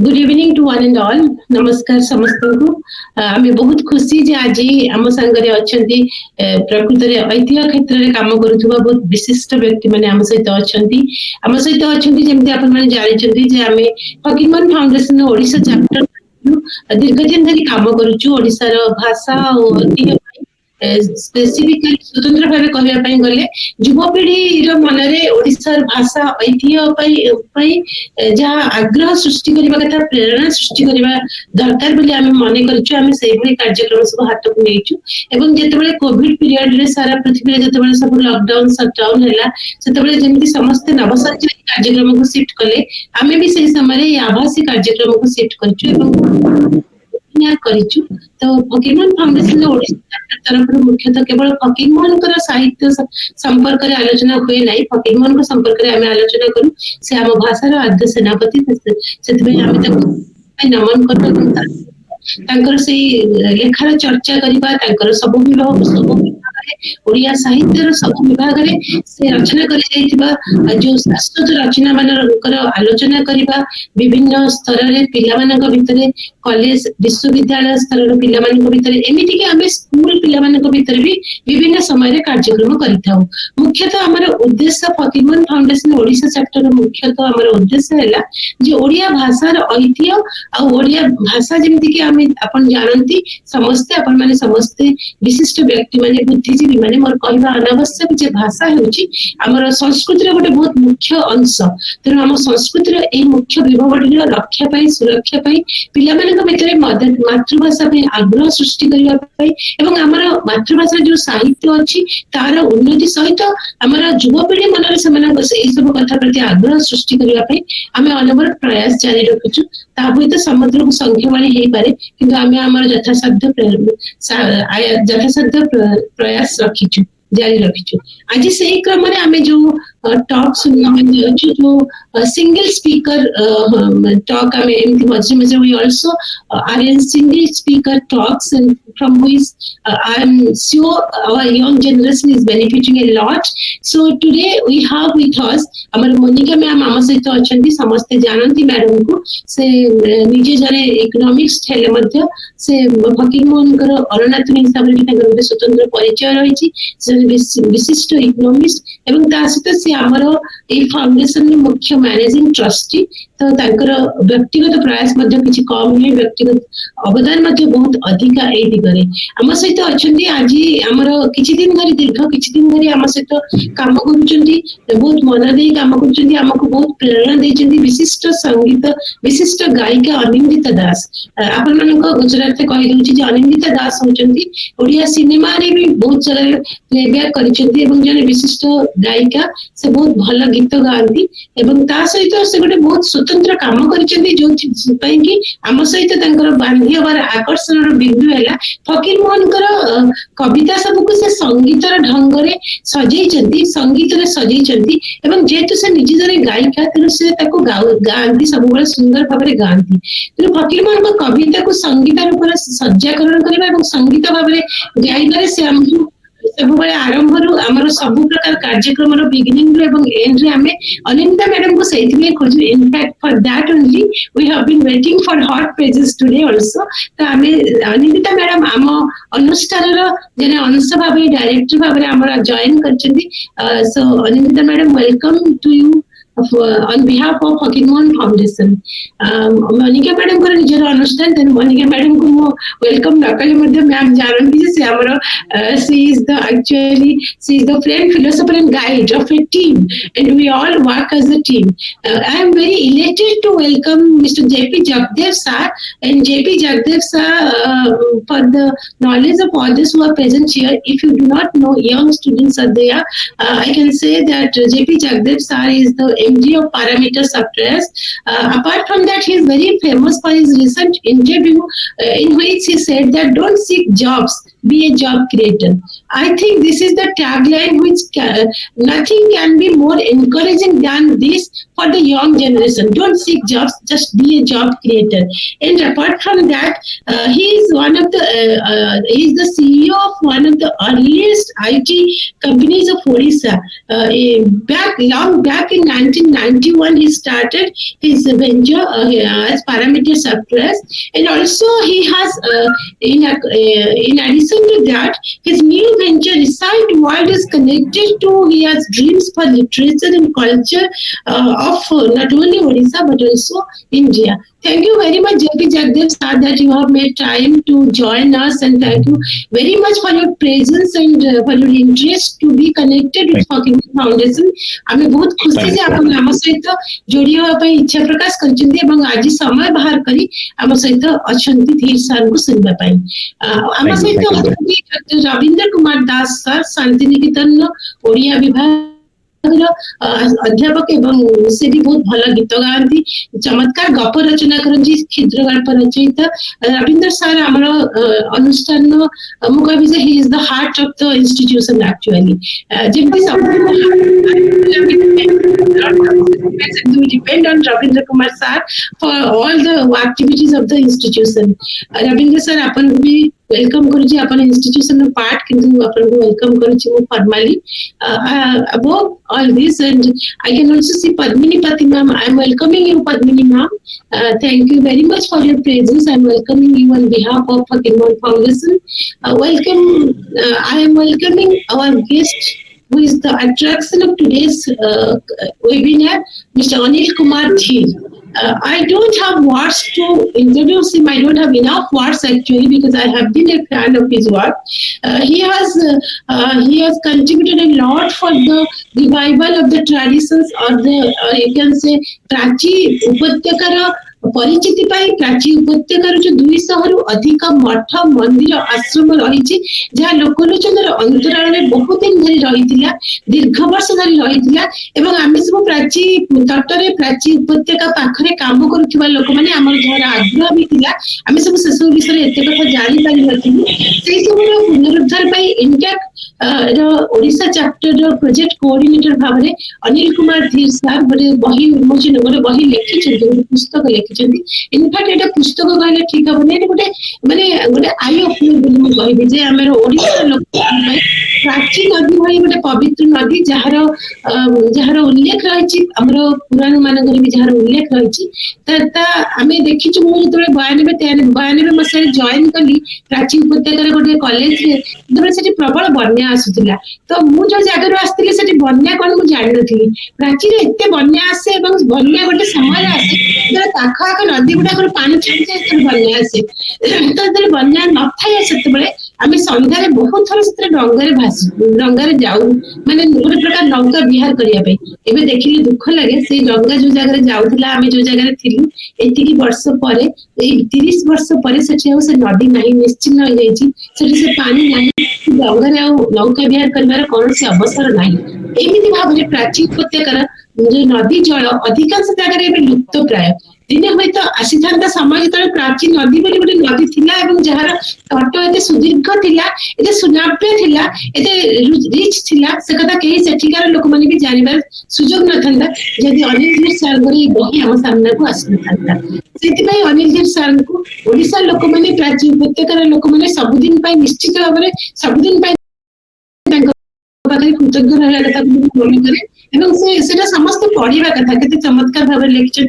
Good evening to one and all. नमस्कार समस्त को। आमे बहुत खुशी जे आज आम संगरे अछंती प्रकृत रे ऐतिह्य क्षेत्र रे काम करूथुबा बहुत विशिष्ट व्यक्ति माने आम सहित अछंती। आम सहित अछंती जेमति आपन माने जानिछंती जे आमे फकीरमोहन फाउंडेशन ओडिशा चैप्टर दीर्घ दिन धरि काम करूछु ओडिसा रो भाषा और ऐतिह्य स्पेसिफिकली स्वतंत्र भाव कहवाई गले युवपीढ़ी मनरे ओडिशार भाषा ऐतिह्य जहाँ आग्रह सृष्टि करने कथा प्रेरणा सृष्टि करने दरकार बोली आमे मने करछु। आमे सेहि भली कार्यक्रम सब हाथ को नेइछु एवं जेतेबेले कोविड पीरियड रे सारा पृथ्वी रे जेतेबेले सब लॉकडाउन शटडाउन हैला सेतेबेले जेमति समस्त नवसंजीवनी कार्यक्रम को शिफ्ट कले आमे भी सेहि समय आभासी कार्यक्रम को शिफ्ट करछु एवं करिछु। तो फकीरमोहन फाउंडेशन ओडिशा तरफ मुख्यतः केवल फकीरमोहन साहित्य संपर्क रे आलोचना हुए नहीं, फकीरमोहन संपर्क रे आमे आलोचना करू। से आम भाषार आद्य सेनापति सेतबे आमे नमन करू। तांकर से लेखार चर्चा करबा तांकर सब विभाग ओडिया साहित्यर सब विभाग रे से रचना करि जाइतिबा जो शाश्वत रचना मानकर आलोचना करबा विभिन्न स्तर रे पिला मानक भितरे कॉलेज विश्वविद्यालय स्तर रे पिला मानक भितरे एमिति कि हमें स्कूल पिला मानक भितरे भी विभिन्न समय रे कार्यक्रम करिथाउ। मुख्यतः हमर उद्देश्य फकीरमोहन फाउंडेशन ओडिशा चैप्टर मुख्यतः हमर उद्देश्य हैला जे ओडिया भाषार ऐतिह्य आ ओडिया भाषा जेमति कि हमें अपन जानंती समस्त अपन माने समस्त विशिष्ट व्यक्ति माने बुद्धिजीवी माने मोर कहबा अनावश्यक जे भाषा होची हमर संस्कृति रे गोटे बहुत मुख्य अंश। तेनु हम संस्कृति रे ए मुख्य विभवटी रक्षा पाई सुरक्षा पाई पिला मानक भितरे मातृभाषा पे आग्रह सृष्टि करबा पाई एवं हमर मातृभाषा जो साहित्य अछि तार उन्नति सहित हमर युवपीढ़ी मन रे समान ए सब कथा प्रति आग्रह सृष्टि करबा पाई हमें अनवरत प्रयास जारी रखुछु। ता हुए समुद्र को संख्या वाली हे पारे किंतु आमे हमर यथासाध्य प्रयास रखिछु जारी रखिछु। आज सही क्रम रे आमे जो टॉक सुनने जो सिंगल स्पीकर टॉक आमे एमति मझे मझे we also arrange single speaker talks and from which I am sure our young generation is benefiting a lot. So today we have with us हमर मोनिका मैम आम सहित अछंती समस्त जानंती मैडम को से निजे जने इकोनॉमिक्स हेले मध्य से फकीरमोहन कर अरनाथनी हिसाब रे ताकर गोटे स्वतंत्र परिचय रहिछि से विशिष्ट इकोनॉमिस्ट एवं ता सहित से हमर ए फाउंडेशन मुख्य मैनेजिंग ट्रस्टी। तो ताकर व्यक्तिगत प्रयास मध्य किछि कम नहीं, व्यक्तिगत अवदान मध्य बहुत अधिक ए दिगरे आम सहित अछंती। आज हमर किछि दिन धरि दीर्घ किछि दिन धरि आम सहित काम करूचंती, बहुत मन दे काम करूचंती, हमको बहुत प्रेरणा देचंती विशिष्ट संगीत विशिष्ट गायिका अनिंदिता दास। आपन मानक गुजरात से कहि दउछि जे अनिंदिता दास होचंती ओडिया सिनेमा रे भी बहुत जगह प्लेबैक करिसंती एवं जने विशिष्ट गायिका से बहुत भल गीत गाती एवं ता सहित से गोटे बहुत स्वतंत्र काम करिसंती जो पई कि आम सहित तांकर बांधी हबार आकर्षण रो बिंदु हैला फकीरमोहन कर कविता सब को से संगीतर ढंग रे सजेइचंती, संगीत रे सजेइचंती एवं जेतु से निजे जने गायिका तेनु से ताको गांती सब बड़े सुंदर भाव रे गांती। तेनु फकीरमोहन को कविता को संगीत रूप रे सज्जाकरण करबा एवं संगीत भाव रे गाइबारे से हमहु सब बड़े आरंभ रु हमर सब प्रकार कार्यक्रम रो बिगिनिंग रे एवं एंड रे हमें अनिंदिता मैडम को सहित में खोज in fact for that only we have been waiting for hot pages today also. तो हमें अनिंदिता मैडम आम अनुष्ठान रो जने अंश भाबे डायरेक्टर भाबे हमरा जॉइन करचंदी। So Anindita madam welcome to you on behalf of Fakirmohan foundation. Monica madam को निजर अनुष्ठान तेन मोनिका मैडम को मो वेलकम नकले मध्य मैम जानती जे से हमर she is the friend philosopher and guide of a team and we all work as a team. I am very elated to welcome Mr. JP Jagdev sir and JP Jagdev sir for the knowledge of others who are present here. If you do not know, young students are there, I can say that JP Jagdev sir is the MD of Parameter Softwares. Apart from that, he is very famous for his recent interview in which he said that don't seek jobs, be a job creator. I think this is the tagline which nothing can be more encouraging than this for the young generation. Don't seek jobs, just be a job creator. And apart from that, he is one of the he is the CEO of one of the earliest IT companies of Odisha. Long back in 1991, he started his venture as parameter software, and also he has in addition to that, his new venture Recite World is connected to he has dreams for literature and culture of not only Odisha but also India. Thank you very much, JP Jagdev sir, that you have made time to join us, and thank you very much for your presence and for your interest to be connected with Hawking Foundation. ଆମେ ବହୁତ ଖୁସି ଯେ ଆପଣ ଆମ ସହିତ ଯୋଡି ହେବା ପାଇଁ ଇଚ୍ଛା ପ୍ରକାଶ କରିଛନ୍ତି ଏବଂ ଆଜି ସମୟ ବାହାର କରି ଆମ ସହିତ ଅଛନ୍ତି ଧୀର ସାର୍ଙ୍କୁ ଶୁଣିବା ପାଇଁ। ଆମ ସହିତ ଅଛନ୍ତି ରବୀନ୍ଦ୍ର କୁମାର ଦାସ ସାର୍, ଶାନ୍ତିନିକେତନର ଓଡ଼ିଆ ବିଭାଗ अध्यापक एवं से भी बहुत भल गीत गाती, चमत्कार गप रचना करती, क्षुद्र गल्प रचयिता रविंद्र सर आम अनुष्ठान मुझे he is the heart of the institution actually जमी सब depend on Ravindra Kumar sir for all the activities of the institution. Ravindra sir अपन भी वेलकम करुची अपन इंस्टीट्यूशन नो पार्ट किंतु अपन को वेलकम करुची मु formally above all this, and I can also see Padmini Pati ma'am. I am welcoming you, Padmini ma'am. Thank you very much for your presence. I am welcoming you on behalf of Hawking Foundation. I am welcoming our guest who is the attraction of today's webinar, Mr. Anil Kumar Dhir. I don't have words to introduce him. I don't have enough words actually because I have been a fan of his work. He has contributed a lot for the revival of the traditions or the you can say Prachi Upathyakara परिचिति पाई प्राची उपत्यकार जो 200 रु अधिक मठ मंदिर आश्रम रही जहाँ लोकलोचन अंतराल बहुत दिन धरी रही दीर्घ वर्ष धरी रही एवं आम सब प्राची तटरे प्राची उपत्यका पाखरे काम करुवा लोक मैंने आम जार आग्रह भी आम सब से सब विषय एत कथा जानी पारि नथिलु से सब पुनरुद्धार पाई INTACH Odisha chapter project coordinator भाव में अनिल कुमार धीर सर गोटे बही उन्मोचन गोटे बही लिखिं गोटे पुस्तक लिखिं इनफैक्ट एटा पुस्तक कहले ठीक हम नहीं गोटे माने गोटे आई ओपनिंग बोली मु कहबी जे हमर ओडिशा लोक प्राचीन नदी भई गोटे पवित्र नदी जहार उल्लेख रही हमर पुराण मानकर भी जहार उल्लेख रही आम देखी मु जो 92 मसीह जॉइन कली प्राची उपत्यकार गोटे कॉलेज से प्रबल बन्या आसूला तो मु जो जगह आसती से बन्या कौन मुझे जानी नी प्राची एत बन्या आसे बन्या गोटे समय आसे पाख आख नदी गुड़ाक पानी छाड़ी बन्या आसे तो बन्या न था से आम सन्धार बहुत थर से डंगार जाऊ माने गोटे प्रकार डंगा विहार करने एवं देखिए दुख लगे से डंगा जो जगह जाऊला आम जो जगह थिलु एतिकी वर्ष पर 30 वर्ष पर से नदी ना निश्चिन्न हो जाए से पानी ना डंगार नौका विहार कर कौन से अवसर ना एमती भाव में प्राची उपत्यकार जो नदी जल अधिकांश जगह लुप्त प्राय दिने हूँ तो आसी था समय जो प्राचीन नदी बोली गोटे नदी थी जार तट एत सुदीर्घ थिला एत सुनाप्य थिला एत रिच थिला से कथा कहीं सेठिकार लोक मैंने भी जानवर सुजोग न था जदि अनिल धीर सर बही आम सामना को आसी न से अनिल धीर सर को ओडिशा लोक मैंने प्राचीन उपत्यकार लोक मैंने सबुदिन निश्चित भाव में सबुदिन कृतज्ञ रहा कथा मन करे समस्त पढ़ा कथा के चमत्कार भाव लिखिं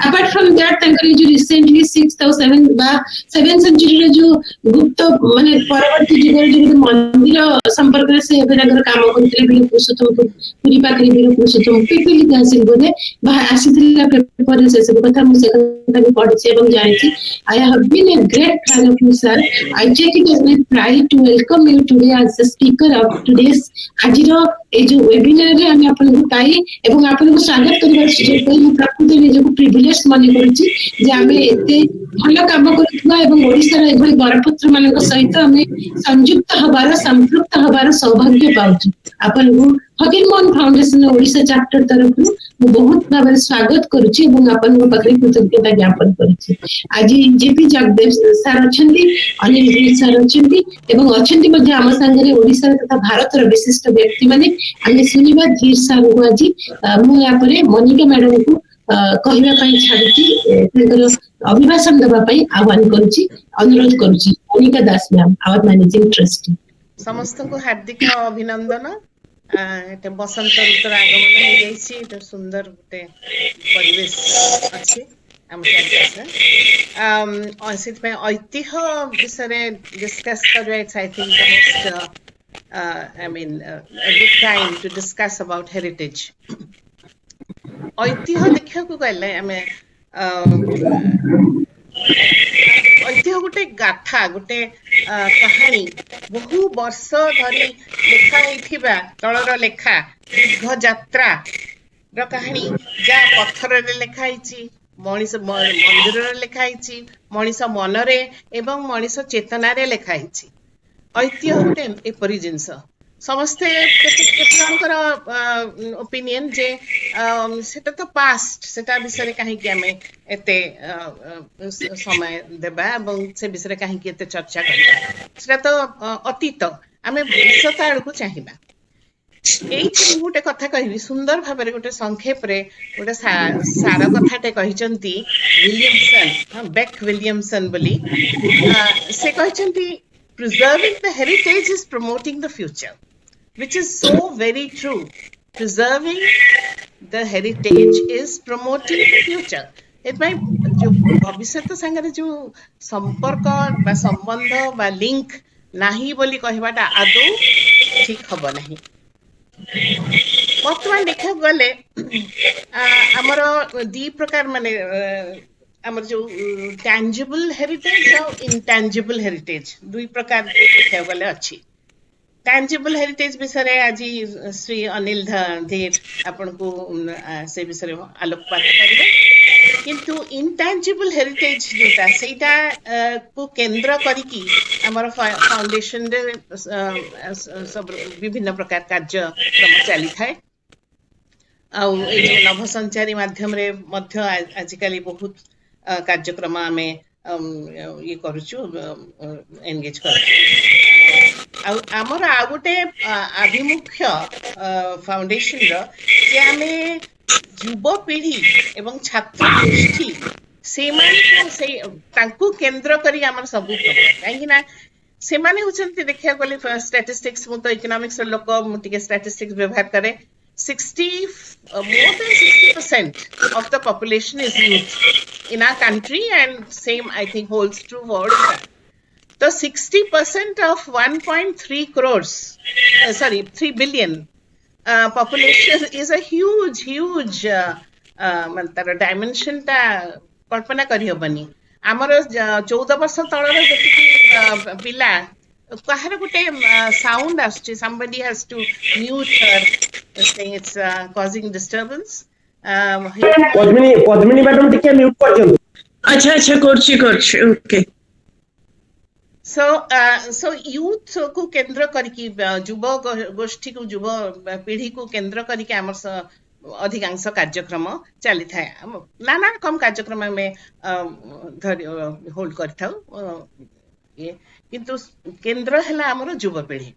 अपार्ट फ्रॉम दैट जो रिसेंटली 6th और 7th सेंचुरी जो गुप्त माने परवर्ती जुगर जो मंदिर संपर्क से काम करते वीर पुरुषोत्तम पुरी पाखे वीर पुरुषोत्तम पिपिल तहसील बोधे आसी पेपर से सब कथा मुझे भी पढ़ी और जानी I have been a great fan of you sir I take it as my pride to welcome you today as the speaker of today's आजिर ए जो वेबिनार रे हम आपन पाई एवं आपन को स्वागत करबार सुयोग पाई प्रकृति निजको प्रिविलेज माने करछि जे आमे एते ଭଲ କାମ କରୁଥିବା ଏବଂ ଓଡିଶାର ଏଭଳି ବରପୁତ୍ର ମାନଙ୍କ ସହିତ ଆମେ ସଂଯୁକ୍ତ ହବାର ସମ୍ପୃକ୍ତ ହବାର ସୌଭାଗ୍ୟ ପାଉଛୁ। ଆପଣଙ୍କୁ ଫକୀରମୋହନ ଫାଉଣ୍ଡେସନ ଓଡିଶା ଚାପ୍ଟର ତରଫରୁ ମୁଁ ବହୁତ ଭାବରେ ସ୍ୱାଗତ କରୁଛି ଏବଂ ଆପଣଙ୍କ ପାଖରେ କୃତଜ୍ଞତା ଜ୍ଞାପନ କରୁଛି। ଆଜି ଜେପି ଜଗଦେବ ସାର୍ ଅଛନ୍ତି, ଅନିଲ ଗିରି ସାର୍ ଅଛନ୍ତି ଏବଂ ଅଛନ୍ତି ମଧ୍ୟ ଆମ ସାଙ୍ଗରେ ଓଡିଶାର ତଥା ଭାରତର ବିଶିଷ୍ଟ ବ୍ୟକ୍ତି ମାନେ। ଆମେ ଶୁଣିବା ଧୀର ସାର୍ଙ୍କୁ ଆଜି। ମୁଁ ଏହାପରେ ମନିକା ମ୍ୟାଡମଙ୍କୁ କହିବା ପାଇଁ ଛାଡୁଛି, ତାଙ୍କର ଅଭିଭାଷଣ ଦେବା ପାଇଁ ଆହ୍ୱାନ କରୁଛି, ଅନୁରୋଧ କରୁଛି। Monika Das ma'am, our managing trustee. ସମସ୍ତଙ୍କୁ ହାର୍ଦ୍ଦିକ ଅଭିନନ୍ଦନ। ଏଟା ବସନ୍ତ ଋତୁର ଆଗମନ ହେଇଯାଇଛି, ଏଟା ସୁନ୍ଦର ଗୋଟେ ପରିବେଶ ଅଛି ଆମ ଚାରିପାଖରେ। ସେଥିପାଇଁ ଐତିହ୍ୟ ବିଷୟରେ ଡିସ୍କସ୍ କରିବା it's I think the most I mean a good time to discuss about heritage. ଐତିହ୍ୟ ଦେଖିବାକୁ ଗଲେ ଆମେ ଐତିହ୍ୟ ଗୋଟେ ଗାଥା, ଗୋଟେ କାହାଣୀ, ବହୁ ବର୍ଷ ଧରି ଲେଖା ହେଇଥିବା ତଳର ଲେଖା, ଦୀର୍ଘ ଯାତ୍ରା ର କାହାଣୀ, ଯାହା ପଥରରେ ଲେଖା ହେଇଛି, ମଣିଷ ମନ୍ଦିରରେ ଲେଖା ହେଇଛି, ମଣିଷ ମନରେ ଏବଂ ମଣିଷ ଚେତନାରେ ଲେଖା ହେଇଛି। ଐତିହ୍ୟ ଗୋଟେ ଏପରି ଜିନିଷ। ସମସ୍ତେ କେତେ ଜଣଙ୍କର ଓପିନିଅନ ଯେ ସେଟା ତ ପାଷ୍ଟ, ସେଟା ବିଷୟରେ କାହିଁକି ଆମେ ଏତେ ସମୟ ଦେବା ଏବଂ ସେ ବିଷୟରେ କାହିଁକି ଏତେ ଚର୍ଚ୍ଚା କରିବା, ସେଟା ତ ଅତୀତ। ଆମେ ଭବିଷ୍ୟତ ଆଡକୁ ଚାହିଁବା। ଏଇଠି ମୁଁ ଗୋଟେ କଥା କହିବି, ସୁନ୍ଦର ଭାବରେ ଗୋଟେ ସଂକ୍ଷେପରେ ଗୋଟେ ସାର କଥାଟେ କହିଛନ୍ତି ବେକ୍ ୱିଲିୟମସନ୍ ବୋଲି। ସେ କହିଛନ୍ତି preserving the heritage is promoting the future, which is so very true. Preserving the heritage is promoting the future. ଏଥିପାଇଁ ଯୋଉ ଭବିଷ୍ୟତ ସାଙ୍ଗରେ ଯୋଉ ସମ୍ପର୍କ ବା ସମ୍ବନ୍ଧ ବା ଲିଙ୍କ ନାହିଁ ବୋଲି କହିବାଟା ଆଦୌ ଠିକ ହବ ନାହିଁ। ବର୍ତ୍ତମାନ ଦେଖିବାକୁ ଗଲେ ଆମର ଦି ପ୍ରକାର, ମାନେ ଆମର ଯୋଉ ଟାଞ୍ଜିବଲ ହେରିଟେଜ ଆଉ ଇନଟାଞ୍ଜିବଲ ହେରିଟେଜ, ଦୁଇ ପ୍ରକାର ଦେଖିବାକୁ ଗଲେ ଅଛି। ଟାଞ୍ଜିବଲ ହେରିଟେଜ ବିଷୟରେ ଆଜି ଶ୍ରୀ ଅନିଲ ଧୀର ଆପଣଙ୍କୁ ସେ ବିଷୟରେ ଆଲୋକପାତ କରିବେ। କିନ୍ତୁ ଇନଟାଞ୍ଜିବଲ ହେରିଟେଜ ଯୋଉଟା, ସେଇଟା କୁ କେନ୍ଦ୍ର କରିକି ଆମର ଫାଉଣ୍ଡେସନରେ ସବୁ ବିଭିନ୍ନ ପ୍ରକାର କାର୍ଯ୍ୟକ୍ରମ ଚାଲିଥାଏ। ଆଉ ଏଇ ଯୋଉ ନଭସଞ୍ଚାରୀ ମାଧ୍ୟମରେ ମଧ୍ୟ ଆଜିକାଲି ବହୁତ କାର୍ଯ୍ୟକ୍ରମ ଆମେ ଇଏ କରୁଛୁ, ଏନଗେଜ କରୁଛୁ। ଆଉ ଆମର ଆଉ ଗୋଟେ ଆଭିମୁଖ୍ୟ ଫାଉଣ୍ଡେସନର, ଯେ ଆମେ ଯୁବପିଢି ଏବଂ ଛାତ୍ର ଗୋଷ୍ଠୀ ସେମାନଙ୍କୁ ତାଙ୍କୁ କେନ୍ଦ୍ର କରି ଆମର ସବୁ ପ୍ରୋଗ୍ରାମ, କାହିଁକି ନା ସେମାନେ ହଉଛନ୍ତି ଦେଖିବାକୁ ଗଲେ ଷ୍ଟାଟିଷ୍ଟିକ୍ସ, ମୁଁ ତ ଇକୋନୋମିକ୍ସ ର ଲୋକ, ମୁଁ ଟିକେ ଷ୍ଟାଟିଷ୍ଟିକ୍ସ ବ୍ୟବହାର କରେ। More than 60% of the population is youth in our country, and same I think holds true for Odisha. So 60% of 1.3 crores, 3 billion population is a huge ତାର ଡାଇମେନସନ ଟା କଳ୍ପନା କରିହବନି। ଆମର 14 ବର୍ଷ ତଳର ଯେତିକି ପିଲା, କାହାର ଗୋଟେ ସାଉଣ୍ଡ ଆସୁଛି, somebody has to mute her, saying it's causing disturbance. Padmini madam ଟିକେ ମ୍ୟୁଟ କରିଦିଅନ୍ତୁ। ଆଚ୍ଛା କରୁଛି ଓକେ। So youth को केंद्र करके, युव गोष्ठी को, युव पीढ़ी को केंद्र करके आमर अधिकांश कार्यक्रम चली थाए। नाना कम कार्यक्रम में होल्ड करथाउ, ये किंतु केंद्र हैला आमर युव पीढ़ी।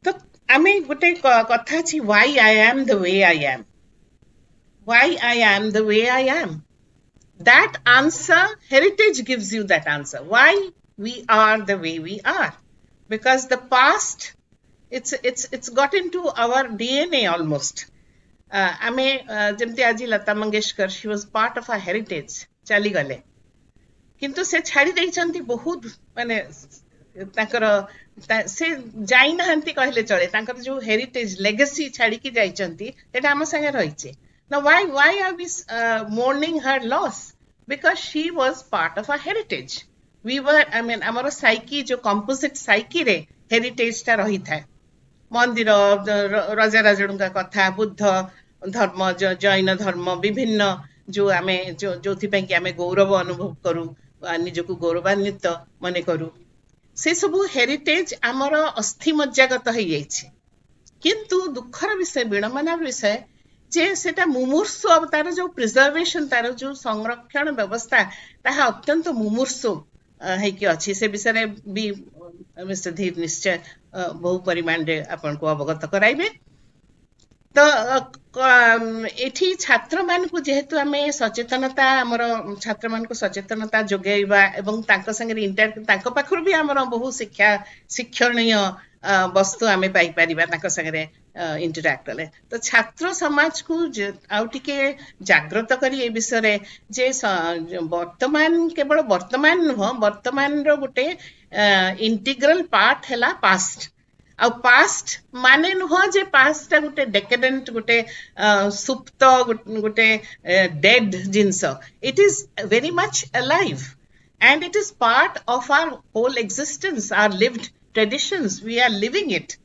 तो आमे गोटे कथा छी, why I am the way I am, why I am the way I am. That answer, heritage gives you that answer. Why we are the way we are? Because the past, it's got into our DNA almost. Ame jemti aji Lata Mangeshkar, she was part of our heritage. Chali gale. Kintu se chhadi deichanti bahut, mane ତାଙ୍କର ସେ ଯାଇନାହାନ୍ତି କହିଲେ ଚଳେ, ତାଙ୍କର ଯୋଉ heritage legacy ଛାଡିକି ଯାଇଛନ୍ତି ସେଟା ଆମ ସାଙ୍ଗେ ରହିଛି। Now why are we mourning her loss? Because she was part of our heritage. We were, I mean, ଆମର ସାଇକି ଯୋଉ କମ୍ପୋଜିଟ ସାଇକି ରେ ହେରିଟେଜ ଟା ରହିଥାଏ। ମନ୍ଦିର, ରାଜା ରାଜୁଙ୍କ କଥା, ବୁଦ୍ଧ ଧର୍ମ, ଜୈନ ଧର୍ମ, ବିଭିନ୍ନ जो आमे जो कि आमे गौरव अनुभव करू निजको गौरवान्वित मने करू से सब हेरिटेज आमर अस्थि मज्जागत हो जाइए किंतु दुखर विषय विड़म्बनार विषय जे सेटा मुमूर्षु अब तार जो प्रिजर्वेशन तार जो संरक्षण व्यवस्था ताहा अत्यंत मुमूर्षु हेकि अछि से विषय भी मिस्टर धीर निश्चय बहु परिमाण रे आपन को अवगत कराइबे तो एठी छात्र मान को जेहेतु आमे सचेतनता हमर छात्र मान को सचेतनता जोगेइबा एवं तांको संगे इंटर तांको पाखर भी हमर बहु शिक्षणीय वस्तु आमे पाई परिबा तांको संगे इंटरैक्ट ले तो छात्र समाज को आउ टिके जागृत करी ए विषय जे वर्तमान केवल वर्तमान नुह वर्तमान रो गुटे इंटीग्रल पार्ट हैला पास्ट आ पास्ट माने नुह जे पास्ट गोटे डेकेडेंट गोटे सुप्त गोटे dead jeans it is very much alive and it is part of our whole existence, our lived traditions. We are living it.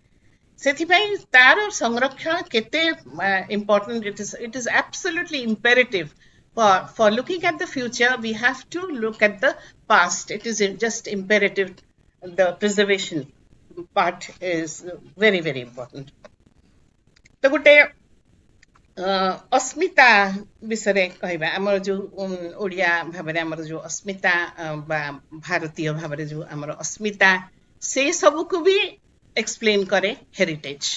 Sethipai tar sanrakshana kete important it is absolutely imperative for looking at the future. We have to look at the past. It is just imperative. The preservation part is very very important. तो गोटे अस्मिता विषय कहबा हमर जो ओडिया भाबरे हमर जो अस्मिता बा भारतीय भाबरे जो हमर अस्मिता से सब को भी एक्सप्लेन करे हेरिटेज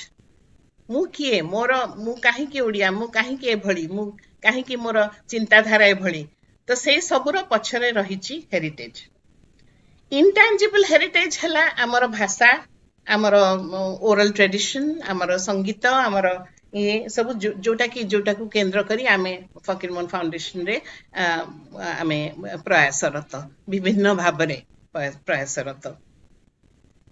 मु किए मोर मु काहे के ओडिया मु काहे के भली मु काहे के मोर चिंताधारा ए भली तो से सबुर पछरे रहिची हेरिटेज इंटेंजिबल हेरिटेज हला हमर भाषा हमर ओरल ट्रेडिशन हमर संगीत हमर ये सब जोटा को केंद्र करी आमे फकीरमोहन फाउंडेशन रे आमे प्रयासरत विभिन्न भाबरे प्रयासरत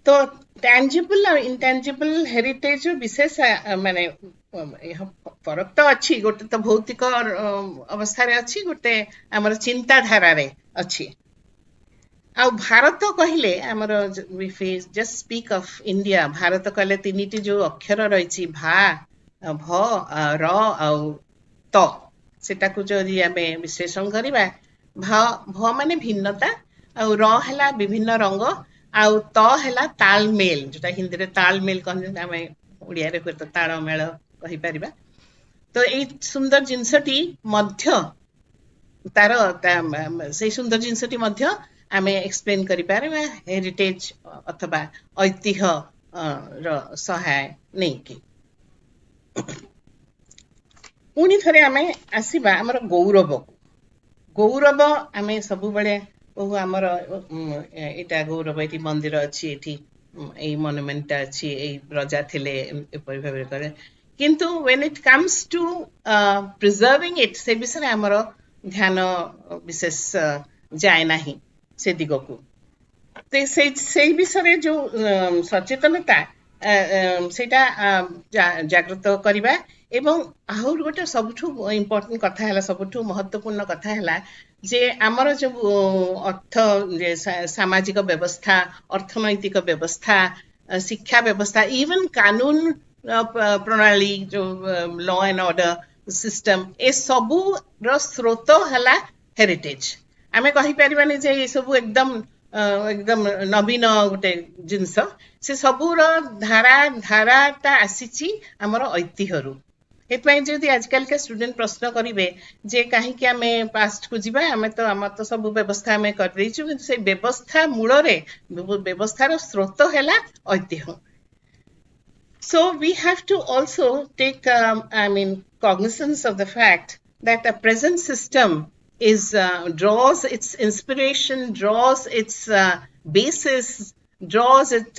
तो टैंजिबल और इंटेंजिबल हेरिटेज विशेष माने फरक तो अच्छी गोटे तो भौतिक अवस्था रे अच्छी गोटे हमर चिंताधारा रे अच्छी आ भारत कहले हमर if we just speak of India Bharat कहले तीनिटी जो अक्षर रहिछि भा भ र आ त सेटा को जदि आमे विश्लेषण करिबा भ माने भिन्नता आ र हला विभिन्न रंग आ त हला तालमेल जोटा हिंदी रे तालमेल कहने आमे ओडिया रे तो तालमेल कहि परिबा तो ए सुंदर जिंसटी मध्य तार से सुंदर जिंसटी मध्य आमे एक्सप्लेन करि पारे हेरिटेज अथवा ऐतिह्य र सहाय नै कि पुणी थरे आमे आसीबा हमर गौरव आमे सब बेले ओ हमर एटा गौरव एटी मंदिर अछि एटी ए मॉन्यूमेंट अछि ए राजा थिले एपरि भाबे करे किंतु when it comes to preserving it से विषय हमर ध्यान विशेष जाय नाही से दिगो को ते से विषय जो सचेतनता सेटा जागृत करिबा एवं आहुर गोटे सबठु इम्पोर्टेंट कथा हैला सबठु महत्वपूर्ण कथा हैला जे हमर जो अर्थ जे सामाजिक व्यवस्था अर्थनैतिक व्यवस्था शिक्षा व्यवस्था इवन कानून प्रणाली जो लॉ एंड ऑर्डर सिस्टम ए सबु रो स्रोत हैला हेरिटेज आमे कहि परिबानी जे ए सबु एकदम नवीन गोटे जिनस से सबुर धाराटा आसीची हमर ऐतिह्यरु एतपई जदि आजकल के स्टूडेंट प्रश्न करिवे जे काहे कि आमे पास्ट को जिबा आमे तो हमर तो सब व्यवस्था आमे कर दैछु किंतु से व्यवस्था मूल रे व्यवस्थार स्रोत हैला ऐतिह्य so we have to also take cognizance of the fact that a present system is draws its inspiration, draws its basis, draws it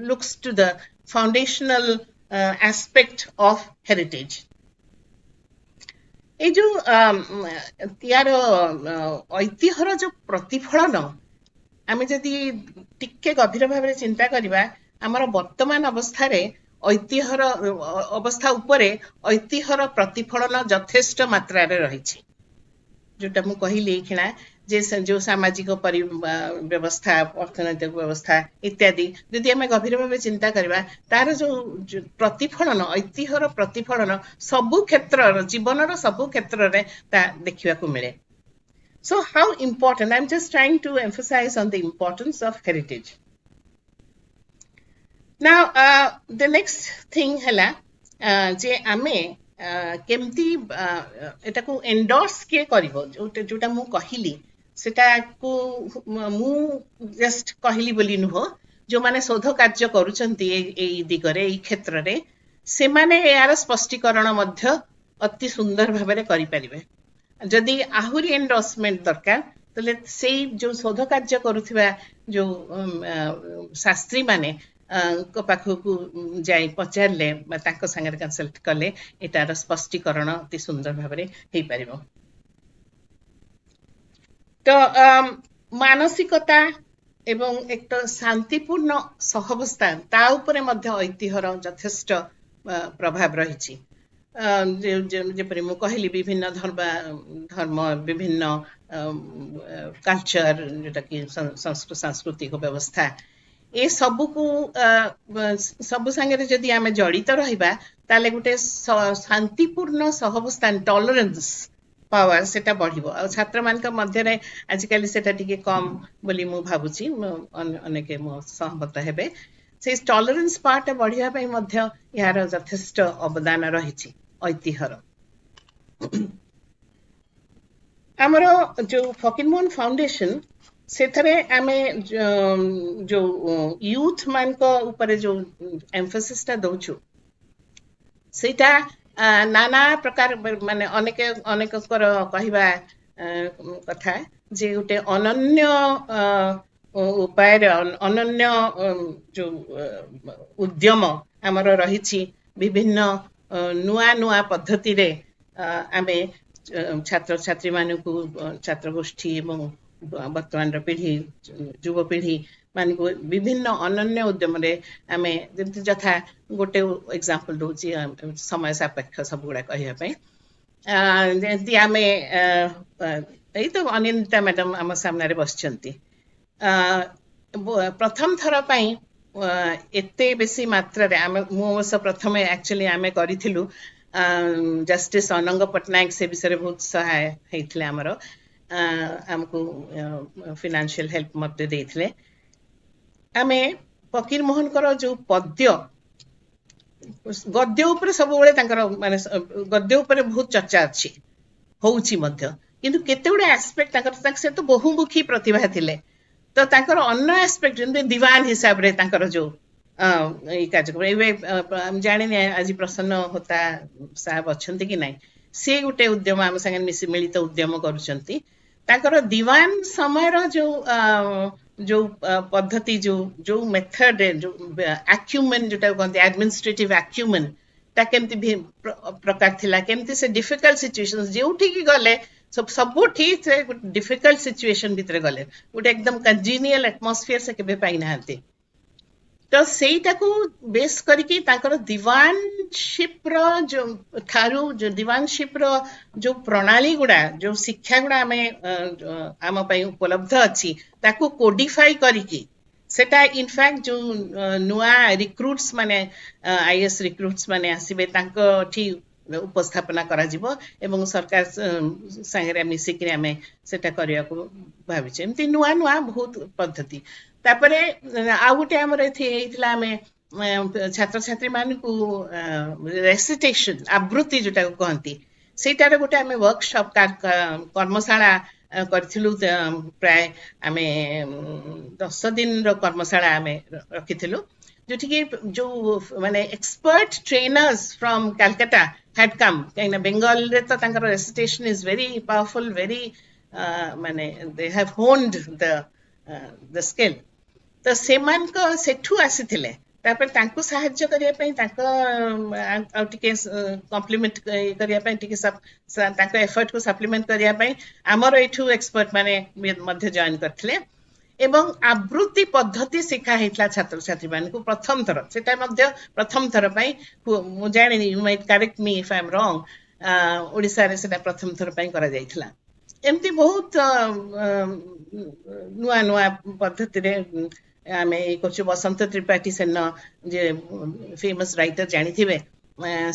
looks to the foundational aspect of heritage. ए जो यार ऐतिह्यर जो प्रतिफलन आमे जदि टिके गभीर भाबरे चिंता करिबा हमर वर्तमान अवस्था रे ऐतिह्यर अवस्था उपरे ऐतिह्यर प्रतिफलन यथेष्ट मात्रा रे रहिछि जोटा मु कहली एखिना जे जो सामाजिक व्यवस्था अर्थनैतिक व्यवस्था इत्यादि यदि आम गभीर भाव चिंता करबा तार जो प्रतिफलन ऐतिह्यर प्रतिफलन सबु क्षेत्र जीवनर सबु क्षेत्र रे ता देखिबा को मिले. So how important, I'm just trying to emphasize on the importance of heritage. Now the next thing hela जे आमे केमती एटा को एंडोर्स के करिवो जोटा मु कहिली सेटा को मु जस्ट कहिली बोली नुहो जो माने शोध कार्य करूचंती ए दिगरे ए क्षेत्र रे से माने यार स्पष्टीकरण मध्य अति सुंदर भाबरे करि परिबे. जदि आहुरी एंडोर्समेंट दरकार तले से जो शोध कार्य करूथिबा जो शास्त्री माने को पाखकु जाई पचारले ताको संगे कंसल्ट कले एटार स्पष्टीकरण अति सुंदर भाबरे हेई परिबो. तो मानसिकता एवं एक तो शांतिपूर्ण सहवस्था ता उपरे मध्य ऐतिह्यर यथेष्ट प्रभाव रहिछि. जेपरि मु कहली विभिन्न धर्म विभिन्न कल्चर जेटा कि संस्कृत सांस्कृतिक व्यवस्था ए सबु को सबु संगे जदि आमे जड़ित रहिबा ताले गुटे शांतिपूर्ण सहवस्थान टॉलरेंस पावर सेटा बढ़िबो. आ छात्र मान का मध्य रे आजिकली सेटा टिके कम बोली मु भाबुची अनेके मो सहमत हेबे. से टॉलरेंस पार्ट बढ़िया पई मध्य यार यथेष्ट अवदान रहिछि ऐतिह्यर. हमरो जो फकीरमोहन फाउंडेशन सेथरे आमे जो यूथ मान को ऊपर जो एम्फोसिस ता दउछु सेटा नाना प्रकार माने अनेक अनेक कर कहिबा कथा जे उटे अनन्य उपाय अनन्य जो उद्यम हमरो रहिछि विभिन्न नुआ नुआ पद्धति रे आमे छात्र छात्री मानकु छात्र गोष्ठी एवं वर्तमान पीढ़ी युव पीढ़ी मान को विभिन्न अनन्य उद्यम रे आमे जति जथा गोटे एग्जांपल दोची समय सापेक्ष सब गुडा कहिया पई जति आमे एई तो अनिता मैडम हम सामने रे बसचंती प्रथम थर पई एते बेसी मात्रा रे आमे मोस प्रथमे एक्चुअली आमे करिथिलु जस्टिस अनंग पटनायक से विषय बहुत सहाय हेइथिले हमरो हमको फाइनेंशियल हेल्प मत देइथिले. आमे फकीर मोहन कर जो पद्य गद्य ऊपर सब बेले तांकर माने गद्य ऊपर बहुत चर्चा अछि होउछि मध्य किंतु केते गुडे एस्पेक्ट तांकर से तो बहुमुखी प्रतिभा थिले तो तांकर अन्य एस्पेक्ट जंदे दीवान हिसाब रे तांकर जो ए कार्यक्रम एवे हम जाने आज प्रसन्न होता साहब अछंती कि नाही से गुटे उद्यम हम संगे मिसी मिलित उद्यम करूचंती. तांकर दीवान समय रो जो पद्धति जो मेथड जो एक्यूमेन जोटा कहते एडमिनिस्ट्रेटिव एक्यूमेन ता केमती प्रकार थिला केमती से डिफिकल्ट सिचुएशंस जेउठी की गले सब ठीक से डिफिकल्ट सिचुएशन भीतर गले गोटे एकदम कंजीनियल एटमॉस्फेयर से केबे पाई नाहंती. तो सेटा को बेस करके तांकर दीवानशिप रो जो थारू जो दीवानशिप रो जो प्रणाली गुडा जो शिक्षा गुडा हमें आम पई उपलब्ध अछि ताको कोडिफाई करके सेटा इनफैक्ट जो नुआ रिक्रूट्स माने आईएएस रिक्रूट्स माने आसीबे तांको ठी उपस्थापना करा जिवो एवं सरकार संगे मिसी कि हमें सेटा करिया को भाबी छै. एमती नुआ नुआ बहुत पद्धति तापरे आ गुटे हमर एथि हेइतला हमें छात्र छात्री मान को रेसिटेशन आवृत्ति जोटा कहंती सेटार गोटे हमें वर्कशॉप कर्मशाला करथिलु प्राय हमें 10 दिन रो कर्मशाला हमें रखिथिलु जोठी कि जो माने expert trainers from Calcutta had come काइना बंगाल रे तो तांकर recitation is very powerful very माने they have honed the skill. तो सेमान को सेठू आसीथिले तापर तांको सहाय्य करिया पई तांको आ टिके कॉम्प्लीमेंट करिया पई टिके सब तांको एफर्ट को सप्लीमेंट करिया पई हमर एठू एक्सपर्ट माने मध्य जॉइन करथिले एवं आवृत्ति पद्धति सिखा हेतला छात्र छात्री मान को प्रथम थर सेटा मध्य प्रथम थर पई मु जानि you might correct me if I am wrong Odisha रे सेटा प्रथम थर पई करा जाइथला. एमती बहुत नुआ नुआ पद्धति रे आमे करछु बसंत त्रिपाठी सेन जे फेमस राइटर जानी थिबे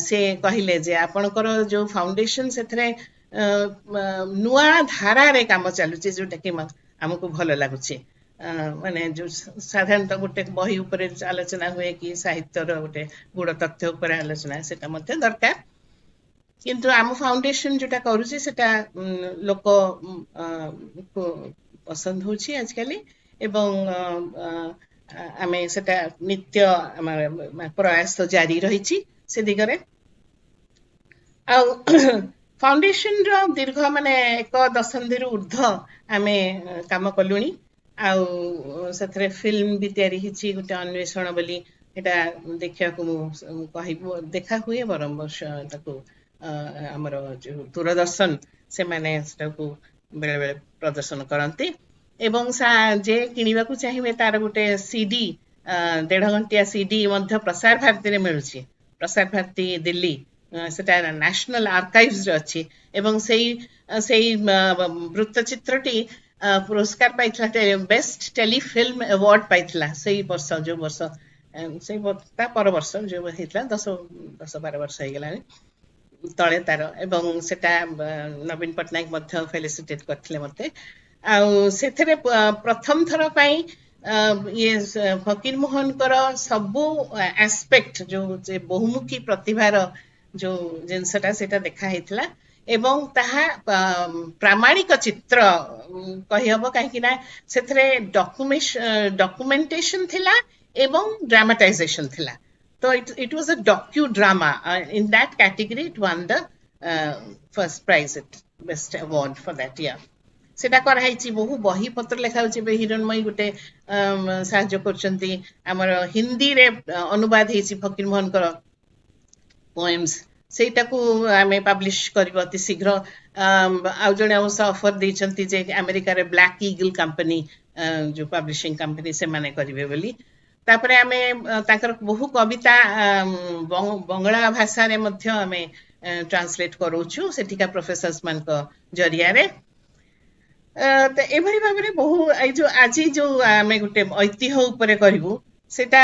से कहिले जे आपनकर जो फाउंडेशन सेथरे नुआ धारा रे काम चालू छै जोटा कि हमको भल लागुଛି माने जो साधारणतः गोटे बही ऊपर आलोचना हुए कि साहित्य रो गोटे गुड़ तथ्य ऊपर आलोचना सेटा मध्ये दरकार किंतु आम फाउंडेशन जोटा करूची सेटा लोक पसंद होची आजकल एवं आमे सेटा नित्य प्रयास तो जारी रही से दिगरे फाउंडेशन रो दीर्घ माने एक दशंधि ऊर्ध आमे काम कलुणी आउ फिल्म भी तैयारी हिची गोटे अन्वेषण बोली एटा देखिया को कहबो देखा हुए बरम वर्ष ताको हमर दूरदर्शन से माने सेटाको बेले बेले प्रदर्शन करते एवं जे किनिबा को चाहिए तार गोटे सीडी 1.5 घंटिया सीडी मध्य प्रसार भारती रे मिलुची प्रसार भारती दिल्ली सेटा नेशनल आर्काइव्स रे अछि एवं सेई वृत्तचित्रटी पुरस्कार पाइथिला बेस्ट टेलीफिल्म अवार्ड पाइथिला सेई वर्ष जो वर्ष सेई ता पर वर्ष जो हेतला 10-12 वर्ष हे गेलानी तले तार एवं सेटा नवीन पटनायक मध्य फेलिसिटेट करथिले मते आ सेथरे प्रथम थर पई ये फकीर मोहन कर सबु एस्पेक्ट जो बहुमुखी प्रतिभार जो जिनसटा सेटा देखा हेतला एवं ताहा प्रामाणिक चित्र कहि हबो काहे कि ना सेथरे डॉक्यूमेंटेशन थिला एवं ड्रामाटाइजेशन थिला so it was a docudrama in that category it won the first prize at best award for that year सेटा कर हाइची बहु बही पत्र लेखा होची बे हिरणमयी गुटे सहाय्य करचंती हमर हिंदी रे अनुवाद हेची फकीर मोहन कर पोएम्स सेटा को आमे पब्लिश करबो अति शीघ्र आ जणे हमस ऑफर दैचंती जे अमेरिका रे ब्लैक ईगल कंपनी जो पब्लिशिंग कंपनी से माने करिवे बोली तापरे आमे ताकर बहु कविता बंगला भाषा रे मध्य आमे ट्रांसलेट करूछु सेठिका प्रोफेसर्स मान को जरिया रे तो एभली भाबरे बहु जो आज जो आमे गुटे ऐतिह्य ऊपर करिवु सेटा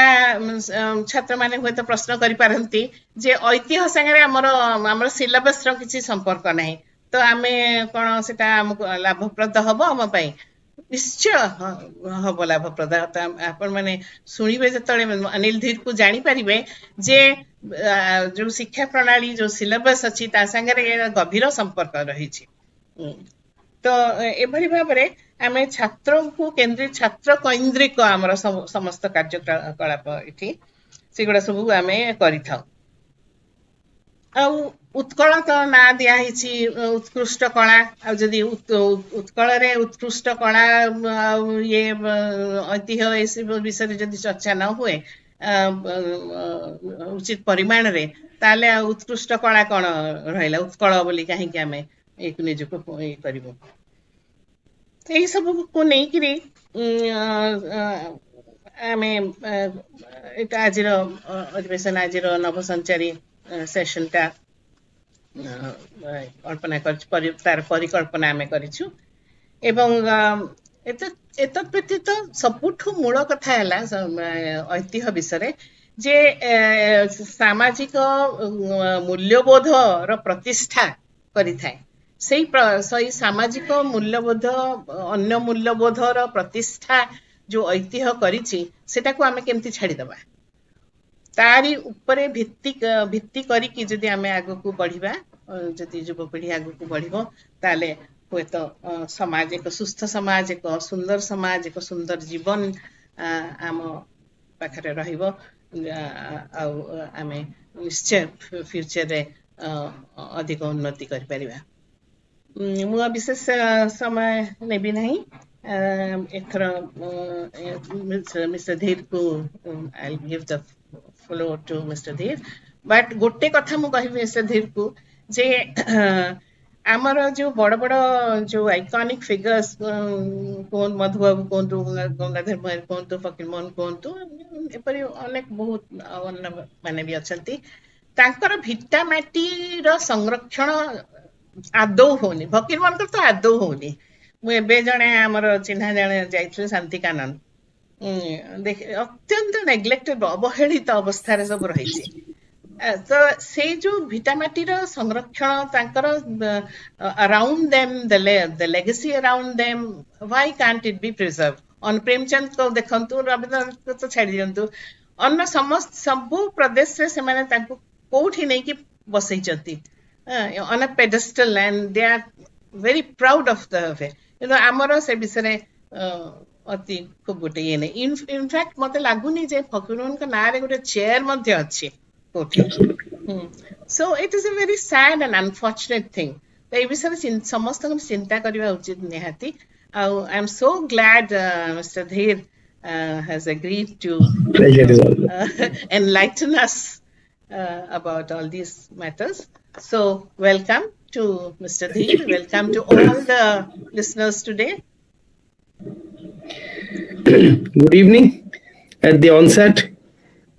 छात्र माने होय तो प्रश्न करि पारंती जे ऐतिह्य संगे हमर सिलेबस रो किछि संपर्क नाही तो आमे कोन सेटा हमको लाभप्रद हबो हम पई निश्चय हबो लाभप्रद आपण माने सुनिबे जतळे अनिल धीर को जानि परिबे जे जो शिक्षा प्रणाली जो सिलेबस अछि ता संगे गभीर संपर्क रहिछि तो एभली भाबरे आमे छात्र को केंद्रित छात्र केंद्रिक हमर समस्त कार्यकलाप इठी सिगुडा सब आमे करिथाउ आ उत्कल तो ना दिया हिची उत्कृष्ट कला आ जदी उत्कल रे उत्कृष्ट कला ये ऐतिह्य ऐसे विषय जदी चर्चा न हुए उचित परिमाण रे ताले उत्कृष्ट कला कोन रहला उत्कल बोली काहे कि आमे एक निजुक करिवो एही सब को नै कि आमे एटा आजिर अधिवेशन आजिर नवसंचारी सेशन टा कल्पना कर तार परिकल्पना आमे करिछु एवं एत व्यतीत सबुठु मूल कथा हैला ऐतिह्य विषय जे सामाजिक मूल्यबोध रो प्रतिष्ठा करि थाए सही सामाजिक मूल्यबोध अन्य मूल्यबोध रो प्रतिष्ठा जो ऐतिह्य करिछि सेटा को आमे केमति छाडी दबा तारी ऊपर भित्ति करी कि जदि आमे आगु को बढ़िबा जदि युवपीढ़ी आगु को बढ़िबो ताले होय तो समाज एक सुस्थ समाज एक सुंदर समाज एक सुंदर जीवन आम पाखरे रहिबो आ आमे निश्चय फ्यूचर रे अधिक उन्नति करि परिबा मु विशेष समय नेबी नहीं एथर मिस्टर धीर को I will give the floor to mister Dhir but गोटे कथा मु कहि मिस्टर धीर को जे आमर जो बड़ बड़ जो आइकॉनिक फिगर्स कोन मधुबाबू कोंतु गंगाधर महर कोंतु फकीर मोहन कोंतु एपरि अनेक बहुत अन्य माने भी अछंती तांकर भिटा माटी रो संरक्षण आदौ होनी फकीर मान तो आदौ होनी मुझे जड़े आमर चिन्हा जड़े जाइए शांतिकानन देख अत्यंत नेग्लेक्टेड अवहेलित अवस्था सब रही तो से जो भिटामाटीर संरक्षण around them the legacy around them why can't it be preserve अन प्रेमचंद को देखंतु रविंद्रनाथ को तो छाड़ी दियंतु अन्न समस्त सबु प्रदेश रे से माने ताको कोठी नै कि बसैचंती on a pedestal and they are very proud of the affair. आमर से विषय अति खूब गोटे ये नहीं इनफैक्ट मते लागुनी जे फकीरमोहन का ना रे गोटे चेयर मध्ये अछि कोठी so it is a very sad and unfortunate thing तो ए विषय समस्त चिंता करबा उचित निहाती I am so glad mister Dhir has agreed to enlighten us about all these matters. So welcome to Mr. Dheer, welcome to all the listeners today. Good evening. At the onset,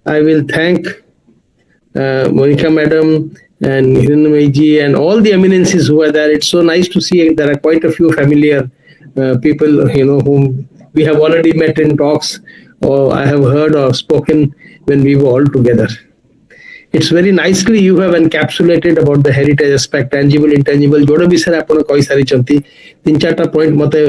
I will thank Monica Madam and Hiranmay ji and all the eminences who are there. It's so nice to see there are quite a few familiar people, whom we have already met in talks or I have heard or spoken when we were all together. It's very nicely you have encapsulated about the heritage aspect, tangible, intangible. जोड़ा भी sir आपने कोई सारी चलती 3-4 point मते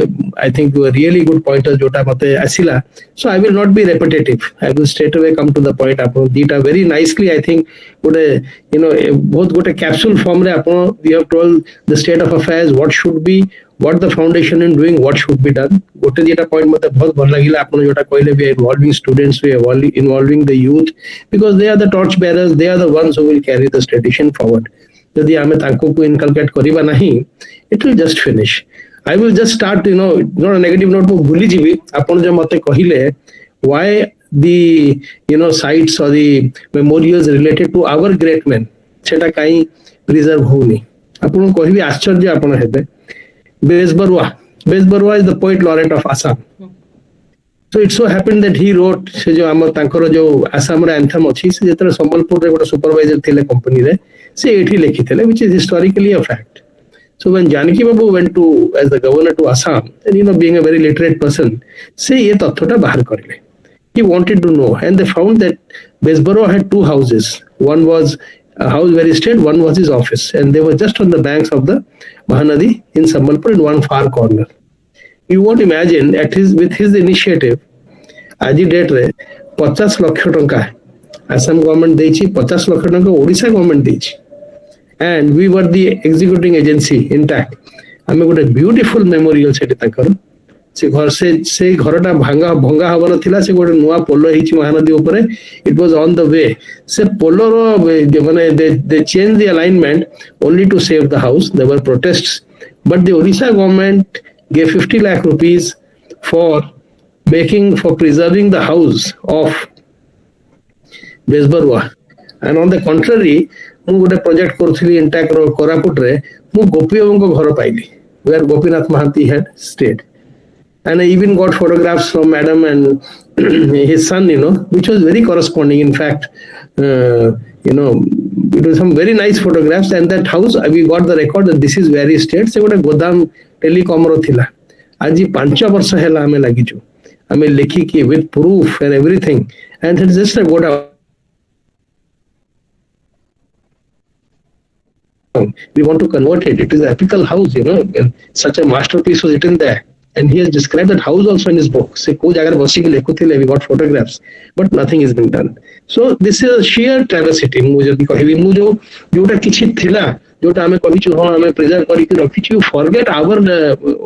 I think were really good pointers जोटा मते आसिला. So I will not be repetitive. I will straight away come to the point. आपने दीटा very nicely I think गोटे बहुत गोटे capsule form रे आपने we have told the state of affairs, what should be, what the foundation in doing, what should be done. गोटे दीटा point मते बहुत भल लागिला आपने जोटा कहले we are involving students, we are involving the youth because they are the torch bearers, they are the ones who will carry this tradition forward. यदि आमे तांको को inculcate करिबा नहीं, it will just finish. I will just start, not a negative note को भूली जीवी आपन जो मते कहिले why the sites or the memorials related to our great men सेटा काई preserve होनी आपन कहिबी आश्चर्य आपन हेबे base Barua is the poet laureate of Assam. So it so happened that he wrote से जो आम तांकर जो आसाम रे एंथम अछि से जेतरे संबलपुर रे गोटे सुपरवाइजर थिले कंपनी रे से एठी लिखि थिले which is historically a fact. So when Janaki Babu went to as the governor to Assam, and being a very literate person, से ये तथ्यटा बाहर करिले. He wanted to know and they found that Besbaro had 2 houses. One was a house where he stayed, one was his office, and they were just on the banks of the Mahanadi in Sambalpur in one far corner. You won't imagine with his initiative आज date रे 50 लाख टंका Assam government देछि 50 लाख टंका Odisha government देछि and we were the executing agency intact हमें गोटे beautiful memorial सेठी ताकर से घरटा भंगा हब नथिला से गोटे नुआ पोलो हिची महानदी ऊपर it was on the way से पोलो रो माने they change the alignment only to save the house there were protests but the Odisha government gave 50 lakh rupees for preserving the house of Besbarua. And on the contrary, ମୁଁ ଗୋଟେ project କରୁଥିଲି ଇଣ୍ଟାକ୍ ର କୋରାପୁଟରେ ମୁଁ ଗୋପୀ ବାବୁଙ୍କ ଘର ପାଇଲି where Gopinath Mahanti had stayed. And I even got photographs from Madam and his son, which was very corresponding. In fact, it was some very nice photographs. And that house, we got the record that this is where he stayed. Se gote godam telecom ro thila. Aji 5 ବର୍ଷ ହେଲା ଆମେ ଲାଗିଛୁ. ଆମେ ଲେଖିକି with proof and everything. And it's just a goda. We want to convert it. It is an epical house, and such a masterpiece was written there. And he has described that house also in his book. Se ko jagar basi ki lekhuthile, we got photographs, but nothing has been done. So this is a sheer travesty. Mu jodi kahibi mu jota kichi thila, jota ame kahichu ha ame preserve kari ki rakhichu, you forget our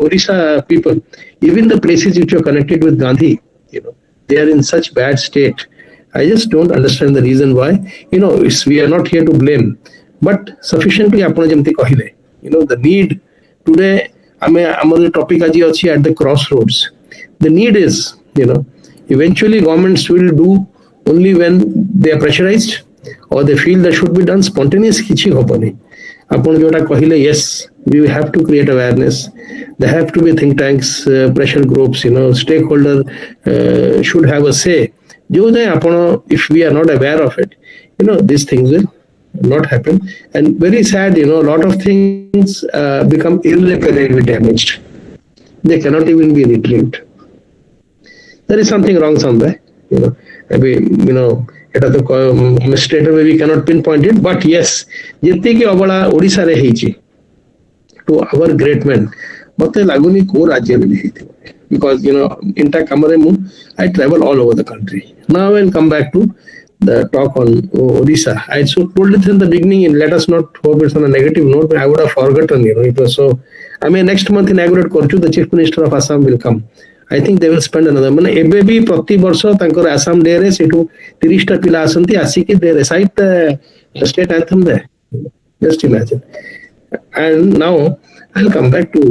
Odisha people, even the places which are connected with Gandhi, they are in such bad state. I just don't understand the reason why. We are not here to blame, but sufficiently apna jemti kahile, the need today. Our topic is at the crossroads. The need is, eventually governments will do only when they are pressurized or they feel that should be done. Spontaneous kichi hobani. Upon jota kahile, yes, we have to create awareness. There have to be think tanks, pressure groups, stakeholder should have a say. If we are not aware of it, these things will not happen. And very sad, a lot of things become irreparably damaged. They cannot even be retrieved. There is something wrong somewhere. Maybe, এটা তো straight away we cannot pinpoint it, but yes, ଯେତିକି ଅବଳା ଓଡ଼ିଶାରେ ହେଇଛି to our great men, ମତେ ଲାଗୁନି କୋଉ ରାଜ୍ୟରେ ବି ହେଇଥିବ, because inta କାମରେ ମୁଁ I travel all over the country. Now I'll come back to the talk on Odisha. I so told it in the beginning, and let us not hope it's on a negative note, but I would have forgotten, it was so. I mean, next month inaugurate korchu, the Chief Minister of Assam will come. I think they will spend another, ମାନେ ଏବେ ବି ପ୍ରତି ବର୍ଷ ତାଙ୍କର Assam day ରେ ସେଠୁ 30ଟା ପିଲା ଆସନ୍ତି, ଆସିକି they recite the state anthem there. Just imagine. And now I'll come back to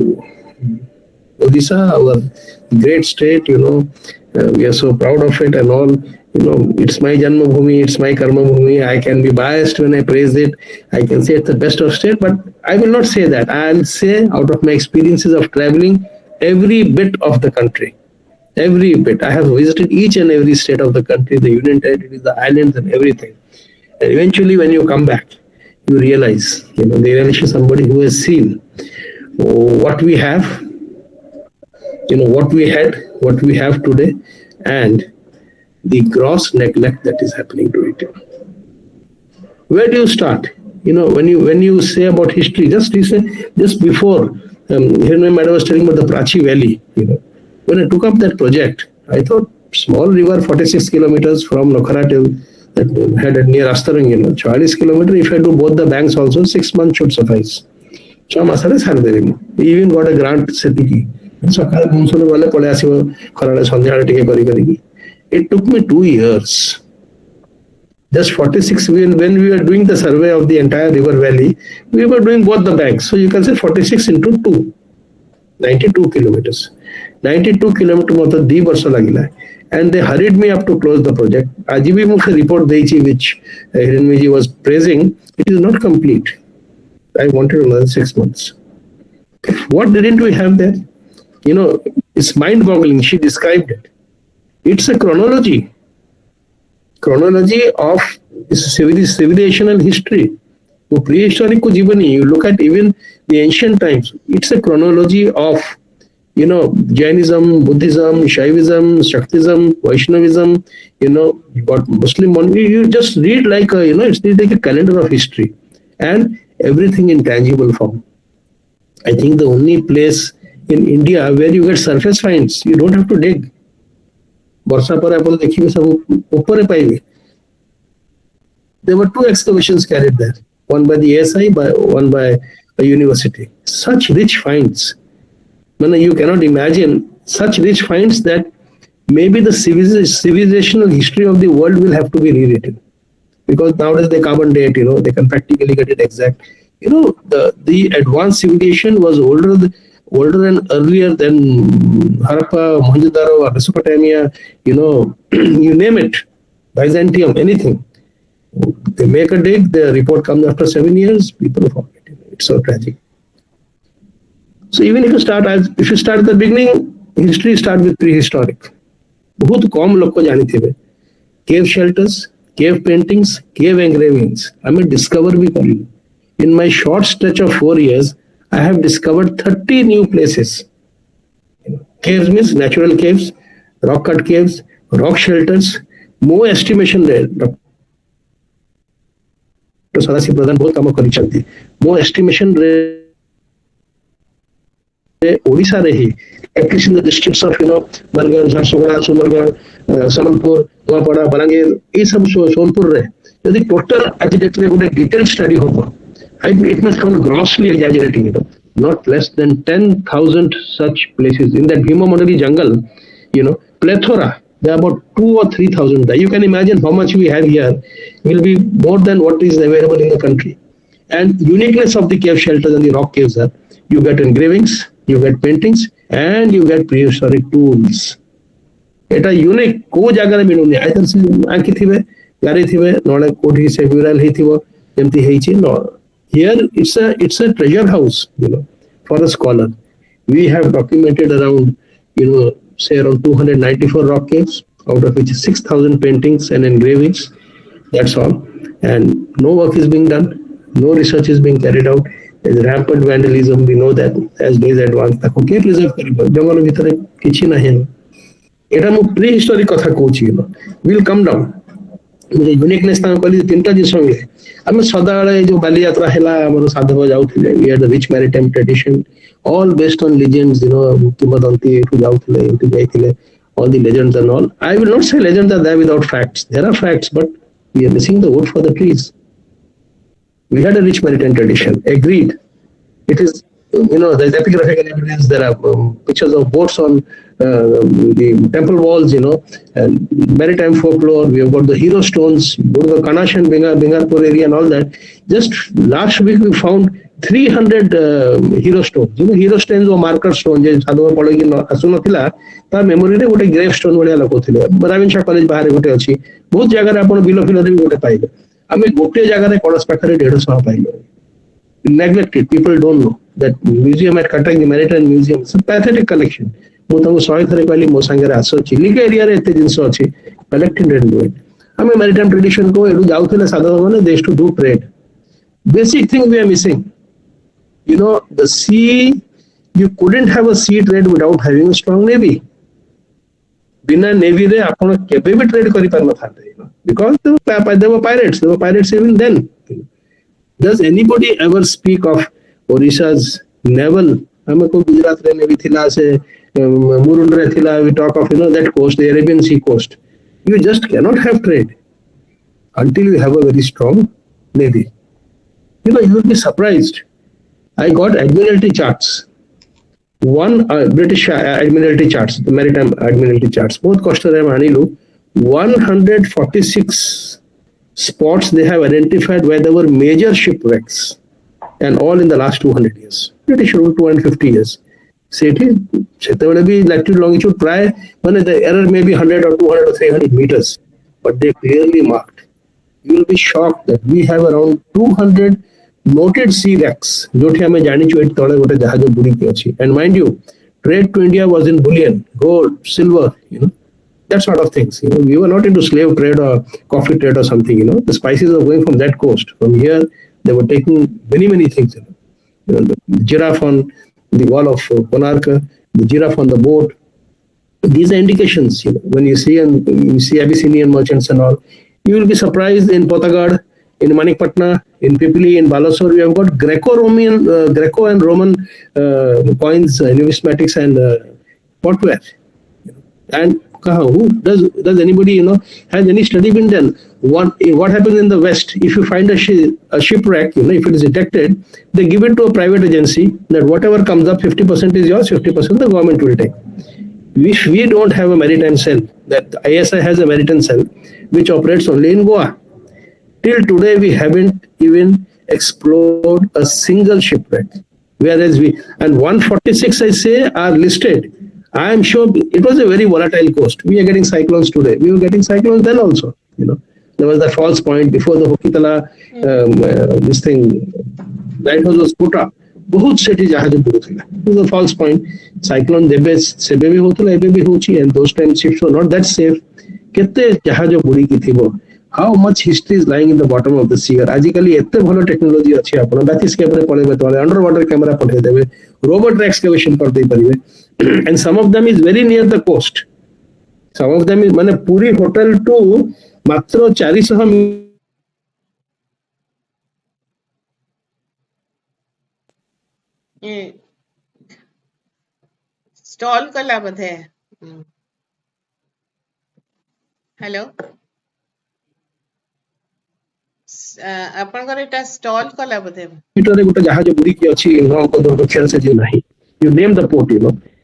Odisha, our great state, we are so proud of it and all. It's my Janma Bhumi, it's my Karma Bhumi. I can be biased when I praise it. I can say it's the best of state, but I will not say that. I'll say out of my experiences of traveling every bit of the country. Every bit. I have visited each and every state of the country, the union territories, the islands and everything. And eventually when you come back, you realize, they realize somebody who has seen what we have, what we had, what we have today, and the gross neglect that is happening to it. Where do you start? When you say about history, just before, Hiranmay Madam was telling about the Prachi Valley. When I took up that project, I thought small river, 46 kilometers from Nokhara till that headed near Astarang, 40 kilometers. If I do both the banks also, 6 months should suffice. So we even got a grant setiki. ସକାଳେ monsoon ଗଲେ ପଳେଇ ଆସିବ, ଖରାରେ ସନ୍ଧ୍ୟାବେଳେ ଟିକେ କରିକି. It took me 2 years. Just 46, when we were doing the survey of the entire river valley, we were doing both the banks. So you can say 46 into 2, 92 kilometers. 92 kilometers mother 2 ବର୍ଷ ଲାଗିଲା, and they hurried me up to close the project. ଆଜି ବି ମୁଁ report ଦେଇଛି, which Hiranmay ji was praising. It is not complete. I wanted another 6 months. What didn't we have there? It's mind-boggling. She described it. It's a chronology of civilizational history. Prehistoric ko jivani, you look at even the ancient times, it's a chronology of Jainism, Buddhism, Shaivism, Shaktism, Vaishnavism. You got Muslim one. You just read like it's like a calendar of history, and everything in tangible form. I think the only place in India where you get surface finds, you don't have to dig. ବର୍ଷା ପରେ ଆପଣ ଦେଖିବେ ସବୁ ଉପରେ ପାଇବେ. There were 2 excavations carried there, one by the ASI, one by a university. Such rich finds. You cannot imagine such rich finds that maybe the civilizational history of the world will have to be rewritten. Because nowadays they carbon date, they can practically get it exact. The advanced civilization was older and earlier than Harappa, Mohenjo-daro, Mesopotamia, you name it, Byzantium, anything. They make a dig, the report comes after 7 years, people forget it. It's so tragic. So even if you start at the beginning, history start with prehistoric. बहुत कम लोग को जानी थी. Cave shelters, cave paintings, cave engravings. हमें discover भी करी. In my short stretch of 4 years, I have discovered 30 new places. Caves means natural caves, rock cut caves, rock shelters. More estimation there. Dr. Sadasiv Pradhan बहुत काम करी. More estimation Odisha रही. At least in the districts of Bargarh, Jharsuguda, Sumargarh, Sambalpur, Nuapara, Balangir, ये सब सोनपुर रहे. यदि total architecture को detailed study होगा, it must come grossly exaggerating it. Not less than 10,000 such places in that Bhima Mandali jungle. Plethora. There are about 2,000 or 3,000 there. You can imagine how much we have here will be more than what is available in the country. And uniqueness of the cave shelters and the rock caves are you get engravings, you get paintings, and you get prehistoric tools. It is unique. को जगह में मिलूँगी. Either से आँखी थी वे, गाड़ी थी वे, नॉले कोठी से विरल ही थी वो, जमती है ही no. Here it's a treasure house, for a scholar. We have documented around, say around 294 rock caves, out of which 6,000 paintings and engravings. That's all. and no work is being done, no research is being carried out. There's rampant vandalism. We know that as days advance. ତାକୁ କିଏ preserve କରିବ? ଜଙ୍ଗଲ ଭିତରେ କିଛି ନାହିଁ। ଏଇଟା ମୁଁ pre ହିଷ୍ଟୋରିକ କଥା କହୁଛି, will come down. ୟୁନିକନେସ୍ ତାଙ୍କ କହିଲି ତିନିଟା ଜିନିଷ ମିଳେ। ଆମେ ସଦାବେଳେ ଏଇ ଯୋଉ ବାଲିଯାତ୍ରା ହେଲା ଆମର ସାଧବ ଯାଉଥିଲେ, we had the rich maritime tradition, all based on legends, କିମ୍ବଦନ୍ତୀ ଏଠୁ ଯାଉଥିଲେ ଏଠୁ ଯାଇଥିଲେ, all the legends and all. I will not say legends are there without facts. There are facts, but we are missing the wood for the trees. We had a rich maritime tradition, agreed. It is, there's epigraphical evidence, there are pictures of boats on the temple walls, and maritime folklore. We have got the hero stones, Burga Kanash and Bingarpur area and all that. Just last week we found 300 hero stones. Hero stones or marker stones, Sadhava Padagi Asunatila, ତା ମେମୋରିରେ ଗୋଟେ grave stone ଭଳିଆ ଲଗାଉଥିଲେ। ରାବିନ Shah college ବାହାରେ ଗୋଟେ ଅଛି, ବହୁତ ଜାଗାରେ ଆପଣ ବିଲ ଫିଲରେ ବି ଗୋଟେ ପାଇବେ। ଆମେ ଗୋଟେ ଜାଗାରେ କଳସ ପାଖରେ 150 ପାଇଲୁ। Neglected, people don't know that museum at Cuttack, the Maritime Museum, it's a pathetic collection. ମୁଁ ତାଙ୍କୁ 100 ଥର କହିଲି ମୋ ସାଙ୍ଗରେ ଆସ, ଚିଲିକା ଏରିଆରେ ଏତେ ଜିନିଷ ଅଛି, collected and do it. ଆମେ maritime tradition କୁ ଏଠୁ ଯାଉଥିଲେ ସାଧବ ମାନେ, they used to do trade. Basic thing we are missing. The sea, you couldn't have a sea trade without having a strong navy. बिना नेवी रे आपण केबे भी ट्रेड करि पार नथाते, because they were pirates even then. Does anybody ever speak of Odisha's naval? हमें को गुजरात रे navy थिला से मुरुंड रे थिला, we talk of that coast, the Arabian Sea coast. You just cannot have trade until you have a very strong navy. You will be surprised. I got admiralty charts. One British admiralty charts, the maritime admiralty charts. Both Costa and Manilu, 146 spots they have identified where there were major shipwrecks, and all in the last 200 years. British rule 250 years. Seteବେଳେ B latitude longitude ପ୍ରାୟ ମାନେ the error may be 100 or 200 or 300 meters, but they clearly marked. You will be shocked that we have around 200 noted sea wrecks, जोठी हमें जानी चाहिए तोड़े गोटे जहाज़ बुरी की अच्छी. And mind you, trade to India was in bullion, gold, silver, that sort of things. We were not into slave trade or coffee trade or something. The spices were going from that coast. From here, they were taking many things. The giraffe on the wall of Konark, the giraffe on the boat. These are indications. When you see Abyssinian merchants and all, you will be surprised in Potagad, in Manikpatna, in Pipili, in Balasore. We have got Greco and Roman coins, numismatics, and potware. And who does anybody has any study been done? What happens in the West if you find a shipwreck? If it is detected, they give it to a private agency that whatever comes up, 50% is yours, 50% the government will take. We don't have a maritime cell. That ISI has a maritime cell which operates only in Goa. Till today, we haven't even explored a single shipwreck. Whereas 146, I say, are listed. I am sure it was a very volatile coast. We are getting cyclones today. We were getting cyclones then also. There was that false point before the Hokitala, this thing, lighthouse was put up. बहुत सेठी जहाज बुड़ुथिला. It was a false point. Cyclone सेबे भी होतला, एबे भी होची, and those times ships were not that safe. केते जहाज बुड़ी की थिबो. How much history is lying in the bottom of the sea? आजिकली एते भलो टेक्नोलॉजी अछि आपण बैथिस्केप रे पळेबे तळे अंडर वाटर कैमरा पठे देबे, रोबोट एक्सकैवेशन कर दे परिबे, and some of them is very near the coast. Some of them is माने पूरी होटल टू मात्र 400 स्टॉल कला बोधे. हेलो, ଆପଣଙ୍କର ଏଟା ଷ୍ଟଲ୍ କଲା ବୋଧେ? मीटर ଗୋଟେ ଜାହାଜ ବୁଡିକି ଅଛି ନଅଙ୍କ ଦକ୍ଷିଣ ସେ ଯେ ନାହିଁ. You name the port,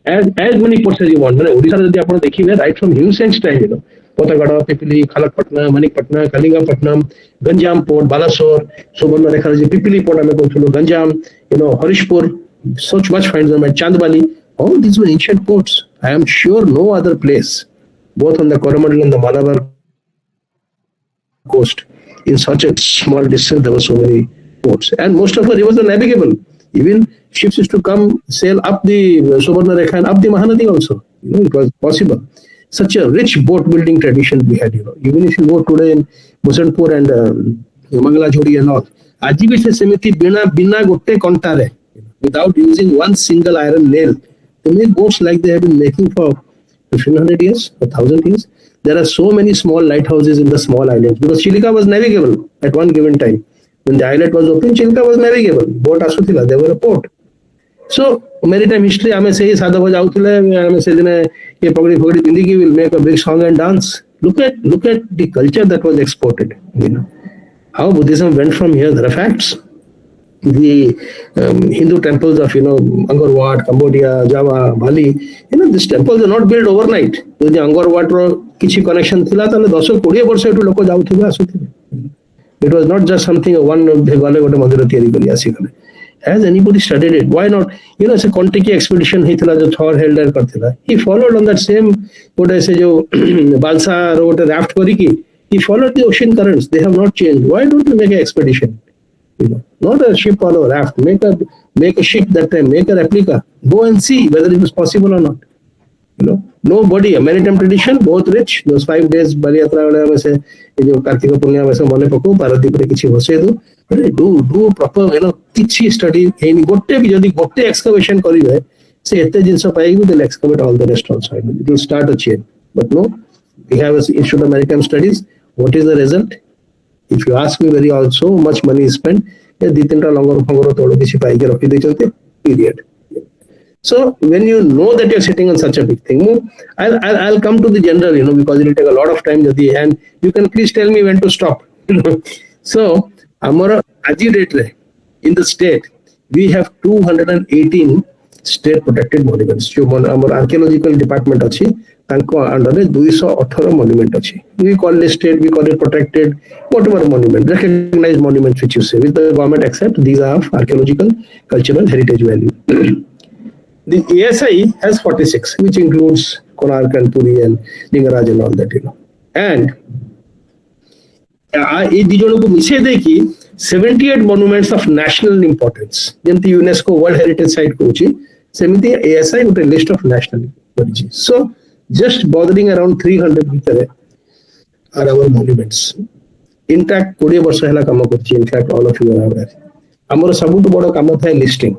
as many ports as you want. ମାନେ ଓଡିଶାରେ ଯଦି ଆପଣ ଦେଖିବେ right from ancient time, Potagada, Pipili, Khalakpatna, Manikpatna, Kalingapatnam, Ganjam port, Balasore, Subarnarekha, Pipili port ଆମେ କହୁଥିଲୁ, Ganjam, Harishpur, so much finds them at Chandbali. All these were ancient ports. I am sure no other place, both on the Coromandel and the Malabar coast, in such a small distance there were so many ports, and most of the rivers are navigable. Even ships used to come sail up the Subarnarekha and up the Mahanadi also. It was possible. Such a rich boat building tradition we had. Even if you go today in Musanpur and Mangala Jodi and all. Aji bhi se semiti bina gotte kontare, without using one single iron nail. They make boats like they have been making for 1500 years, 1000 years. There are so many small lighthouses in the small islands because Chilika was navigable at one given time. When the islet was open, Chilika was navigable. Boat asutila, they were a port. So maritime history, I may say, Sadhava Jautile, I may say, will make a big song and dance. Look at the culture that was exported. How Buddhism went from here. There are facts. The Hindu temples of Angkor Wat, Cambodia, Java, Bali. These temples are not built overnight. With the Angkor Wat kichi connection thila tale 10-20 ବର୍ଷ ଏଠୁ ଲୋକ ଯାଉଥିବେ ଆସୁଥିବେ. It was not just something one gale gote mandir tiyari kari asikale. Has anybody studied it? Why not? It's a Kontiki expedition hitila jo Thor held and kartila. He followed on that same what I say jo balsa or what raft kariki. He followed the ocean currents. They have not changed. Why don't you make an expedition? Not a ship or a raft. Make a ship that time. Make a replica. Go and see whether it is possible or not. Nobody. A maritime tradition, both rich. Those 5 days Bali Yatra wale se Kartika Punya वैसे मने पको पारदीप रे किछि होसे do proper किछि study any गोटे भी जदी गोटे excavation करिवे से एते जिंस पाइबु they'll excavate all the rest also. It will start a chain. But no, we have an Institute of Maritime Studies. What is the result? If you ask me very also much money is spent, ଦି ତିନଟା ଲଙ୍ଗର ଫଙ୍ଗର ତଳ କିଛି ପାଇକି ରଖି ଦେଇଛନ୍ତି, period. So when you know that you're sitting on such a big thing, I'll come to the general, because it will take a lot of time, and you can please tell me when to stop. So, amara aji date in the state, we have 218 state protected monuments. Our archaeological department achi, under 218 monument achi. We call it state, we call it protected, whatever monument, recognized monuments which you say, which the government accept, these are of archaeological, cultural heritage value. The ASI has 46, which includes Konark and Puri and Lingaraj and all that, And these 78 monuments of national importance. Then the UNESCO World Heritage Site Kochi, ASI with a list of national origins. So just bothering around 300 are our monuments. Intact, 20 years in fact, all of you are aware. Amara sabutu boda kamo thai listing,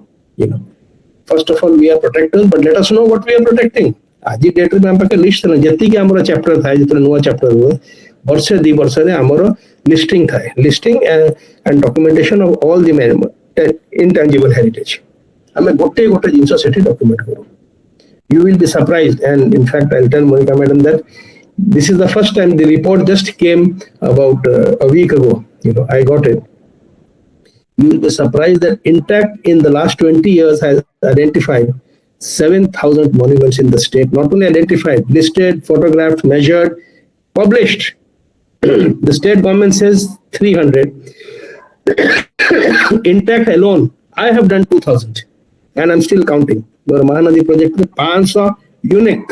First of all, we are protectors, but let us know what we are protecting. Aji date mein ampa list na jati ki amara chapter tha jitne nuwa chapter huwa barshe 2 barshe re amara listing tha listing and documentation of all the intangible heritage. Ame gotte jinsa seti document karu. You will be surprised, and in fact I'll tell Monica madam that this is the first time the report just came about a week ago. I got it. You will be surprised that Intact in the last 20 years has identified 7,000 monuments in the state. Not only identified, listed, photographed, measured, published. The state government says 300. Intact alone, I have done 2,000 and I'm still counting. Your Mahanadi project, 500 unique,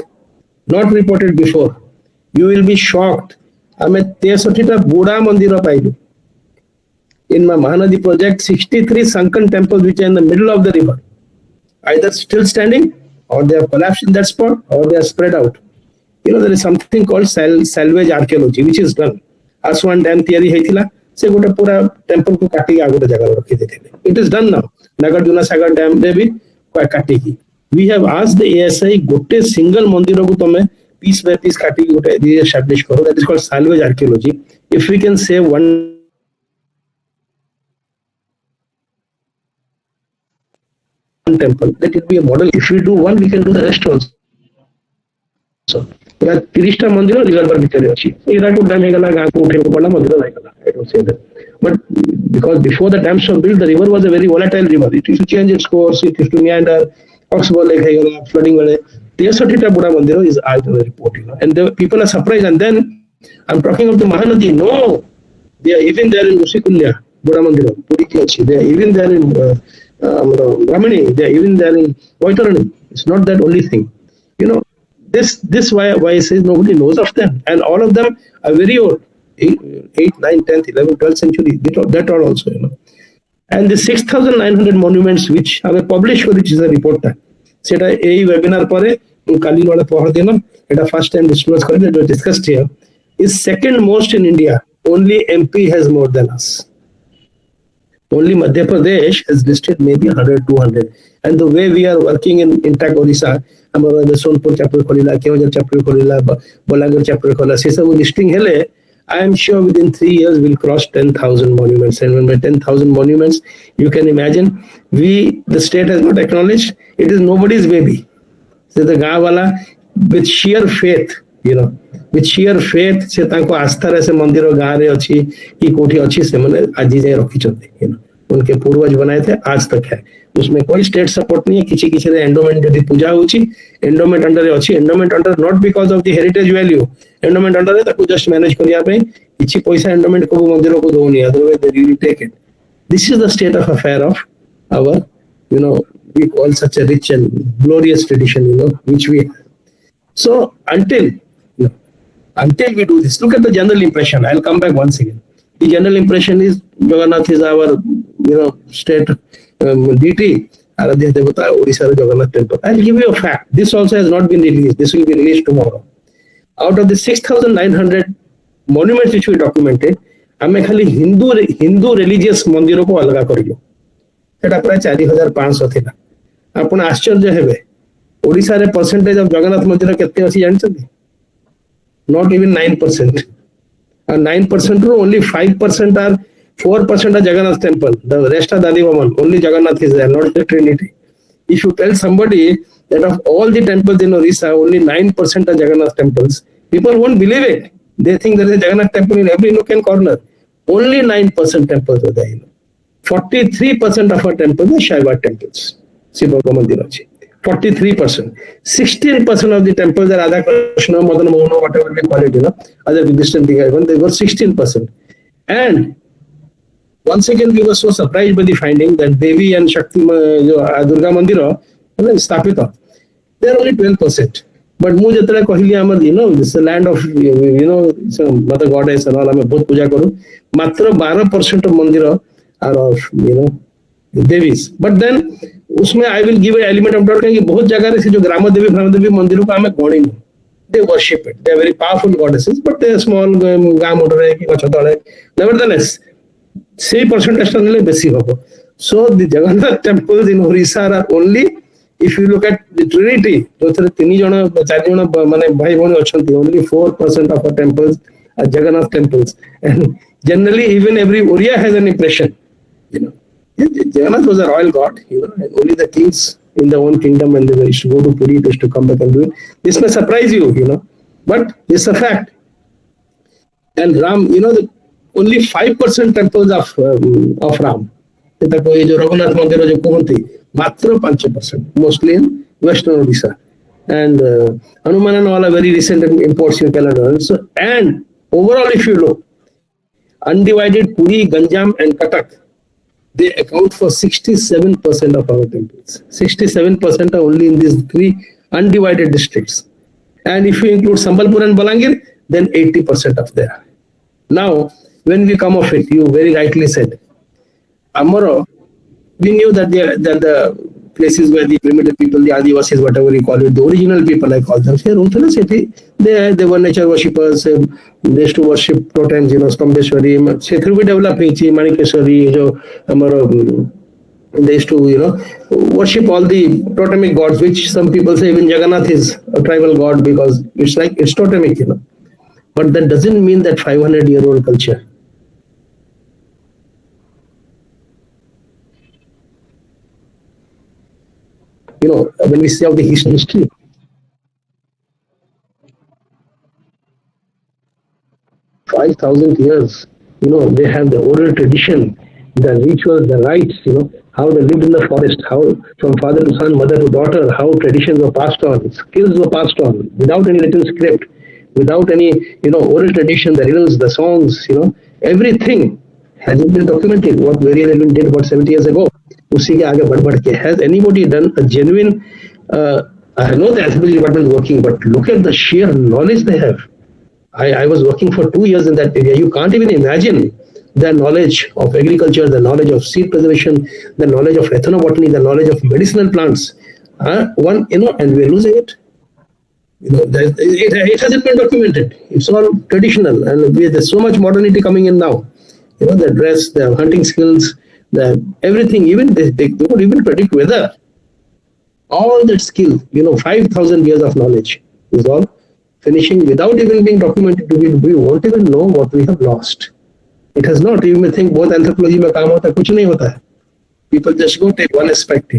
not reported before. You will be shocked. I mean, 63 Buddha Mandira Paidu. In my Mahanadi project, 63 sunken temples which are in the middle of the river, either still standing, or they have collapsed in that spot, or they are spread out. There is something called salvage archaeology, which is done. Aswan Dam theory haitila, se gote pura temple ko kati agote jaga rakhi dethile. It is done now. Nagarjuna Sagar Dam de bhi kati. We have asked the ASI gote single mandira ko tome piece by piece kati gote establish karo. That is called salvage archaeology. If we can save one temple, let it be a model. If we do one, we can do the rest also. So, 30 mandira river bhitare achi. Hirakud dam hegala gaon ko uthe ko pala mandira naigala. I don't say that. But because before the dams were built, the river was a very volatile river. It used to change its course. It used to meander. Oxbow lake hegala, flooding wale. 63 Buddha mandira is out of the report, And the people are surprised. And then I'm talking of the Mahanadi. No, they are even there in Musikulya, Buddha mandira. They are even there in Ramani, they are even there in Vaitarani. It's not that only thing. This why I say nobody knows of them. And all of them are very old. 8, 9, 10th, 11th, 12th century. That all also, And the 6,900 monuments which are published, which is a report. Seta a webinar pare, Kali wala pohar dena, it first time discussed here, is second most in India. Only MP has more than us. Only Madhya Pradesh has listed maybe 100, 200. And the way we are working in intact Odisha, ଆମର Sonepur chapter ଖୋଲିଲା, Keonjhar chapter ଖୋଲିଲା, Balangir chapter ଖୋଲିଲା, ସେ ସବୁ listing ହେଲେ, I am sure within 3 years we'll cross 10,000 monuments. And when by 10,000 monuments, you can imagine, the state has not acknowledged, it is nobody's baby. So the Gawala, with sheer faith, with sheer faith, से तांको आस्था रे से मंदिर गाँव रे अच्छी कि कोठी अच्छी से मैंने आज जाए रखी चलते, उनके पूर्वज बनाए थे, आज तक है, उसमें कोई स्टेट सपोर्ट नहीं है, किसी किसी ने एंडोमेंट यदि पूजा होची, एंडोमेंट अंडर अच्छी, endowment under not because of the heritage value, endowment under है ताको जस्ट मैनेज करिया पे किसी पैसा एंडोमेंट को मंदिर को दोनी, otherwise they really take it. This is the state of affair of our, we call such a rich and glorious tradition, which we have. So until we do this, look at the general impression. I'll come back once again. The general impression is Jagannath is our, state deity. Aradhya Devata, Odisha Jagannath temple. I'll give you a fact. This also has not been released. This will be released tomorrow. Out of the 6,900 monuments which we documented, हमें खाली Hindu religious मंदिरों को अलग करियो. सेटा प्राय 4,500 थिला. आपण आश्चर्य हेबे, ओडिसा रे परसेंटेज ऑफ जगन्नाथ मंदिर केते अछि जानछथि? Not even 9%. And 9% ru only 5% are 4% are Jagannath temple. The rest are Dadi Vaman. Only Jagannath is there, not the Trinity. If you tell somebody that of all the temples in Odisha, only 9% are Jagannath temples, people won't believe it. They think there is a Jagannath temple in every nook and corner. Only 9% temples are there. 43% of our temples are Shaiva temples. Shiva Mandir achi. 43%. 16% of the temples are Radha Krishna, Madan Mohan, whatever we call it, other Buddhist even they were 16%. And once again, we were so surprised by the finding that Devi and Shakti, Durga Mandira, Stapita, they are only 12%. But mu jatra kahili amar, this is the land of, Mother Goddess and all, ame bahut puja karu. Matra 12% of mandira are of, Devis. But then, उसमें I will give an element of doubt कि बहुत जगह रे से जो ग्राम देवी मंदिरों को हमें गौणी नहीं. They worship it. They are very powerful goddesses, but they are small. गाम उड़ रहे कि गछ तले. Nevertheless, 6% ले बेसी होगा. So the Jagannath temples in Odisha are only, if you look at the Trinity, जो थे 3 जन 4 जन माने भाई बहन अछंती, only 4% of our temples are Jagannath temples. And generally, even every Oriya has an impression, Jagannath was a royal god, and only the kings in their own kingdom, and they used to go to Puri, they used to come back and do it. This may surprise you, but it's a fact. And Ram, only 5% temples of Ram. ये जो रघुनाथ मंदिर जो कहते मात्र 5%, mostly in Western Odisha. And Hanuman and all are very recent imports in calendar. So, and overall, if you look, undivided Puri, Ganjam, and Cuttack, they account for 67% of our temples. 67% are only in these 3 undivided districts. And if you include Sambalpur and Balangir, then 80% of there. Now, when we come of it, you very rightly said, Amaro, we knew that the places where the primitive people, the Adivasis, whatever you call it, the original people, I call them, they were nature worshippers. They used to worship totems, Stambeshwari, Sethu develop Manikeshwari, they used to, worship all the totemic gods, which some people say even Jagannath is a tribal god because it's totemic, But that doesn't mean that 500-year-old culture. When we say of the history, 5,000 years, they have the oral tradition, the rituals, the rites, how they lived in the forest, how from father to son, mother to daughter, how traditions were passed on, skills were passed on, without any written script, without any, oral tradition, the riddles, the songs, everything has been documented. What Varian Edwin did about 70 years ago, उसी के आगे बढ़ के. Has anybody done a genuine, I know the anthropology department is working, but look at the sheer knowledge they have. I was working for 2 years in that area. You can't even imagine the knowledge of agriculture, the knowledge of seed preservation, the knowledge of ethnobotany, the knowledge of medicinal plants. And we're losing it. It hasn't been documented. It's all traditional, and there's so much modernity coming in now. The dress, the hunting skills, Everything, even they don't even predict weather. All that skill, 5,000 years of knowledge is all finishing without even being documented. We won't even know what we have lost. It has not. You may think both anthropology mein kaam hota hai, kuch nahi hota hai. People just go take one aspect.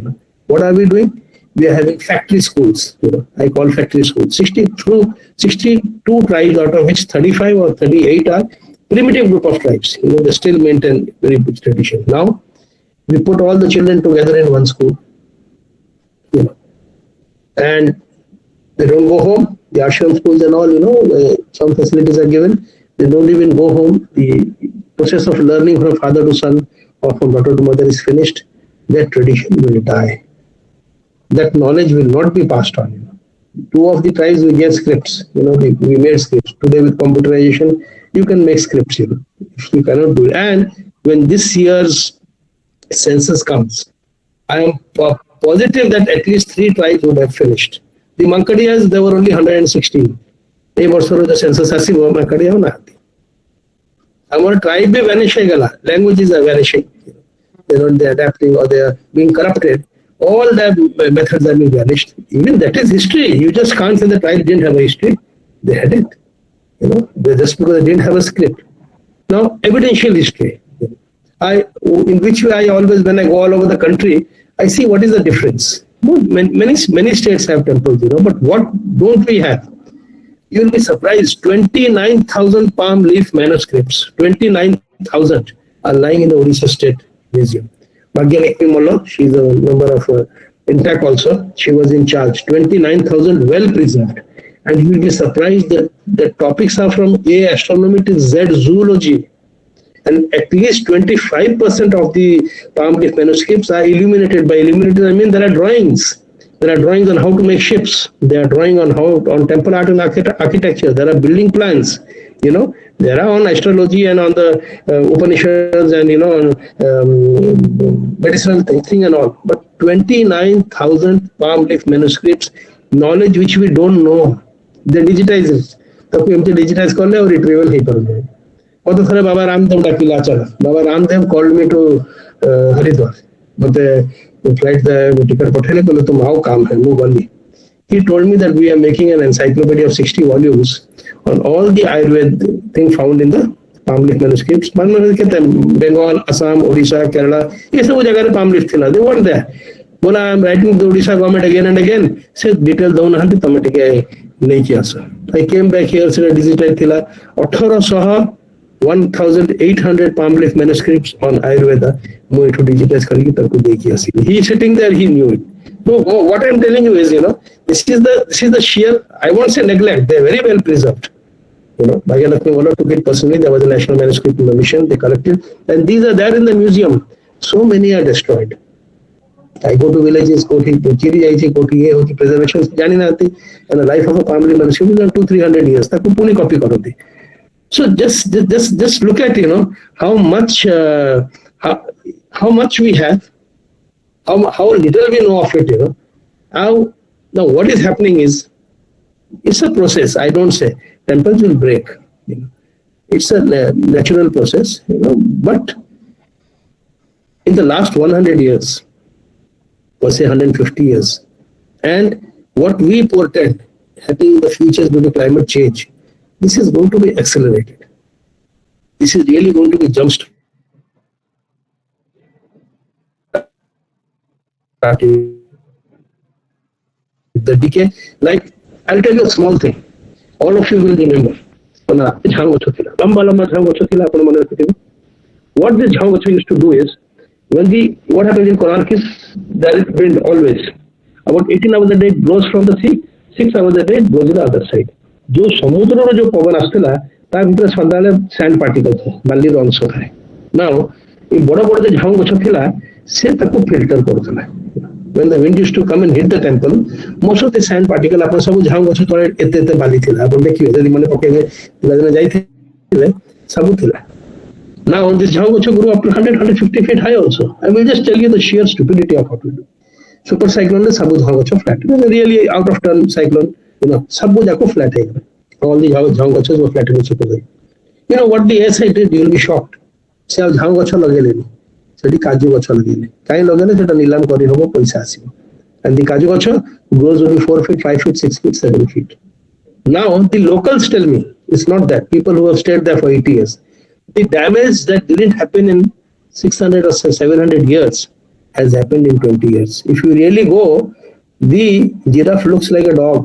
What are we doing? We are having factory schools. I call factory schools. 62 tribes, out of which 35 or 38 are primitive group of tribes. They still maintain very good tradition. Now we put all the children together in one school. And they don't go home. The ashram schools and all, some facilities are given. They don't even go home. The process of learning from father to son or from daughter to mother is finished. That tradition will die. That knowledge will not be passed on. Two of the tribes we gave scripts. We made scripts. Today with computerization, you can make scripts. If you cannot do it. And when this year's census comes, I am positive that at least 3 tribes would have finished. The Mankadiyas, there were only 116. They were sort of the census as well. Our tribe is vanishing. Languages are vanishing. They're adapting or they are being corrupted. All their methods are being vanished. Even that is history. You just can't say the tribe didn't have a history. They had it. Just because they didn't have a script. Now, evidential history. In which way I always, when I go all over the country, I see what is the difference. Many states have temples, but what don't we have? You will be surprised. 29,000 palm leaf manuscripts, 29,000 are lying in the Odisha State Museum. Bhagya Lakshmi Mallo, she is a member of INTAC also. She was in charge. 29,000 well preserved. And you will be surprised that the topics are from A, astronomy to Z, zoology. And at least 25% of the palm leaf manuscripts are illuminated. By illuminated, I mean there are drawings. There are drawings on how to make ships. There are drawings on temple art and architecture. There are building plans. There are on astrology and on the Upanishads and medicinal thing and all. But 29,000 palm leaf manuscripts, knowledge which we don't know, they digitize it. So we digitize it or retrieval. Baba Ramdev called me to Haridwar. But the flight the ticket pathele to how kaam hai move only. He told me that we are making an encyclopedia of 60 volumes on all the Ayurveda thing found in the palm leaf manuscripts. Bengal, Assam, Odisha, Kerala, ये सब जगह palm leaf थी. They weren't there. बोला I am writing to the Odisha government again and again. Said detail दो ना हंती तमटे के नहीं किया sir. I came back here से digital थीला 1800 1,800 palm leaf manuscripts on Ayurveda. He is sitting there, he knew it. So what I am telling you is, this is the sheer, I won't say neglect, they are very well preserved. Bhagya Lakshmi Mallo took it personally. There was a national manuscript in the mission, they collected, and these are there in the museum. So many are destroyed. I go to villages, preservation, and the life of a palm leaf manuscript is on 200-300 years. So just look at how much we have, how little we know of it. Now what is happening is it's a process. I don't say temples will break. It's a natural process. But in the last 100 years, or say 150 years, and what we portend happening in the future due to climate change. This is going to be accelerated. This is really going to be jump-started. The decay, like, I'll tell you a small thing. All of you will remember. What this jhangacho used to do is, what happens in Konark is, there is wind always. About 18 hours a day it blows from the sea, 6 hours a day it blows in the other side. जो समुद्र जो पवन आसला ता भीतर सदाले sand particle थे बालीर अंश थाए now ये बड़ बड़ जे झाऊ गछ थिला से ताको filter करथला when the wind used to come and hit the temple most of the sand particle अपन सब झाऊ गछ तळे एते बाली थिला अपन देखिबे जदि माने पकेबे लजने जाई थिले सब थिला now this झाऊ गछ grew up to 100-150 feet high also. I will just tell you the sheer stupidity of what we do. Super cyclone ne सब झाऊ गछ flat. It was a really out of turn cyclone. सब जाको flat है. All the Jhau गछes were flat in super. What the SI did, you will be shocked. से झाऊ गछ लगे लेनी. ସେଠି କାଜୁ ଗଛ ଲଗେଇଲେ କାହିଁ ଲଗେଇଲେ ସେଟା ନିଲାମ କରିହବ ପଇସା ଆସିବ and the kaju gacha grows only 4 feet 5 feet 6 feet 7 feet. Now the locals tell me it's not that people who have stayed there for 80 years the damage that didn't happen in 600 or 700 years has happened in 20 years. If you really go, the giraffe looks like a dog.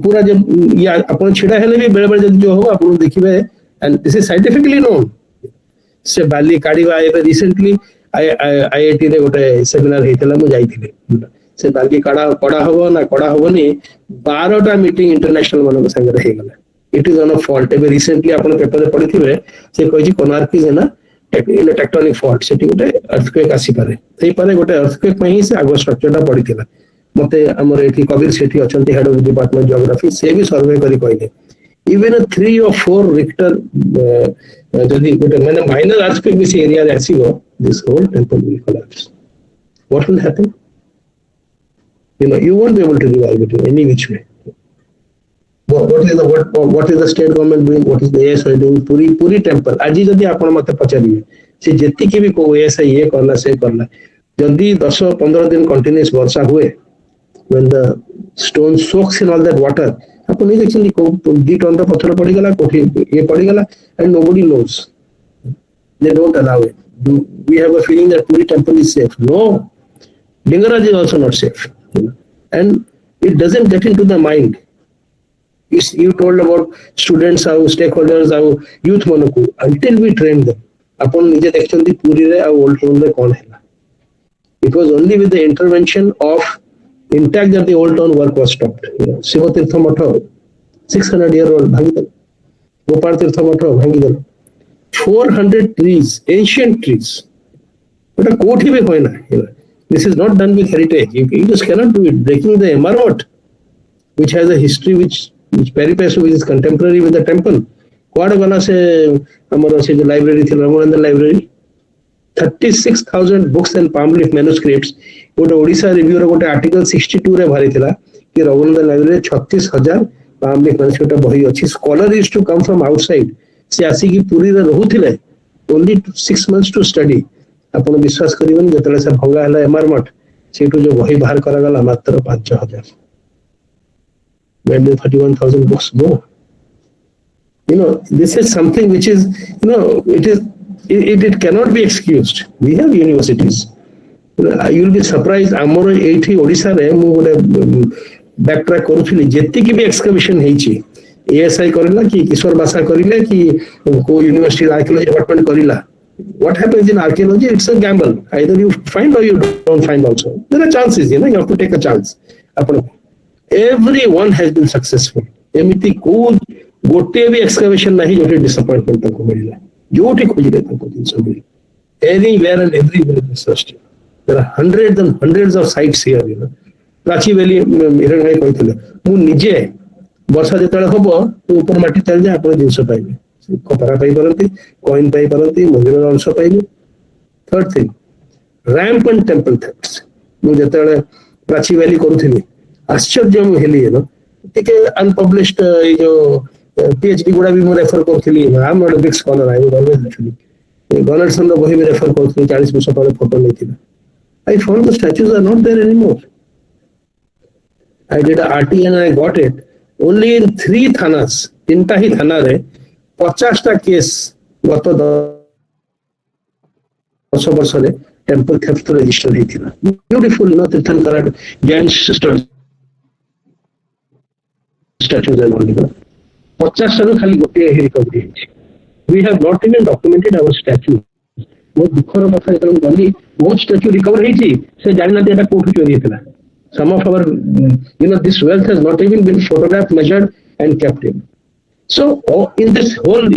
पूरा जब या अपन छिड़ा हेले भी बेले बेले जो होगा अपन देखिबे and this is scientifically known. से बाली काढ़ीबा एबे रिसेंटली आईआईटी रे गोटे सेमिनार हेतला मु जाईथिले से बाली काढ़ा कड़ा हबो ना कड़ा हबोनी 12टा मीटिंग इंटरनेशनल मानक संगे हे गला it is on a fault एबे रिसेंटली आपण पेपर रे पढिथिबे से कहजी कोनार्क इज ना टेक्टोनिक फॉल्ट सेठी गोटे अर्थक्वेक आसी पारे सेही पारे गोटे अर्थक्वेक पई से आगो स्ट्रक्चरटा पडिथिला मते हमर एठी कबीर सेठी अछंती हेड ऑफ डिपार्टमेंट जियोग्राफी से भी सर्वे करी कहले even a 3 or 4 Richter जदि गोटे माने माइनर अर्थक्वेक भी से एरिया रे आसीगो this whole temple will collapse. What will happen? You won't be able to revive it in any which way. What is the state government doing? What is the ASI doing? पूरी temple आज जदि आपण मते पचारिबे से जेति के भी को ASI ये करला से करला जदि 10-15 दिन कंटीन्यूअस वर्षा हुए when the stone soaks in all that water अपन नहीं देखछन को 2 टन का पत्थर पड़ी गला कोठी ये पड़ी गला and nobody knows they don't allow it. We have a feeling that Puri temple is safe. No, Lingaraj is also not safe, and it doesn't get into the mind. You told about students, how stakeholders, how youth manaku. Until we train them, अपन निजे देखछन दी Puri रे आ old town रे कौन हैला. It was only with the intervention of intact that the old town work was stopped. Shiva Tirtha Matha 600-year-old भांगी गोपाल तीर्थ मठ भांगी 400 trees, ancient trees. But a कोठी भी होए ना. This is not done with heritage. You just cannot do it. Breaking the Emarmot, which has a history which peripass which is contemporary with the temple. Quad gala se amaro se jo library thila Ramananda library 36,000 books and palm leaf manuscripts. गोटे Odisha review रे गोटे article 62 रे भरी थिला कि Raghunandan library 36,000 palm leaf manuscript बही अछि. Scholar used to come from outside. से आसी की पूरी रे रहुथिले only 6 months to study. आपण विश्वास करिबन जतले से भंगा हला एमारमठ सेटू जो बही बाहर करा गला मात्र 5,000. When the 31,000 books go, this is something which is, it cannot be excused. We have universities. You will be surprised. Amor एठी ओडिसा रे मु गोटे बैक ट्रैक करूथली जेति की भी एक्सकवेशन हेची ASI करिला कि किशोर बासा करिले कि को यूनिवर्सिटी आर्कियोलॉजी डिपार्टमेंट करिला. What happens in archaeology? It's a gamble. Either you find or you don't find also. There are chances, you have to take a chance. Everyone has been successful. एमिति को गोटे भी excavation नहीं Jote disappointment तक मिलला जोटे खोजिले तक जिंस मिल anywhere and everywhere researched. There are hundreds and hundreds of sites here. Prachi valley हिरण भाई कहथिले मु निजे वर्षा जेतले हबो ऊपर माटी चल जाय आपण जिंस पाइबे कपड़ा पाई परंती कॉइन पाई परंती मंदिर अंश पाइबे. Third thing ramp and temple thefts मु जेतले प्राची वैली करूथिली आश्चर्य मु हेली टिके अनपब्लिश्ड ये जो PhD गुडा भी मु रेफर करथिली. I am not a big scholar. I would always actually गॉनल्सन रो बही में रेफर करथिली 40 वर्ष पहले फोटो लेथिला. I found the statues are not there anymore. I did a RT and I got it. Only in 3 thanas, 3टा ही थाना रे 50टा केस गत 10 वर्ष रे टेंपल थेफ्ट रजिस्टर हेतिला. ब्यूटीफुल तीर्थंकर Jain sisters statues and all that. 50 टा खाली गोटे ही recovery हेछि. We have not even documented our statues. बहुत दुखर कथा जतन गली बहुत स्टैच्यू रिकवर हेछि से जानिना एटा कोठु चोरी हेतला. Some of our this wealth has not even been photographed, measured and kept in. So in this whole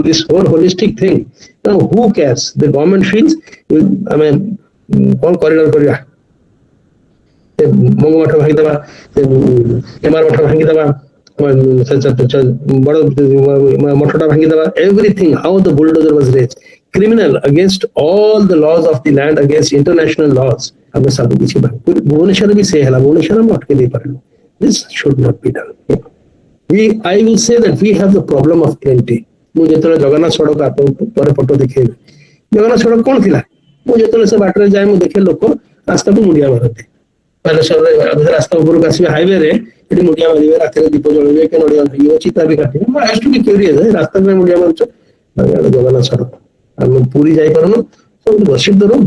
this whole holistic thing, now who cares? The government feels I mean कौन corridor करिया मंग मठ भांगी दबा MR मठ भांगी दबा बड़ मठटा भांगी दबा. Everything how the bulldozer was raised. Criminal against all the laws of the land, against international laws. हमें सब कुछ भुवनेश्वर भी से है भुवनेश्वर हम अटके नहीं पारे. This should not be done. I will say that we have the problem of plenty. मुझे तो जगन्नाथ सड़क आप पर फोटो दिखे ଜଗନ୍ନାଥ ସଡ଼କ କଣ ଥିଲା? ମୁଁ ଯେତେବେଳେ ସେ ବାଟରେ ଯାଏ ମୁଁ ଦେଖେ ଲୋକ ରାସ୍ତାକୁ ମୁଣ୍ଡିଆ ମାରନ୍ତି। ବାଲେଶ୍ୱରରେ ରାସ୍ତା ଉପରକୁ ଆସିବେ ହାଇୱେରେ, ଏଠି ମୁଣ୍ଡିଆ ମାରିବେ, ରାତିରେ ଦୀପ ଜଳିବେ, କି ନଡ଼ିଆ ଭାଙ୍ଗିବେ, ଚିତା ବି କାଟିବେ। ମୁଁ ଆଇ ଟୁ ବି କ୍ୟୁରିୟସ୍, ରାସ୍ତା ପାଇଁ ମୁଣ୍ଡିଆ ମାରୁଛ? ଜଗନ୍ନାଥ ସଡ଼କ। ଆମେ ପୁରୀ ଯାଇପାରୁନୁ, ବର୍ଷିତ ରୋଡ।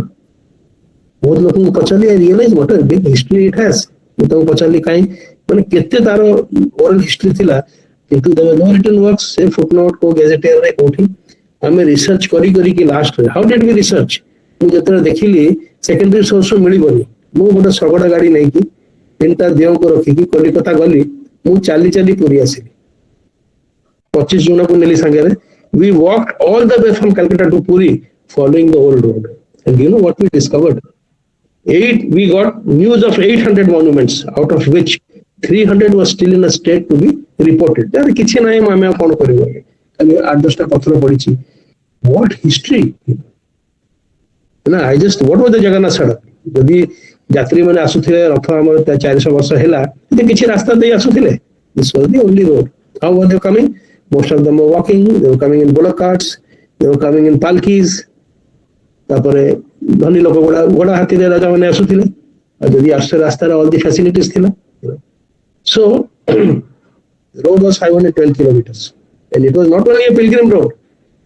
ବହୁତ ଲୋକଙ୍କୁ ପଚାରିଲି, I ରିୟଲାଇଜ what a big history it has. ମୁଁ ତାଙ୍କୁ ପଚାରିଲି କାହିଁ, ମାନେ କେତେ ତାର ଓରାଲ ହିଷ୍ଟ୍ରି ଥିଲା, କିନ୍ତୁ no written works, ସେ ଫୁଟନୋଟ କୋଉ ଗେଜେଟିୟରରେ କୋଉଠି ଆମେ ରିସର୍ଚ୍ଚ କରିକି ଲାଷ୍ଟରେ ହାଉ ଡିଡ୍ ୱି ରିସର୍ଚ୍ଚ, ମୁଁ ଯେତେବେଳେ ଦେଖିଲି ସେକେଣ୍ଡାରୀ ସୋର୍ସରୁ ମିଳିବନି, ମୁଁ ଗୋଟେ ଶଗଡ଼ ଗାଡି ନେଇକି 3ଟା ଦିଅଁଙ୍କୁ ରଖିକି କଲିକତା ଗଲି। ମୁଁ ଚାଲି ଚାଲି ପୁରୀ ଆସିଲି, 25 ଜଣକୁ ନେଲି ସାଙ୍ଗରେ। We walked all the way from Calcutta to Puri following the old road. And you know what we discovered? We got news of 800 monuments, out of which 300 was still in a state to be reported. There କିଛି ନାହିଁ, ଆମେ ଆଉ କଣ କରିବୁ, ଖାଲି 8-10ଟା ପତ୍ର ପଡିଛି। What history? ନା I just, what was the Jagannath ସଡ଼କ? ଯଦି ଯାତ୍ରୀ ମାନେ ଆସୁଥିଲେ, ରଥ ଆମର 400 ବର୍ଷ ହେଲା, କିଛି ରାସ୍ତା ଦେଇ ଆସୁଥିଲେ? This was the only road. How were they coming? Most of them were walking, they were coming in bullock carts, they were coming in palkis. ତାପରେ ଧନୀ ଲୋକ ଗୁଡା ଘୋଡା ହାତୀରେ ରାଜା ମାନେ ଆସୁଥିଲେ, ଆଉ ଯଦି ଆସୁଥିଲେ ରାସ୍ତାରେ ଅଲ୍ ଦି ଫ୍ୟାସିଲିଟିସ୍ ଥିଲା। So the road was 512 kilometers and it was not only a pilgrim road.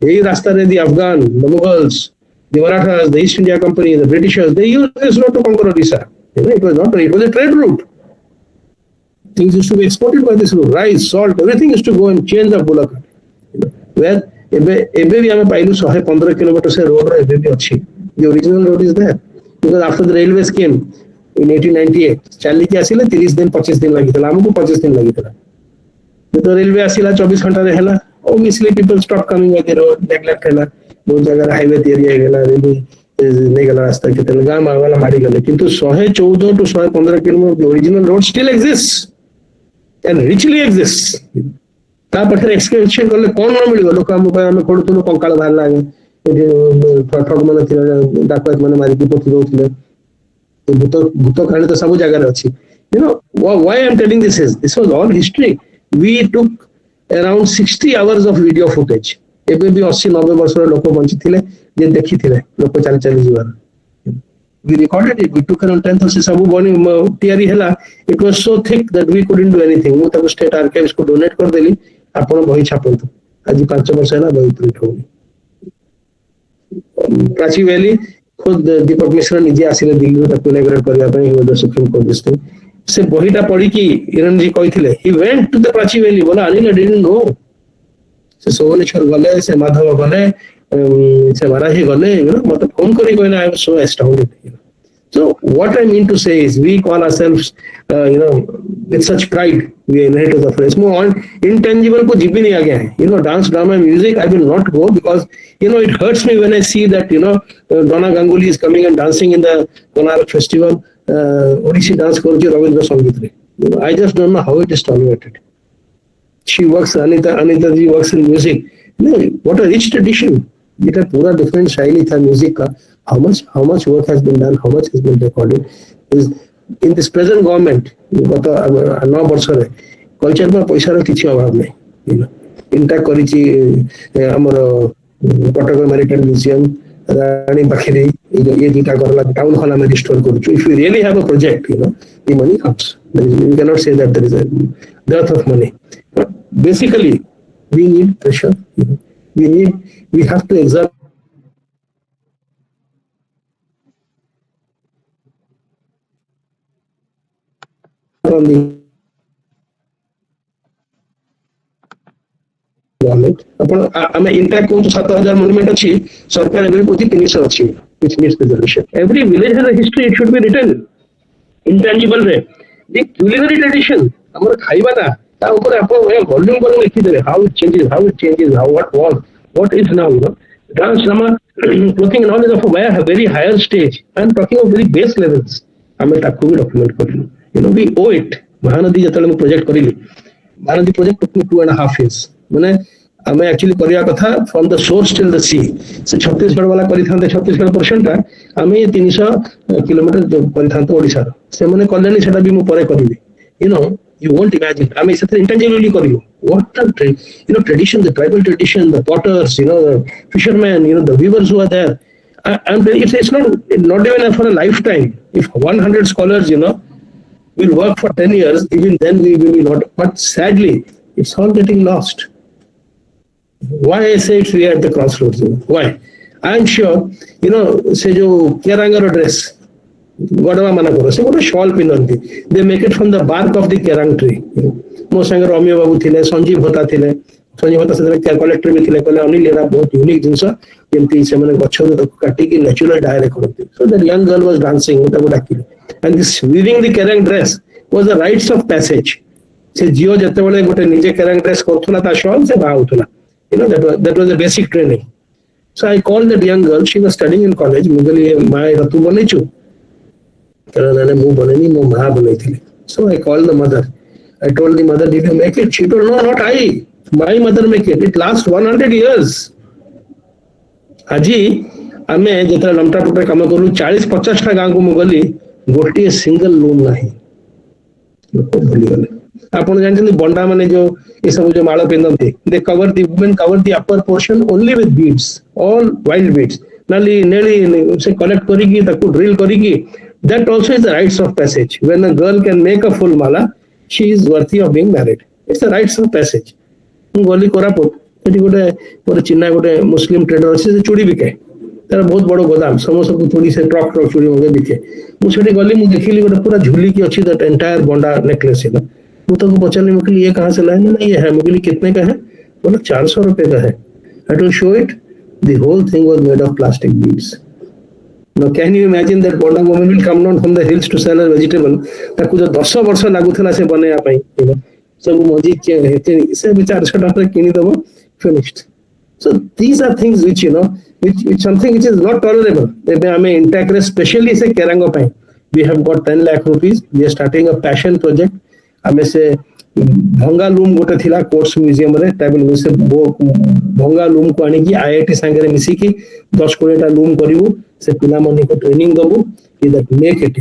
ଏଇ ରାସ୍ତାରେ the Afghan, the Mughals, the Marathas, the East India Company, the Britishers, they used this road to conquer Odisha. It was not, it was a trade route. Things used to be exported by this route. Rice, salt, everything used to go and change the bullock cart. Where ଏବେ ବି ଆମେ ପାଇଲୁ 115 kilometre ସେ ରୋଡର ଏବେ ବି ଅଛି। The original road is there because after the railways came in 1898, ଚାଲିକି ଆସିଲେ 30 ଦିନ 25 ଦିନ ଲାଗିଥିଲା, ଆମକୁ 25 ଦିନ ଲାଗିଥିଲା। ଯେତେବେଳେ ରେଲୱେ ଆସିଲା 24 ଘଣ୍ଟାରେ ହେଲା, obviously people stopped coming by the road, neglect ହେଲା, ବହୁତ ଜାଗାରେ ହାଇୱେ ତିଆରି ହେଇଗଲା, ରେଲୱେ ନେଇଗଲା ରାସ୍ତା, କେତେବେଳେ ଗାଁ ମାଗଲା ମାଡିଗଲେ, କିନ୍ତୁ 114 to 115 kilometre original road still exists and richly exists. ତା ପାଖରେ ଏକ୍ସକ୍ରେସନ କଲେ କଣ ନ ମିଳିବ? ଲୋକ ଆମ ପାଇଁ, ଆମେ ଖୋଳୁଥିଲୁ, କଙ୍କାଳ ବାହାରିଲା, ଏଠି ଠକ ମାନେ ଥିଲେ, ଡାକତ ମାନେ ମାରିକି ପୋତି ଦଉଥିଲେ, ଭୂତ କାହାଣୀ ତ ସବୁ ଜାଗାରେ ଅଛି। You know why I'm telling this is, this was all history. We took around 60 hours of video footage. ଏବେ ବି 80-90 ବର୍ଷର ଲୋକ ବଞ୍ଚିଥିଲେ ଯେ ଦେଖିଥିଲେ ଲୋକ ଚାଲି ଚାଲି ଯିବାର। We recorded it, we took around 10,000, ସେ ସବୁ ବନି ତିଆରି ହେଲା। It was so thick that we couldn't do anything. ମୁଁ ତାକୁ ଷ୍ଟେଟ୍ ଆର୍କାଇଭ୍ସ କୁ ଡୋନେଟ୍ କରିଦେଲି, ଆପଣ ବହି ଛାପନ୍ତୁ। ଆଜି 5 ବର୍ଷ ହେଲା ବହି ପ୍ରିଣ୍ଟ ହଉନି। ପ୍ରାଚୀ ଭ୍ୟାଲି ଖୋଦ ଦୀପକ ମିଶ୍ର ନିଜେ ଆସିଲେ ଦିଲ୍ଲୀରୁ ତାକୁ ଇନାଗୁରେଟ୍ କରିବା ପାଇଁ, ସୁପ୍ରିମ କୋର୍ଟ ଦିଷ୍ଟ। ସେ ବହିଟା ପଢିକି ଇରଣଜୀ କହିଥିଲେ, he went to the Prachi valley, ବୋଲେ ଅନିଲ didn't know। ସେ ସୋମନେଶ୍ୱର ଗଲେ, ସେ ମାଧବ ଗଲେ, ସେ ବାରାହୀ ଗଲେ, ମତେ ଫୋନ କରି କହିଲେ, I was so astounded. So what I mean to say is, we call ourselves, with such pride, we inherit the phrase. More on intangible ko jibini again. Dance, drama, music, I will not go because, it hurts me when I see that, Donna Ganguly is coming and dancing in the Konark festival. Odisha dance koruchi Ravindra Sangeet re. I just don't know how it is tolerated. She works, Anita ji works in music. What a rich tradition. It a pura different shaili tha music ka. How much work has been done, how much has been recorded. Is in this present government, ଗତ 9 ବର୍ଷରେ culture ବା ପଇସାର କିଛି ଅଭାବ ନାହିଁ। ଇଣ୍ଟା କରିଛି ଆମର Cuttack maritime museum, ରାଣୀ ପାଖରେ ये दुटा करला टाउन हॉल में restore करूछु। If you really have a project, the money comes. You cannot say that there is a dearth of money. But basically, we need pressure. We have to exert on the government. ଆମେ intact କହୁଛୁ 7,000 monument ଅଛି, ସରକାର ଏବେ କହୁଛି 300 ଅଛି, which needs preservation. Every village has a history, it should be written intangible ରେ। The culinary tradition, ଆମର ଖାଇବାଟା, ତା ଉପରେ ଆପଣ ଭଲ୍ୟୁମ କରି ଲେଖିଦେବେ, how it changes, what is now, dance, drama, clothing and all is of a very higher stage. I am talking of very base levels. ଆମେ ତାକୁ ବି ଡକ୍ୟୁମେଣ୍ଟ କରିଲୁ। We owe it. ମହାନଦୀ ଯେତେବେଳେ ମୁଁ ପ୍ରୋଜେକ୍ଟ କରିଲି, Mahanadi project took me 2.5 years. ମାନେ ଆମେ actually କରିବା କଥା from the source till the sea. ସେ ଛତିଶଗଡ଼ ବାଲା କରିଥାନ୍ତେ, ଛତିଶଗଡ଼ ପର୍ସେଣ୍ଟଟା ଆମେ 300 କିଲୋମିଟର କରିଥାନ୍ତୁ ଓଡ଼ିଶାର। ସେମାନେ କଲେଣି, ସେଟା ବି ମୁଁ ପରେ କରିବି। You won't imagine. ଆମେ ସେଥିରେ intangibly କରିବୁ। What the tradition, the tribal tradition, the potters, the fishermen, the weavers who are there. I'm telling you, it's not even for a lifetime. If 100 scholars, will work for 10 years, even then we will be not. But sadly, it's all getting lost. Why I say we are at the crossroads? Why? I'm sure, say jo Kerangara dress, Godava Manakoro, say what a shawl pinanti. They make it from the bark of the kerang tree. Mo sangar Ramya Babu thile, Sanjeev Hota thile, Sanjeev Hota se collector भी thile, कहले Anil era बहुत unique जिनसा, जेमती से मैंने गच्छों तो काटी की natural dye करते. So that young girl was dancing with the and this weaving the kerang dress was the rites of passage. Se Jio जत्ते वाले गोटे निजे kerang dress करथुला ता shawl से बाहर उठुला. That was the basic training. So I called that young girl. She was studying in college. So I called the mother. I told the mother, did you make it? She told, no, not I. My mother make it. It lasts 100 years. Aji, ଆମେ ଯେତେବେଳେ ଲମଟା ପଟେ କାମ କଲୁ 40-50ଟା ଗାଁକୁ ମୁଁ ଗଲି ଗୋଟିଏ single loom ନାହିଁ ଲୋକ ଭୁଲିଗଲେ ଆପଣ ଜାଣିଛନ୍ତି ବଣ୍ଡା ମାନେ ଯୋଉ ଏ ସବୁ ଯୋଉ ମାଳ ପିନ୍ଧନ୍ତି they cover the upper portion only with beads all wild beads ନାଲି ନେଳି ସେ କଲେକ୍ଟ କରିକି ତାକୁ ଡ୍ରିଲ୍ କରିକି that also is the rites of passage when a girl can make a full mala she is worthy of being married it's the rites of passage ମୁଁ ଗଲି କୋରାପୁଟ ସେଠି ଗୋଟେ ମୋର ଚିହ୍ନା ଗୋଟେ ମୁସଲିମ ଟ୍ରେଡର ଅଛି ସେ ଚୁଡ଼ି ବିକେ ତାର ବହୁତ ବଡ ଗୋଦାମ ସମସ୍ତଙ୍କୁ ଚୁଡ଼ି ସେ ଟ୍ରକ୍ ଚୁଡ଼ି ମଗେ ବିକେ ମୁଁ ସେଠି ଗଲି ମୁଁ ଦେଖିଲି ଗୋଟେ ପୁରା ଝୁଲିକି ଅଛି that entire ବଣ୍ଡା ନେକଲେସ୍ ମୁଁ ତାକୁ ପଚାରିଲି ମୁଁ କହିଲି ये कहाँ से लाए ना ये है मैं कहली कितने का है बोला 400 रुपए का है I to show it the whole thing was made of plastic beads now can you imagine that bonda woman will come down from the hills to sell a vegetable ତାକୁ जो 10 ବର୍ଷ ଲାଗୁଥିଲା ସେ ବନେଇବା ପାଇଁ ସବୁ ମଞ୍ଜି ସେ ବି 400 ଟଙ୍କାରେ କିଣିଦବ finished so these are things which which something which is not tolerable ଏବେ ଆମେ intact especially ସେ କେରାଙ୍ଗ ପାଇଁ we have got 10 lakh rupees we are starting a passion project ଆମେ ସେ ଭଙ୍ଗା ଲୁମ୍ ଗୋଟେ ଥିଲା କୋର୍ସ म्यूजियम ରେ टेबल से भंगा लूम को आनी की आईआईटी संगे मिसिकी 10-20 टा लूम करिवु से पिला मनी को ट्रेनिंग दबु कि that make it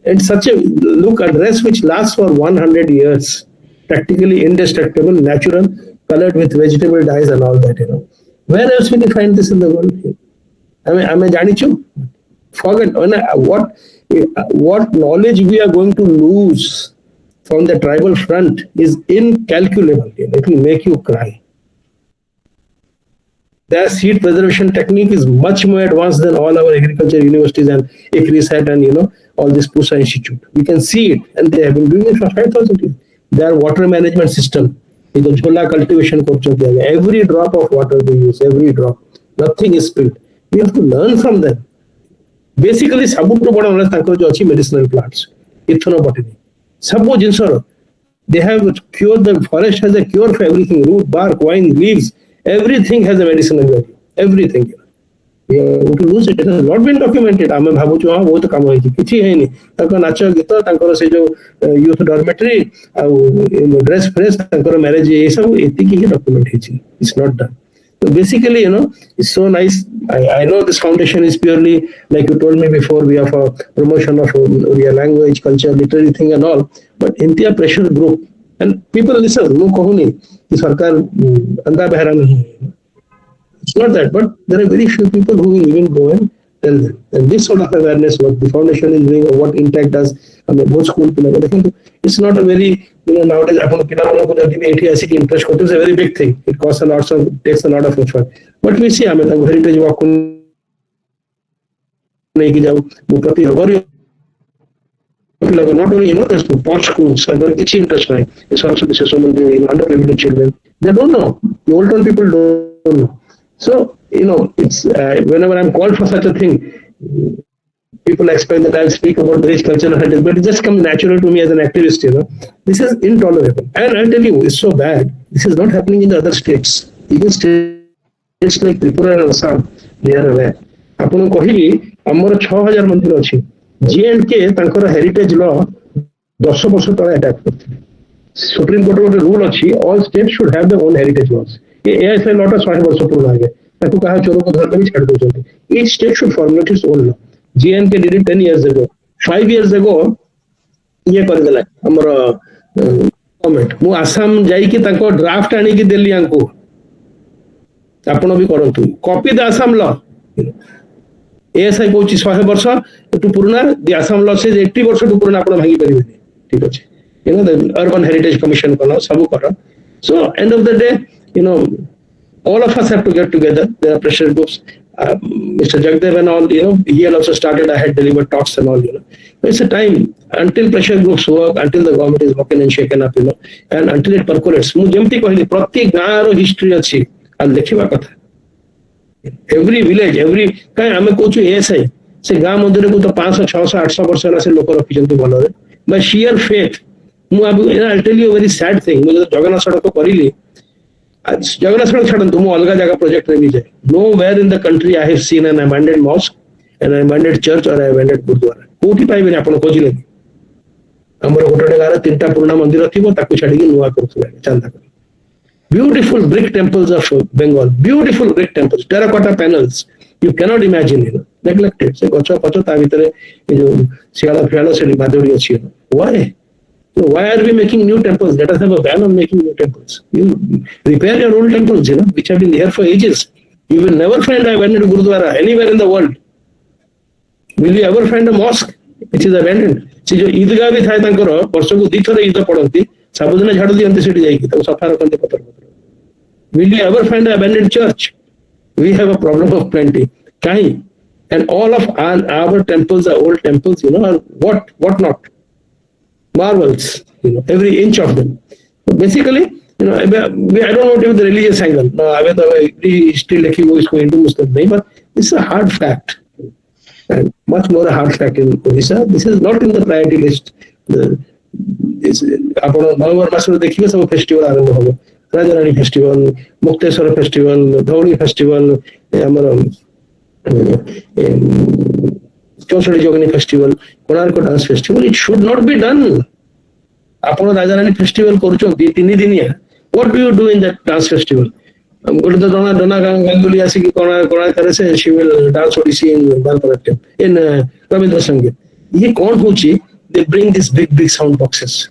and such a look a dress which lasts for 100 years practically indestructible natural colored with vegetable dyes and all that where else will you find this in the world I mean janichu forget what knowledge we are going to lose from the tribal front is incalculable it will make you cry their seed preservation technique is much more advanced than all our agriculture universities and ICRISAT and all this Pusa Institute we can see it and they have been doing it for 5,000 years their water management system is the jhola cultivation every drop of water they use every drop nothing is spilled we have to learn from them basically sabuto bada knowledge tankar jo achi medicinal plants ethnobotany sabu jinsor they have cured the forest has a cure for everything root bark vine leaves everything has a medicinal value everything we have to lose it has not been documented ame bhabuchu ha bahut kam hoyi kichi heini tanko nacho gito tankor se jo youth dormitory au dress fresh tankor marriage e sabu etiki hi document hechi it's not done so basically it's so nice I know this foundation is purely like you told me before we have a promotion of Oriya language culture literary thing and all but India pressure group and people listen no kahuni ki sarkar anda behra nahi it's not that but there are very few people who will even go and tell them and this sort of awareness what the foundation is doing or what Intact does both school it's not a very nowadays interest is a very big thing it costs takes a lot of effort but we see heritage walk not only there's posh schools it's interest right it's also this is so many underprivileged children they don't know the older people don't know so it's whenever I'm called for such a thing people expect that I'll speak about British culture and but it just comes natural to me as an activist this is intolerable and I'll tell you it's so bad this is not happening in the other states even states like Tripura and Assam they are aware ଆପଣ କହିଲି ଆମର 6000 ମନ୍ଦିର ଅଛି J&K ତାଙ୍କର heritage ଲ 10 ବର୍ଷ ତଳେ attack କରିଥିଲେ supreme court ଗୋଟେ ରୁଲ ଅଛି all states should have their own heritage laws A AIFI ଲଟା 100 ବର୍ଷ ପୁରୁଣା ଆଗେ ତାକୁ କାହା ଚୋରକୁ ଧରିଲେ ବି ଛାଡି ଦଉଛନ୍ତି each state should formulate its own law J&K did it 10 years ago 5 years ago ଇଏ କରିଦେଲା ଆମର ଗଭର୍ଣ୍ଣମେଣ୍ଟ ମୁଁ ଆସାମ ଯାଇକି ତାଙ୍କ ଡ୍ରାଫ୍ଟ ଆଣିକି ଦେଲି ୟାଙ୍କୁ ଆପଣ ବି କରନ୍ତୁ କପି ଦ ଆସାମ ଲ ASI କହୁଛି 100 ବର୍ଷ ଟୁ ପୁରୁଣା, the Assam law says 80 ବର୍ଷ ଟୁ ପୁରୁଣା ଆପଣ ଭାଙ୍ଗି ପାରିବେନି, ଠିକ ଅଛି, the urban heritage commission କର ସବୁ କର. So end of the day, all of us have to get together. There are pressure groups. Mr. Jagdev and all, he had also started. I had delivered talks and all. It's a time until pressure groups work, until the government is broken and shaken up, and until it percolates. ମୁଁ ଯେମିତି କହିଲି ପ୍ରତି ଗାଁର history ଅଛି ଆଉ ଲେଖିବା କଥା. Every village, କାଇଁ ଆମେ କହୁଛୁ ASI, ସେ ଗାଁ ମନ୍ଦିରକୁ ତ 500, 600, 800 ବର୍ଷ ହେଲା ସେ ଲୋକ ରଖିଛନ୍ତି ଭଲରେ. By sheer faith, I'll tell you a very sad thing. ମୁଁ ଯେତେବେଳେ ଜଗନ୍ନାଥ ସଡ଼କ କରିଲି, ଜଗନ୍ନାଥ ସଡ଼କ ଛାଡ଼ନ୍ତୁ, ମୁଁ ଅଲଗା ଜାଗା ପ୍ରୋଜେକ୍ଟରେ ବି ଯାଏ. Nowhere in the country I have seen an abandoned mosque, an abandoned church or an abandoned gurdwara. କୋଉଠି ପାଇବେନି ଆପଣ ଖୋଜିଲେ ବି. ଆମର ଗୋଟେ ଗାଁରେ 3ଟା ପୁରୁଣା ମନ୍ଦିର ଥିବ, ତାକୁ ଛାଡ଼ିକି ନୂଆ କରୁଥିବେ ଚାନ୍ଦା କରି. Beautiful brick temples of Bengal, beautiful brick temples, terracotta panels, you cannot imagine, neglected. Se ଗଛ ପଛ ତା ଭିତରେ ଏ ଯୋଉ ଶିଆଳ ଫିଆଳ ସେଠି ବାଦୁଡି ଅଛି. Why? Why are we making new temples? Let us have a ban on making new temples. You repair your old temples, which have been here for ages. You will never find an abandoned gurdwara anywhere in the world. Will you ever find a mosque which is abandoned? ସେ ଯୋଉ ଇଦଗାହ ବି ଥାଏ ତାଙ୍କର, ବର୍ଷକୁ 2 ଥର ଇଦ ପଢନ୍ତି, ସବୁଦିନ ଝାଡୁ ଦିଅନ୍ତି ସେଠି ଯାଇକି, ତାକୁ ସଫା ରଖନ୍ତି ପତ୍ର ପତ୍ର. Will you ever find an abandoned church? We have a problem of plenty. Kahi? And all of our temples are old temples, are what not? Marvels, every inch of them. So basically, I don't know if the religious angle. No, I still like you is going to Muslim, but it's a hard fact. And much more a hard fact in Odisha. This is not in the priority list. ଆପଣ November ମାସରେ ଦେଖିବେ ସବୁ festival ଆରମ୍ଭ ହବ. Rajarani festival, Mukteswar festival, Dhauli festival, ଆମର Chausathi Jogini festival, Konark dance festival. It should not be done. ଆପଣ Rajarani festival କରୁଛନ୍ତି 3 ଦିନିଆ. What do you do in that dance festival? ଗୋଟେ ତ ଡୋନା ଗାଙ୍ଗୁଲି ଆସିକି କୋଣାର୍କରେ she will dance Odissi in Bharatanatyam, in Rabindra ସଙ୍ଗୀତ. ଇଏ କଣ ହଉଛି? They bring these big sound boxes,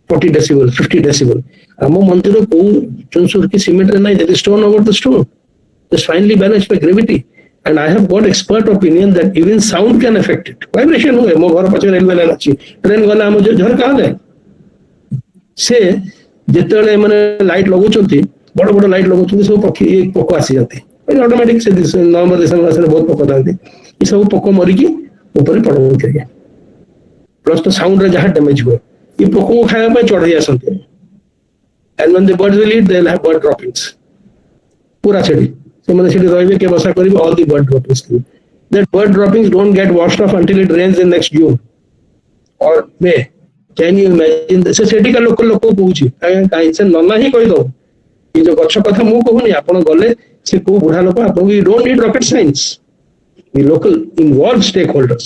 40 decibel, 50 decibel. ଆମ ମନ୍ଦିର କୋଉ ଚୁନସୁର କି ସିମେଣ୍ଟ ରେ ନାହିଁ, that is stone over the stone, just finely balanced by gravity. And I have got expert opinion that even sound can affect it. Vibration हुए. ମୋ ଘର ପଛରେ ରେଲୱେ ଲାଇନ ଅଛି, ଟ୍ରେନ ଗଲେ ଆମ ଝରକା ହଲେ ସେ ଯେତେବେଳେ ମାନେ ଲାଇଟ୍ ଲଗାଉଛନ୍ତି, ବଡ ବଡ ଲାଇଟ୍ ଲଗାଉଛନ୍ତି, ସବୁ ପୋକ ଆସିଯାନ୍ତି ଅଟୋମେଟିକ. ସେ ନଭେମ୍ବର ଡିସେମ୍ବର ମାସରେ ବହୁତ ପୋକ ଥାନ୍ତି. ଏ ସବୁ ପୋକ ମରିକି ଉପରେ ପଡନ୍ତି. ପ୍ଲସ୍ ତ ସାଉଣ୍ଡରେ ଯାହା ଡ୍ୟାମେଜ ହୁଏ, ଏ ପୋକକୁ ଖାଇବା ପାଇଁ ଚଢେଇ ଆସନ୍ତି. And when the birds will eat, they'll have bird droppings. ପୁରା ସେଠି ସେମାନେ ସେଠି ରହିବେ, କିଏ ବସା କରିବେ, all the bird droppings. That bird droppings don't get washed off until it rains in next June or May. Can you imagine? ସେ ସେଠିକା ଲୋକ କହୁଛି, କାହିଁ ସେ ନନା ହିଁ କହିଦବ. ଏ ଯୋଉ ଗଛ କଥା ମୁଁ କହୁନି, ଆପଣ ଗଲେ ସେ କୋଉ ବୁଢା ଲୋକ, ଆପଣଙ୍କୁ you don't need rocket science. The local involved stakeholders,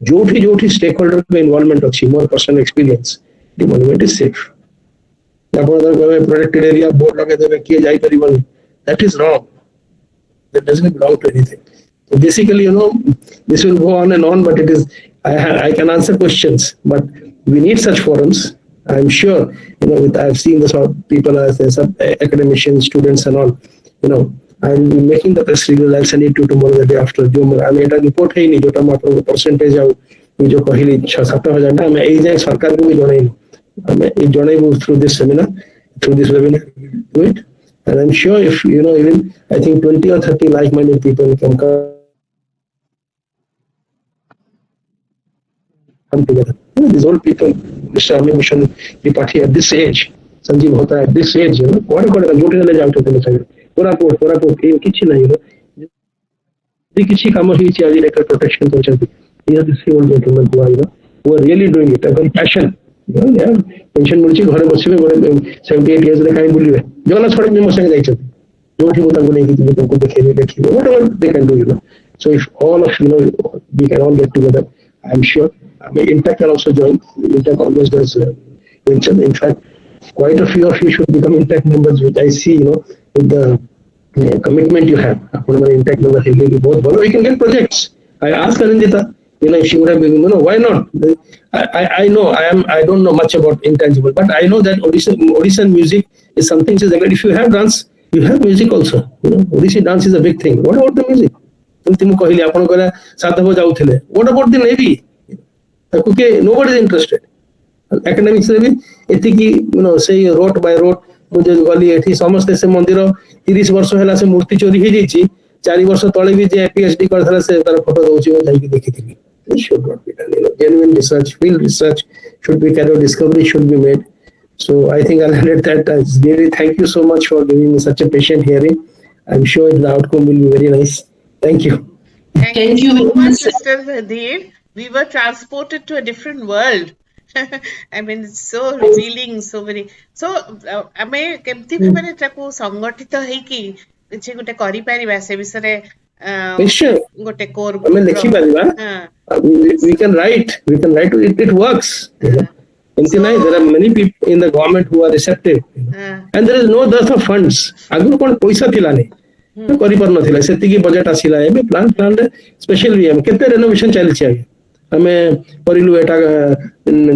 ଯୋଉଠି stakeholder involvement ଅଛି, ମୋର personal experience, the monument is safe. ଆପଣ କହିବେ protected area board ଲଗେଇଦେବେ, କିଏ ଯାଇପାରିବନି. That is wrong. That doesn't belong to anything. So basically, this will go on and on, but it is, I can answer questions, but we need such forums. I'm sure, I've seen the sort of people as some academicians, students and all, I'll be making the press release. I'll send it to you tomorrow, the day after. আমি এটা report ହେଇନି, ଯୋଉଟା ମୁଁ ଆପଣଙ୍କୁ percentage ଆଉ ଯୋଉ କହିଲି 6-7 ହଜାର, ଆମେ ଏଇ ଯାଏ ସରକାରକୁ ବି ଜଣେଇନୁ. ଆମେ ଜଣେଇବୁ through this seminar, through this webinar, do it. And I'm sure if, even I think 20 or 30 like-minded people can come together. These old people, Mr. Ami Mission Tripathi at this age, Sanjeev Hota at this age, what ଯୋଉଠି ହେଲେ ଯାଉଛନ୍ତି ସାଙ୍ଗରେ, କୋରାପୁଟ କିଛି ନାହିଁ, ଯଦି କିଛି କାମ ହେଇଛି ଆଜି ରେକର୍ଡ ପ୍ରୋଟେକ୍ସନ କରିଛନ୍ତି. These are the old gentlemen who are really doing it with passion. Pension ମିଳୁଛି, ଘରେ ବସିବେ, ଗୋଟେ 78 years ରେ କାହିଁ ବୁଲିବେ. ଜଗନ୍ନାଥ ସଡ଼କ ବି ମୋ ସାଙ୍ଗେ ଯାଇଛନ୍ତି, ଯୋଉଠି ମୁଁ ତାଙ୍କୁ ନେଇକି ଯିବି, ତାଙ୍କୁ ଦେଖେଇବି, ଲେଖିବି, whatever they can do. So if all of we can all get together, I'm sure. Intact can also join. Intact always does mention. In fact, quite a few of you should become Intact members, which I see, with the commitment you have. Intact members, we can get projects. I asked Anindita, if she would have been, why not? I know I don't know much about intangible, but I know that Odishan music is something. If you have dance, you have music also. Odissi dance is a big thing. What about the music? ଯେମିତି ମୁଁ କହିଲି ଆପଣଙ୍କର ସାଧବ ଯାଉଥିଲେ, what about the navy? ତାକୁ କିଏ, nobody is interested. Academics ରେ ବି ଏତିକି ସେଇ ରୋଟ୍ ବାଇ ରୋଟ୍ ମୁଁ ଯଦି ଗଲି ଏଠି ସମସ୍ତେ ସେ ମନ୍ଦିର 30 ବର୍ଷ ହେଲା ସେ ମୂର୍ତ୍ତି ଚୋରି ହେଇଯାଇଛି, 4 ବର୍ଷ ତଳେ ବି ଯେ PhD କରିଥିଲା ସେ ତାର ଫଟୋ ଦଉଛି, ମୁଁ ଯାଇକି ଦେଖିଥିଲି. It should not be done. Genuine research, field research should be carried, discovery should be made. So I think I'll end at that. Really, thank you so much for giving me such a patient hearing. I'm sure the outcome will be very nice. Thank you. Thank you so much, Mr. Dev. We were transported to a different world. I mean, it's so revealing, so very. So, ଆମେ କେମିତି ଭାବରେ ତାକୁ ସଂଗଠିତ ହେଇକି କିଛି ଗୋଟେ କରିପାରିବା ସେ ବିଷୟରେ ନିଶ୍ଚୟ ଗୋଟେ କୋର ଆମେ ଲେଖିପାରିବା. We can write it works. ଏମିତି ନାହିଁ, there are many people in the government who are receptive, and there is no dearth of funds. ଆଗରୁ କ'ଣ ପଇସା ଥିଲାନି, କରିପାରୁନଥିଲା, ସେତିକି ବଜେଟ୍ ଆସିଲା. ଏବେ ପ୍ଲାଣ୍ଟ ସ୍ପେଶାଲି ଆମେ କେତେ ରେନୋଭେସନ ଚାଲିଛି. ଆଜ୍ଞା ଆମେ କରିଲୁ ଏଟା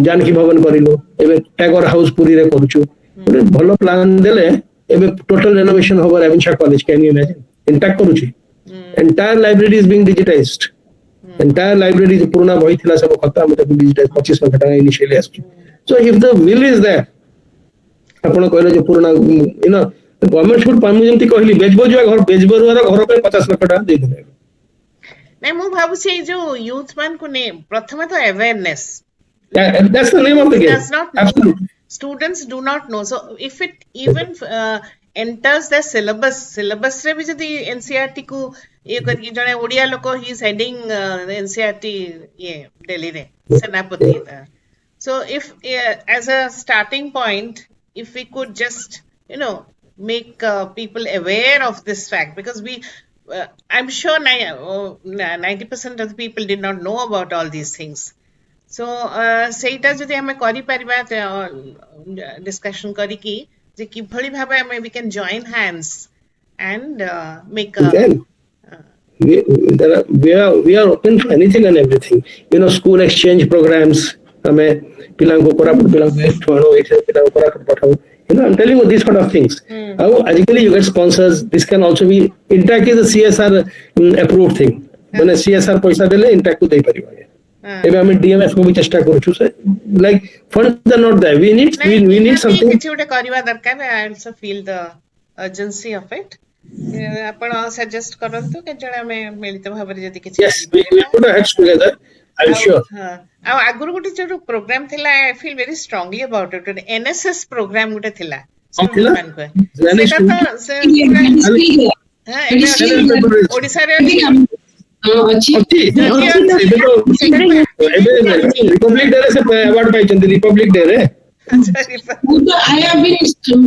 ଜାନକୀ ଭବନ କରିଲୁ, ଏବେ ଟାଗୋର ହାଉସ ପୁରୀରେ କରୁଛୁ. ଗୋଟେ ଭଲ ପ୍ଲାନ ଦେଲେ ଏବେ ଟୋଟାଲ ରେନୋଭେସନ ହବ Ravenshaw college. Can you imagine? INTACH କରୁଛି. Entire library is being digitized. Entire library ପୁରୁଣା ବହି ଥିଲା ସବୁ ଖତ ଆମେ ତାକୁ ଡିଜିଟାଇଜ 25 ଲକ୍ଷ ଟଙ୍କା ଇନିସିଆଲି ଆସୁଛି. So if the will is there, ଆପଣ କହିଲେ ଯେ ପୁରୁଣା ଗଭର୍ଣ୍ଣମେଣ୍ଟ ସୁଡ୍, ମୁଁ ଯେମିତି କହିଲି ବେଜବରୁଆ ଘର ପାଇଁ 50 ଲକ୍ଷ ଟଙ୍କା ଦେଇଦେଲେ. ନାଇଁ ମୁଁ ଭାବୁଛି ଏଇ ଯୋଉ ୟୁଥ ମାନଙ୍କୁ ନେଇ ପ୍ରଥମେ ତ awareness. That's the name of the game. Does not know. Absolutely. Students do not know. So if it even enters the syllabus रे भी जदि NCERT को ये करके जने ओडिया लोक he is heading NCERT ये दिल्ली रे सेनापति था. So if as a starting point, if we could just make people aware of this fact, because I'm sure 90% of the people did not know about all these things. So ସେଇଟା ଯଦି ଆମେ କରିପାରିବା discussion କରିକି ଯେ କିଭଳି ଭାବେ ଆମେ we can join hands and make a we are open for anything and everything. School exchange programs, ଆମେ ପିଲାଙ୍କୁ କୋରାପୁଟ ପିଲାଙ୍କୁ ଏଠୁ ଆଣୁ, ଏଠି ପିଲାଙ୍କୁ Koraput ପଠାଉ. I'm telling you these kind of things. How actually you get sponsors. This can also be Intact is a CSR approved thing. ମାନେ CSR ପଇସା ଦେଲେ Intact କୁ ଦେଇପାରିବ. ଏବେ ଆମେ DMF କୁ ବି ଚେଷ୍ଟା କରୁଛୁ. Like funds are not there. We need something. କିଛି ଗୋଟେ କରିବା ଦରକାର. I also feel the urgency of it. ଆପଣ suggest କରନ୍ତୁ କେତେବେଳେ ଆମେ ମିଳିତ ଭାବରେ ଯଦି କିଛି. Yes, we put our heads together. I'm sure. ଆଉ ଆଗରୁ ଗୋଟେ ଯୋଉ ପ୍ରୋଗ୍ରାମ ଥିଲା, I feel very strongly about it. NSS programme ଗୋଟେ ଥିଲା. ଓଡ଼ିଶାରେ ରିପବ୍ଲିକ ଡେ ରେ ସେ ଆୱାର୍ଡ ପାଇଛନ୍ତି. ରିପବ୍ଲିକ ଡେ ରେ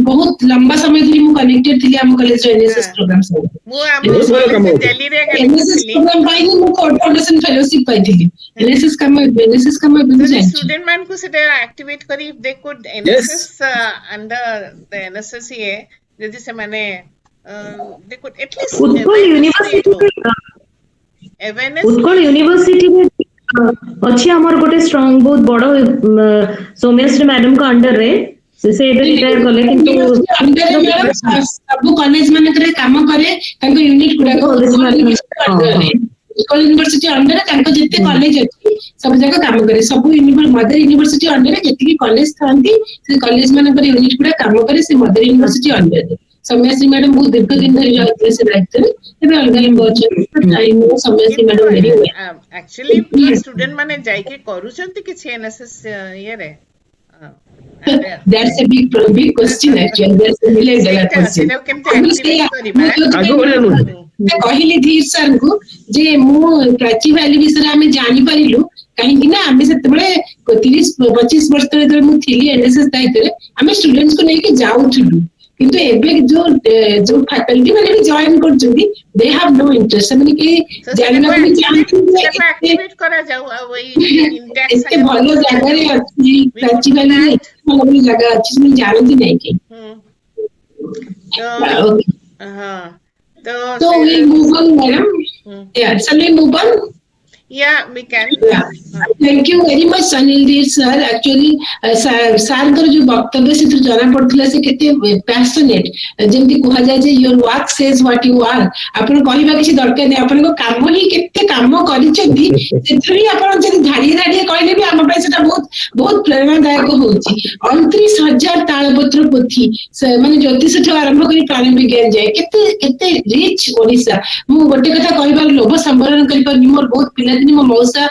ବହୁତ ଲମ୍ବା ସମୟ ଧରି ମୁଁ କନେକ୍ଟେଡ ଥିଲି ଆମ କଲେଜର NSS ପ୍ରୋଗ୍ରାମ ସହ. ମୁଁ ଦିଲ୍ଲୀରେ ଫାଉଣ୍ଡେସନ ଫେଲୋସିପ ପାଇଥିଲି. NSS କାମ ଷ୍ଟୁଡେଣ୍ଟ ମାନଙ୍କୁ ସେଟା ଆକ୍ଟିଭେଟ କରି they could NSS under the NSS ଯଦି ସେମାନେ they could at least Utkal university ଅଛି ଆମର ଗୋଟେ ଷ୍ଟ୍ରଙ୍ଗ ବହୁତ ବଡ ସୌମ୍ୟଶ୍ରୀ ମ୍ୟାଡମଙ୍କ ଅଣ୍ଡର ରେ ସେ ଏବେ ରିଟାୟାର କଲେ, କିନ୍ତୁ ସବୁ କଲେଜ ମାନଙ୍କରେ କାମ କରେ. ତାଙ୍କ ୟୁନିଟ ଗୁଡାକ ଉତ୍କଳ ୟୁନିଭର୍ସିଟି ଅଣ୍ଡରରେ ତାଙ୍କ ଯେତେ କଲେଜ ଅଛି ସବୁ ଯାକ କାମ କରେ. ସବୁ ମଦର ୟୁନିଭର୍ସିଟି ଅଣ୍ଡରରେ ଯେତିକି କଲେଜ ଥାନ୍ତି ସେ କଲେଜ ମାନଙ୍କର ୟୁନିଟ ଗୁଡା କାମ କରେ ସେ ମଦର ୟୁନିଭର୍ସିଟି ଅଣ୍ଡରରେ. ସୌମ୍ୟାଶ୍ରୀ ମ୍ୟାଡମ ବହୁତ ଦୀର୍ଘ ଦିନ ଧରି ରହିଥିଲେ ସେ ଦାୟିତ୍ୱରେ. ଏବେ ଅଲଗା ଲୋକ ଅଛନ୍ତି. ସୌମ୍ୟାଶ୍ରୀ ମ୍ୟାଡମ ଆକ୍ଚୁଆଲି ଷ୍ଟୁଡେଣ୍ଟ ମାନେ ଯାଇକି କରୁଛନ୍ତି କିଛି NSS ଇଏରେ. That's a big question actually. That's a million dollar question. କହିଲି ଧୀର ସାର୍ ଙ୍କୁ ଯେ ମୁଁ ପ୍ରାଚୀ ଭ୍ୟାଲି ବିଷୟରେ ଆମେ ଜାଣିପାରିଲୁ କାହିଁକି ନା ଆମେ ସେତେବେଳେ 30-25 ବର୍ଷ ତଳେ ଯେତେବେଳେ ମୁଁ ଥିଲି NSS ଦାୟିତ୍ୱରେ ଆମେ ଷ୍ଟୁଡେଣ୍ଟସ୍ କୁ ନେଇକି ଯାଉଥିଲୁ. କିନ୍ତୁ ଏବେ ଯୋଉ ଫାକଲ୍ଟି ମାନେ ବି ଜଏନ କରୁଛନ୍ତି they have no interest. ସେମାନେ କି ଜାଣିବାକୁ ଚାହାନ୍ତି ଏତେ ଭଲ ଜାଗାରେ ଅଛି ପ୍ରାଚୀ ଭ୍ୟାଲିରେ, ଭଲ ଭଲ ଜାଗା ଅଛି ସେମାନେ ଜାଣନ୍ତି ନାହିଁ କି. So we move on, madam. Yeah, shall we move on? Yeah, we can. Thank you very much Sunil Dhir sir actually sir जो वक्तव्य से जना पड़ता से केते पैशनेट जेमती कहा जाय जे your work says what you are आपण कहबा किछि दरकार नै आपण को काम ही केते काम करिसेंती सेथरी आपण जे धाड़ी धाड़ी कहले भी हम पे सेटा बहुत बहुत प्रेरणादायक होउची 29,000 तालपत्र पोथी माने ज्योतिष ठो आरंभ करी प्रारंभिक ज्ञान जाय केते केते रिच ओडिसा मु गोटे कथा कहबार लोभ संबरण करि पर मोर बहुत पिला दिन मो मौसा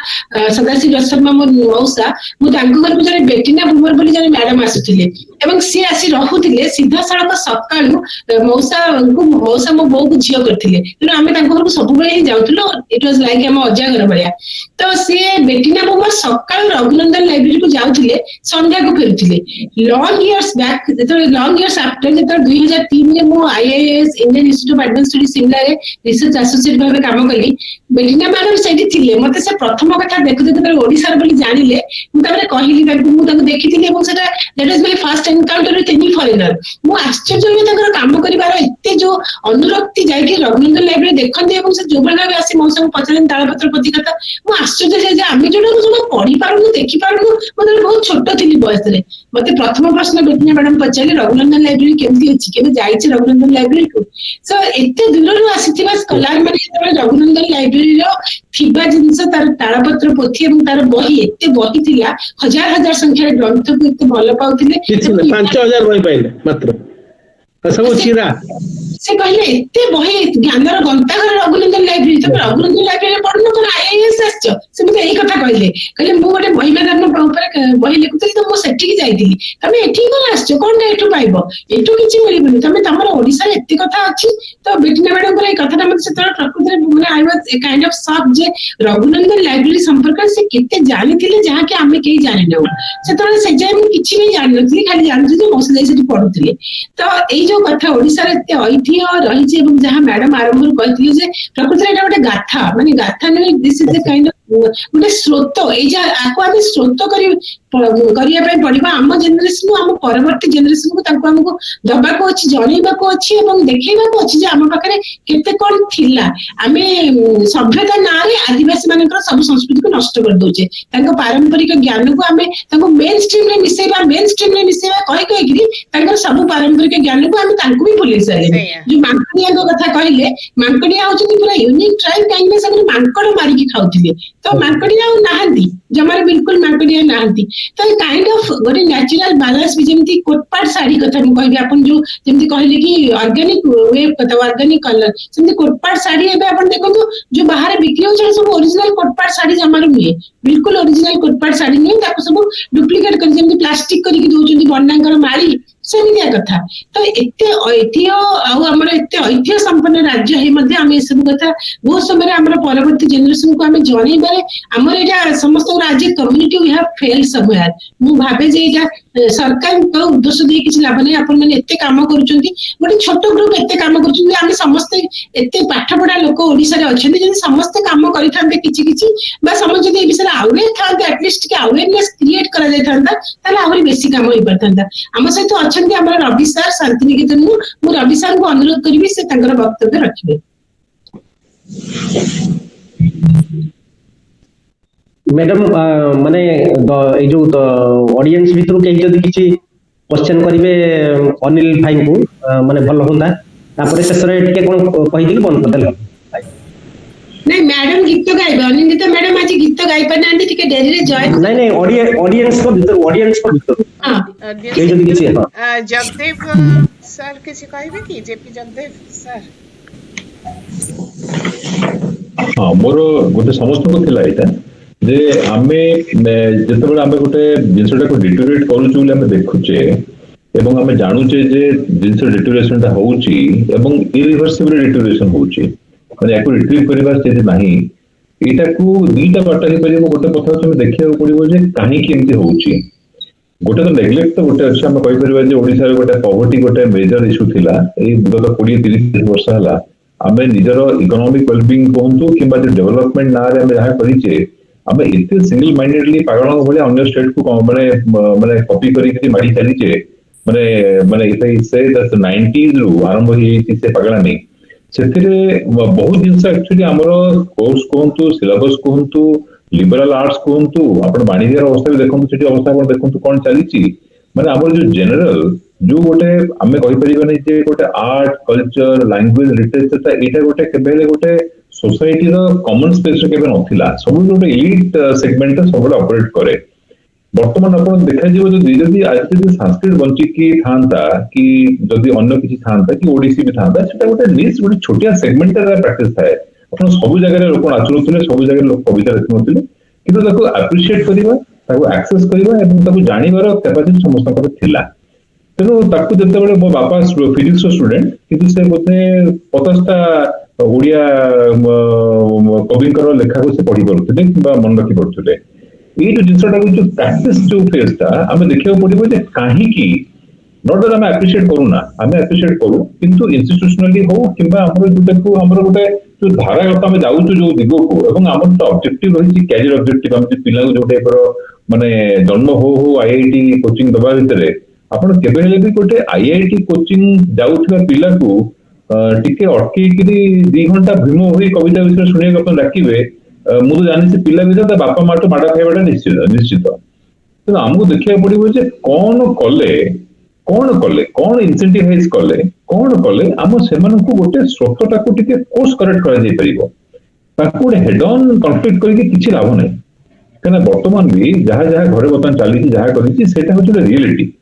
सदाशिव शर्मा मोर मौसा मु तांको घर जने बेटिना बुमर बोली जने मैडम आसुथिले एवं सी आसी रहुथिले सीधा सड़क सकाळू मौसा मो बो को झियो करथिले तेनु आमे तांको घर सब बेले जाउथलो इट वाज लाइक हम अजा घर भलिया तो सी बेटिना बुमर सकाळू रघुनंदन लाइब्रेरी को जाउथिले संध्या को फेरुथिले long years back long years after 2003 में मो IAS Indian Institute of Advance Study Shimla रे रिसर्च एसोसिएट भाबे काम कली बेटिना मैडम सेठी थिले मते से प्रथम कथा देखु देखु ओडिसा बोली जानिले मु तारे कहिली तांको मु तांको देखिथिले एवं सेटा that is my first encounter with any foreigner मु आश्चर्य होई तांकर काम करिवार एते जो अनुरक्ति जाय कि रघुनंदन लाइब्रेरी देखंती एवं से जोबला भी आसी मौसम पचलन तालपत्र प्रति कथा मु आश्चर्य जे आमे जोडा जो पढ़ी पारनु देखि पारनु मते बहुत छोट थिली बयस रे मते प्रथम प्रश्न बेटिना मैडम पचाले रघुनंदन लाइब्रेरी केमती अछि केबे जाइछि रघुनंदन लाइब्रेरी को सो एते दूररु आसीथिबा स्कॉलर माने रघुनंदन लाइब्रेरी रो थिबा जिंस तार तालपत्र पोथी एवं तार बही एते बही थिला हजार हजार संख्या ग्रंथ को एते भलो पाउथिले 5000 बही पाइले मात्र सब चिरा से कहले एते बही ज्ञानर गंताघर रघुनंदन लाइब्रेरी तो रघुनंदन लाइब्रेरी पढ़नो कर आईएएस आछो से मते एई कथा कहले मु गोटे बही मैदान ऊपर बही लिखुतली तो मु सेठी की जाईतिली तमे एठी कोन आछो कोन एठु पाइबो एठु किछि मिलिबनी तमे तमर ओडिसा रे एते कथा अछि तो बेटिना मैडम को एई कथाटा मते सेतर प्रकृति रे माने I was a kind of shock J Raghunandan library संपर्क से केते जानिथिले जहा कि आमे केई जानि न सेतर से जे मु किछि भी जानि नथि खाली जानि जे मौसा जाई सेठी पढुथिले तो एई जो कथा ओडिसा रे एते ऐतिह्य रही जहाँ मैडम आरंभ कहते जे प्रकृति एटा गोटे गाथा माने गाथा नहीं this is the kind of गोटे स्रोत आम स्रोत करने पड़ा आम जेनेरेशन आम परवर्ती जेनेरेशन को हमको दबाको अच्छी जनइबाको अच्छी देखा अच्छी आम पाखे केते कौन थिला आमे सभ्यता ना रे आदिवासी मानकर सब संस्कृति को नष्ट कर दोचे पारंपरिक ज्ञान को आमे मेन स्ट्रीम रे मिसेबा कहि सब पारंपरिक ज्ञान को आमे तांको भी भूली सारे जो मांकड़िया कथा कहले मांकड़िया होचंती पूरा यूनिक ट्राइब काइंड से मांकड़ मारिकी खाउथिले तो मांकड़िया नाहंती जमारे बिल्कुल मांकड़िया नाहंती तो काइंड ऑफ गोटे नेचुरल बैलेंस भी जेमती कोटपाट साड़ी कथा मु कहबी आपन जो जेमती कहले कि ऑर्गेनिक वेव कथा ऑर्गेनिक कलर जेमती कोटपाट साड़ी एबे आपन देखंतु जो बाहर बिक्री हो सब ओरिजिनल कोटपाट साड़ी जमारे मिले बिल्कुल ओरिजिनल कोटपाट साड़ी नहीं ताको सब डुप्लीकेट कर जेमती प्लास्टिक करके दोचंती बन्नांकर मारी सेमिया कथा तो एते ऐतिह्य आमर एते ऐतिह्य संपन्न राज्य है मध्य आम सब कथा बहुत समय आमर परवर्ती जेनेरेशन को आम जनइबारे आमर एटा समस्त आज community we have failed somewhere मु भाबे जे एटा सरकार को उद्देश्य दे किछ लाभ नै आपन माने एते काम करूचंती गोटे छोट ग्रुप एते काम करूचंती आम समस्त एते पाठ पढ़ा लोक ओडिसा रे अछंती जे समस्त काम करिथांते किछि किछि बा समझ जे विषय आउरे थांते एटलीस्ट के अवेयरनेस क्रिएट करा जाय थांता ताले आहुरी बेसी काम होई परथांता हम सहित अछंती हमर रवि सर शांतिनिकेतन मु रवि सर को अनुरोध करिवि से तांकर वक्तव्य रखिबे मैडम माने ए जो ऑडियंस भितर के जदी किछि क्वेश्चन करिवे अनिल भाई को माने भलो होता तापर शेषरे टिके कोन कहि दिली बंद कर देले नहीं मैडम गीत गाइबे अनिंदिता मैडम आज गीत गाइ पनांती टिके डेरी रे जॉइन नहीं ऑडियंस को भीतर हां ए जदी किछि जगदेव सर किसी कहिबे कि जेपी जगदेव सर हां मोर गोटे समस्त को थिला एटा जे आमे जेतेबेले आमे गोटे जिंसटा को डिटोरेट करूछु बोले आमे देखुचे एवं आमे जानुचे जे जिंस डिटोरेशन ता होउची एवं इरिवर्सिबल डिटोरेशन होउची माने याको रिट्रीव करबा स्टेज नाही एटा को दीटा बाटा हे परिबो गोटे पथा हम देखिया पड़िबो जे काहे कि एमती होउची गोटे तो नेग्लेक्ट तो गोटे अच्छा हम कहि परिबा जे ओडिसा रे गोटे पॉवर्टी गोटे मेजर इशू थिला ए विगत 20-30 वर्ष हला आमे निजर इकोनॉमिक वेलबीइंग कोंतु किबा जे डेवलपमेंट ना रे आमे रहा करिचे आमे इते सिंगल माइंडेडली पागल भले अन्य स्टेट को माने माने कॉपी करी मारी चलीचे माने माने इते से दैट 90s रु आरंभ ही से पागल नहीं ସେଥିରେ ବହୁତ ଜିନିଷ ଆକ୍ଚୁଆଲି ଆମର କୋର୍ସ କୁହନ୍ତୁ, ସିଲାବସ କୁହନ୍ତୁ, লিবরাল আর্টস কুহতু, আপনার বাণিজ্যের অবস্থা দেখুন, সেটি অবস্থা আপনার দেখুন কଣ চালিছি। মানে আমার যে জেনারেল जो गोटे आमे कहि परिबानी जे गोटे आर्ट कल्चर लैंग्वेज लिटरेचर एटा गोटे केबे गोटे सोसाइटी रो कॉमन स्पेस केबे नथिला, सब गोटे एलिट सेगमेंट सब ऑपरेट करे। बर्तमान अपन देखा जीव जदि आज संस्कृत बंचिकी थांता कि जदि अन्य किसी थांता कि ओडिसी भी थांता, सेटा गोटे निश गोटे छोटिया सेगमेंट रा प्रैक्टिस थाए। अपन सब जगह लोक नाचुले, सब जगह लोक कविता लिखुनथिले, किंतु ताको एप्रिशिएट करिबा, ताको एक्सेस करिबा एवं ताको जानिबार कैपेसिटी समस्त थिला। तेणु ताकू जितेबाला मो बापा फिजिक्स स्टूडेंट, किंतु से बोधे 50टा ओडिया कविंकर लेखा को से पढ़ी पड़ते कि मन रखी पड़ते। ये जो जिनसा जो प्रैक्टिस जो फेजटा आम देखा पड़ो जे कहीं नॉट दैट आम एप्रिशिएट करूना, आम एप्रिशिएट करूँ किंतु इंस्टीट्यूशनली हो कि आमर गोटे जो धारागत आम जाऊँ जो दिग को आम तो ऑब्जेक्टिव रही कैरियर ऑब्जेक्टिव आम पिला जो टाइप माने जन्म हो आईआईटी कोचिंग दबा भितर आपण केबे हेले भी गोटे आईआईटी कोचिंग जाउथबा पिला को टिके अटकी करी 2 घंटा भीम होई कविता विषय सुनिया अपन डाकिबे, मु तो जानि से पिला विदा ता बापा माटो माडा खाइबाटा निश्चित निश्चित। तो हमको देखिया पड़िबो जे कोन कोन इंसेंटिवाइज कले कोन कले हम सेमान को गोटे स्रोतटा को टिके कोर्स करेक्ट करा जाई परिबो, ताकू हेड ऑन कॉन्फ्लिक्ट करके किछि लाभ नै। कना वर्तमान भी जहा जहा घरे बतन चाली जहा करिछि सेटा होछ रियलिटी।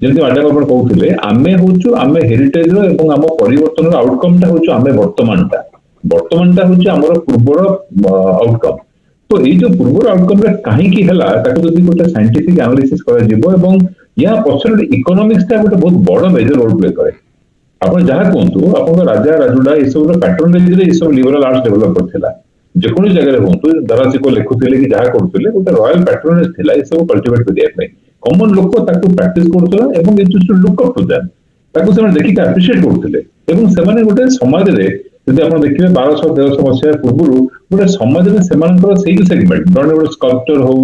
जल्दी मैडम अपन कहते आमे होचु आमे हेरिटेज रो एवं आम परिवर्तन आउटकम टा होचु आमे वर्तमानटा होचु हमर पूर्वर आउटकम। तो ये जो पूर्वर आउटकम रे काहे की हला ताको जदी गोटे साइंटिफिक एनालिसिस करा जिवो एवं या पछर इकोनॉमिक्स टा गोटे बहुत बड़ मेजर रोल प्ले करे। आपण जहा कोंतु आपण राजा राजुडा ए सब रो पैटर्नेज रे ए सब लिबरल आर्ट्स डेवलप करथिला। जेकोनी जगह होंतु दरासी को लेखुथिले कि जहा करथिले गोटे रॉयल पैटर्नेज थिला ए सब कल्टिवेट करिया पे कॉमन लोक ताकू प्रैक्टिस करथला एवं it to look up to them, ताकू से देखि के एप्रिशिएट करथिले एवं सेमाने गोटे समाज रे जदि आपण देखिबे 1200-1300 वर्ष पूर्व गोटे समाज रे सेमानकर सेही सेगमेंट जने गोटे स्कल्पचर हो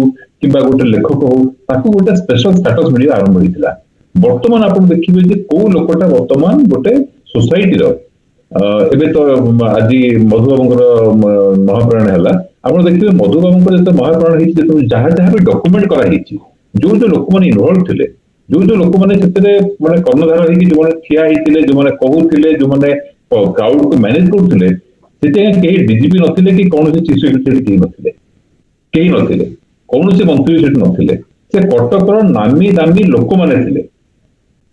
किबा गोटे लेखक हो ताकू गोटे स्पेशल स्टेटस मिलिया आरंभ होइतिला। वर्तमान आपण देखिबे जे को लोकटा वर्तमान गोटे सोसाइटी रो एबे तो आज मधुबाबूंकर महाप्राण हला, आपण देखिबे मधुबाबूंकर जते महाप्राण हिची जते जहा जहा भी डॉक्यूमेंट करा हिची जो जो लोक माने इन्वॉल्व थिले, जो जो लोक माने सेतरे माने कर्णधार हेकी जो माने ठिया हिथिले, जो माने कहूथिले, जो माने क्राउड को मैनेज करथिले, सेते केही डीजीपी नथिले कि कोनोसी चीफ सेक्रेटरी केही नथिले कोनोसी मंत्री सेट नथिले, से कटकर नामी दामी लोक माने थिले।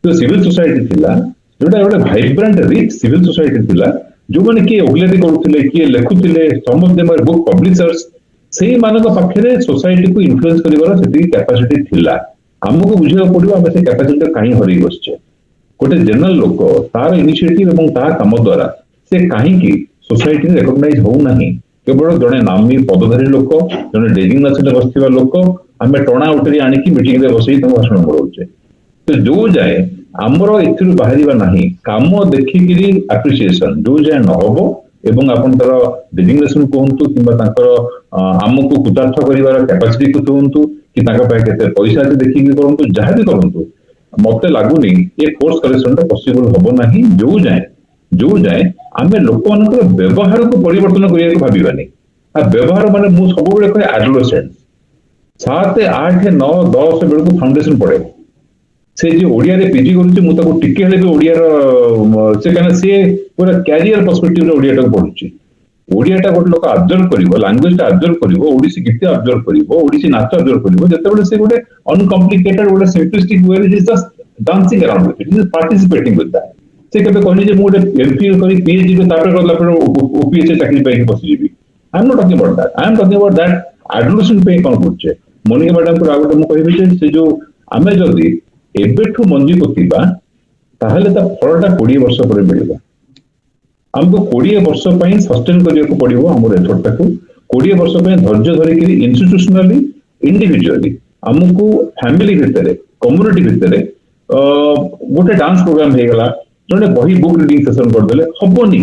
तो सिविल सोसाइटी थिला जोटा गोटे वाइब्रेंट रिच सिविल सोसाइटी थिला, जो माने के ओगलेरी करूथिले, के लेखुथिले, some of them are book publishers, सेही मानक पाखरे सोसाइटी को इन्फ्लुएंस करिवार सेती कैपेसिटी थिला। हमको बुझिया पड़िबो हम से कैपेसिटी काहे हरि बसचे। गोटे जनरल लोक तार इनिशिएटिव एवं तार काम द्वारा से काहे की सोसाइटी रिकॉग्नाइज हो नाही, केवल जने नामी पदधारी लोक जने डेजिग्नेशन बसथिबा लोक हमें टणा उतरी आनी की मीटिंग रे बसई त भाषण करौचे। तो जो जाए आमर एथिरु बाहरिबा नाही, काम देखिकिरी एप्रिसिएशन जो जाए न होबो एवं आपण तर डेजिग्नेशन कहंतु किबा तांकर आमको कुतार्थ करिवार कैपेसिटी को कहंतु कि तांका पाए केते पैसा আছে देखि कि करंतु जहा भी करंतु मते लागुनी ए कोर्स करेक्शन ता पॉसिबल होबो नाही। जो जाए आमे लोक मानकर व्यवहार को परिवर्तन करिया को भाबिबानी। आ व्यवहार माने मु सब बेले कहे एडोलेसेंस 7 8 9 10 बेल को फाउंडेशन पड़े। से जे ओडिया रे पीजी करूची मु ताको टिके हेले भी ओडिया रो से कने से पूरा कैरियर पर्सपेक्टिव रे ओडिया टा पढुची। ओडिया टा गोटे लोक ऑब्जर्व करिवो, लैंग्वेज टा ऑब्जर्व करिवो, ओडिसी गीत ऑब्जर्व करिवो, ओडिसी नाच ऑब्जर्व करिवो, जतेबेले से गोटे अनकॉम्प्लिकेटेड गोटे simplistic way is just dancing around with it, is participating with that. से केबे कहली जे मु गोटे एमफिल करी पीएचडी को तापर करला पर ओपीएचए चाकरी पाई बसी GB. I am not talking about that, I am talking about that adolescent पे कोन करछे। मोनिका मैडम को आगोटे मु कहबी जे से जो आमे जदी एबेठू मंजी पोतिबा ताहले ता फलटा 20 वर्ष पर मिलिबा। हमको 20 वर्ष पई सस्टेन करिया को पड़िबो हमर एफर्ट को 20 वर्ष पई धैर्य धरि कि इंस्टीट्यूशनली इंडिविजुअली हमको फैमिली भितरे कम्युनिटी भितरे गोटे डांस प्रोग्राम हे गला जने बही बुक रीडिंग सेशन कर देले हबोनी।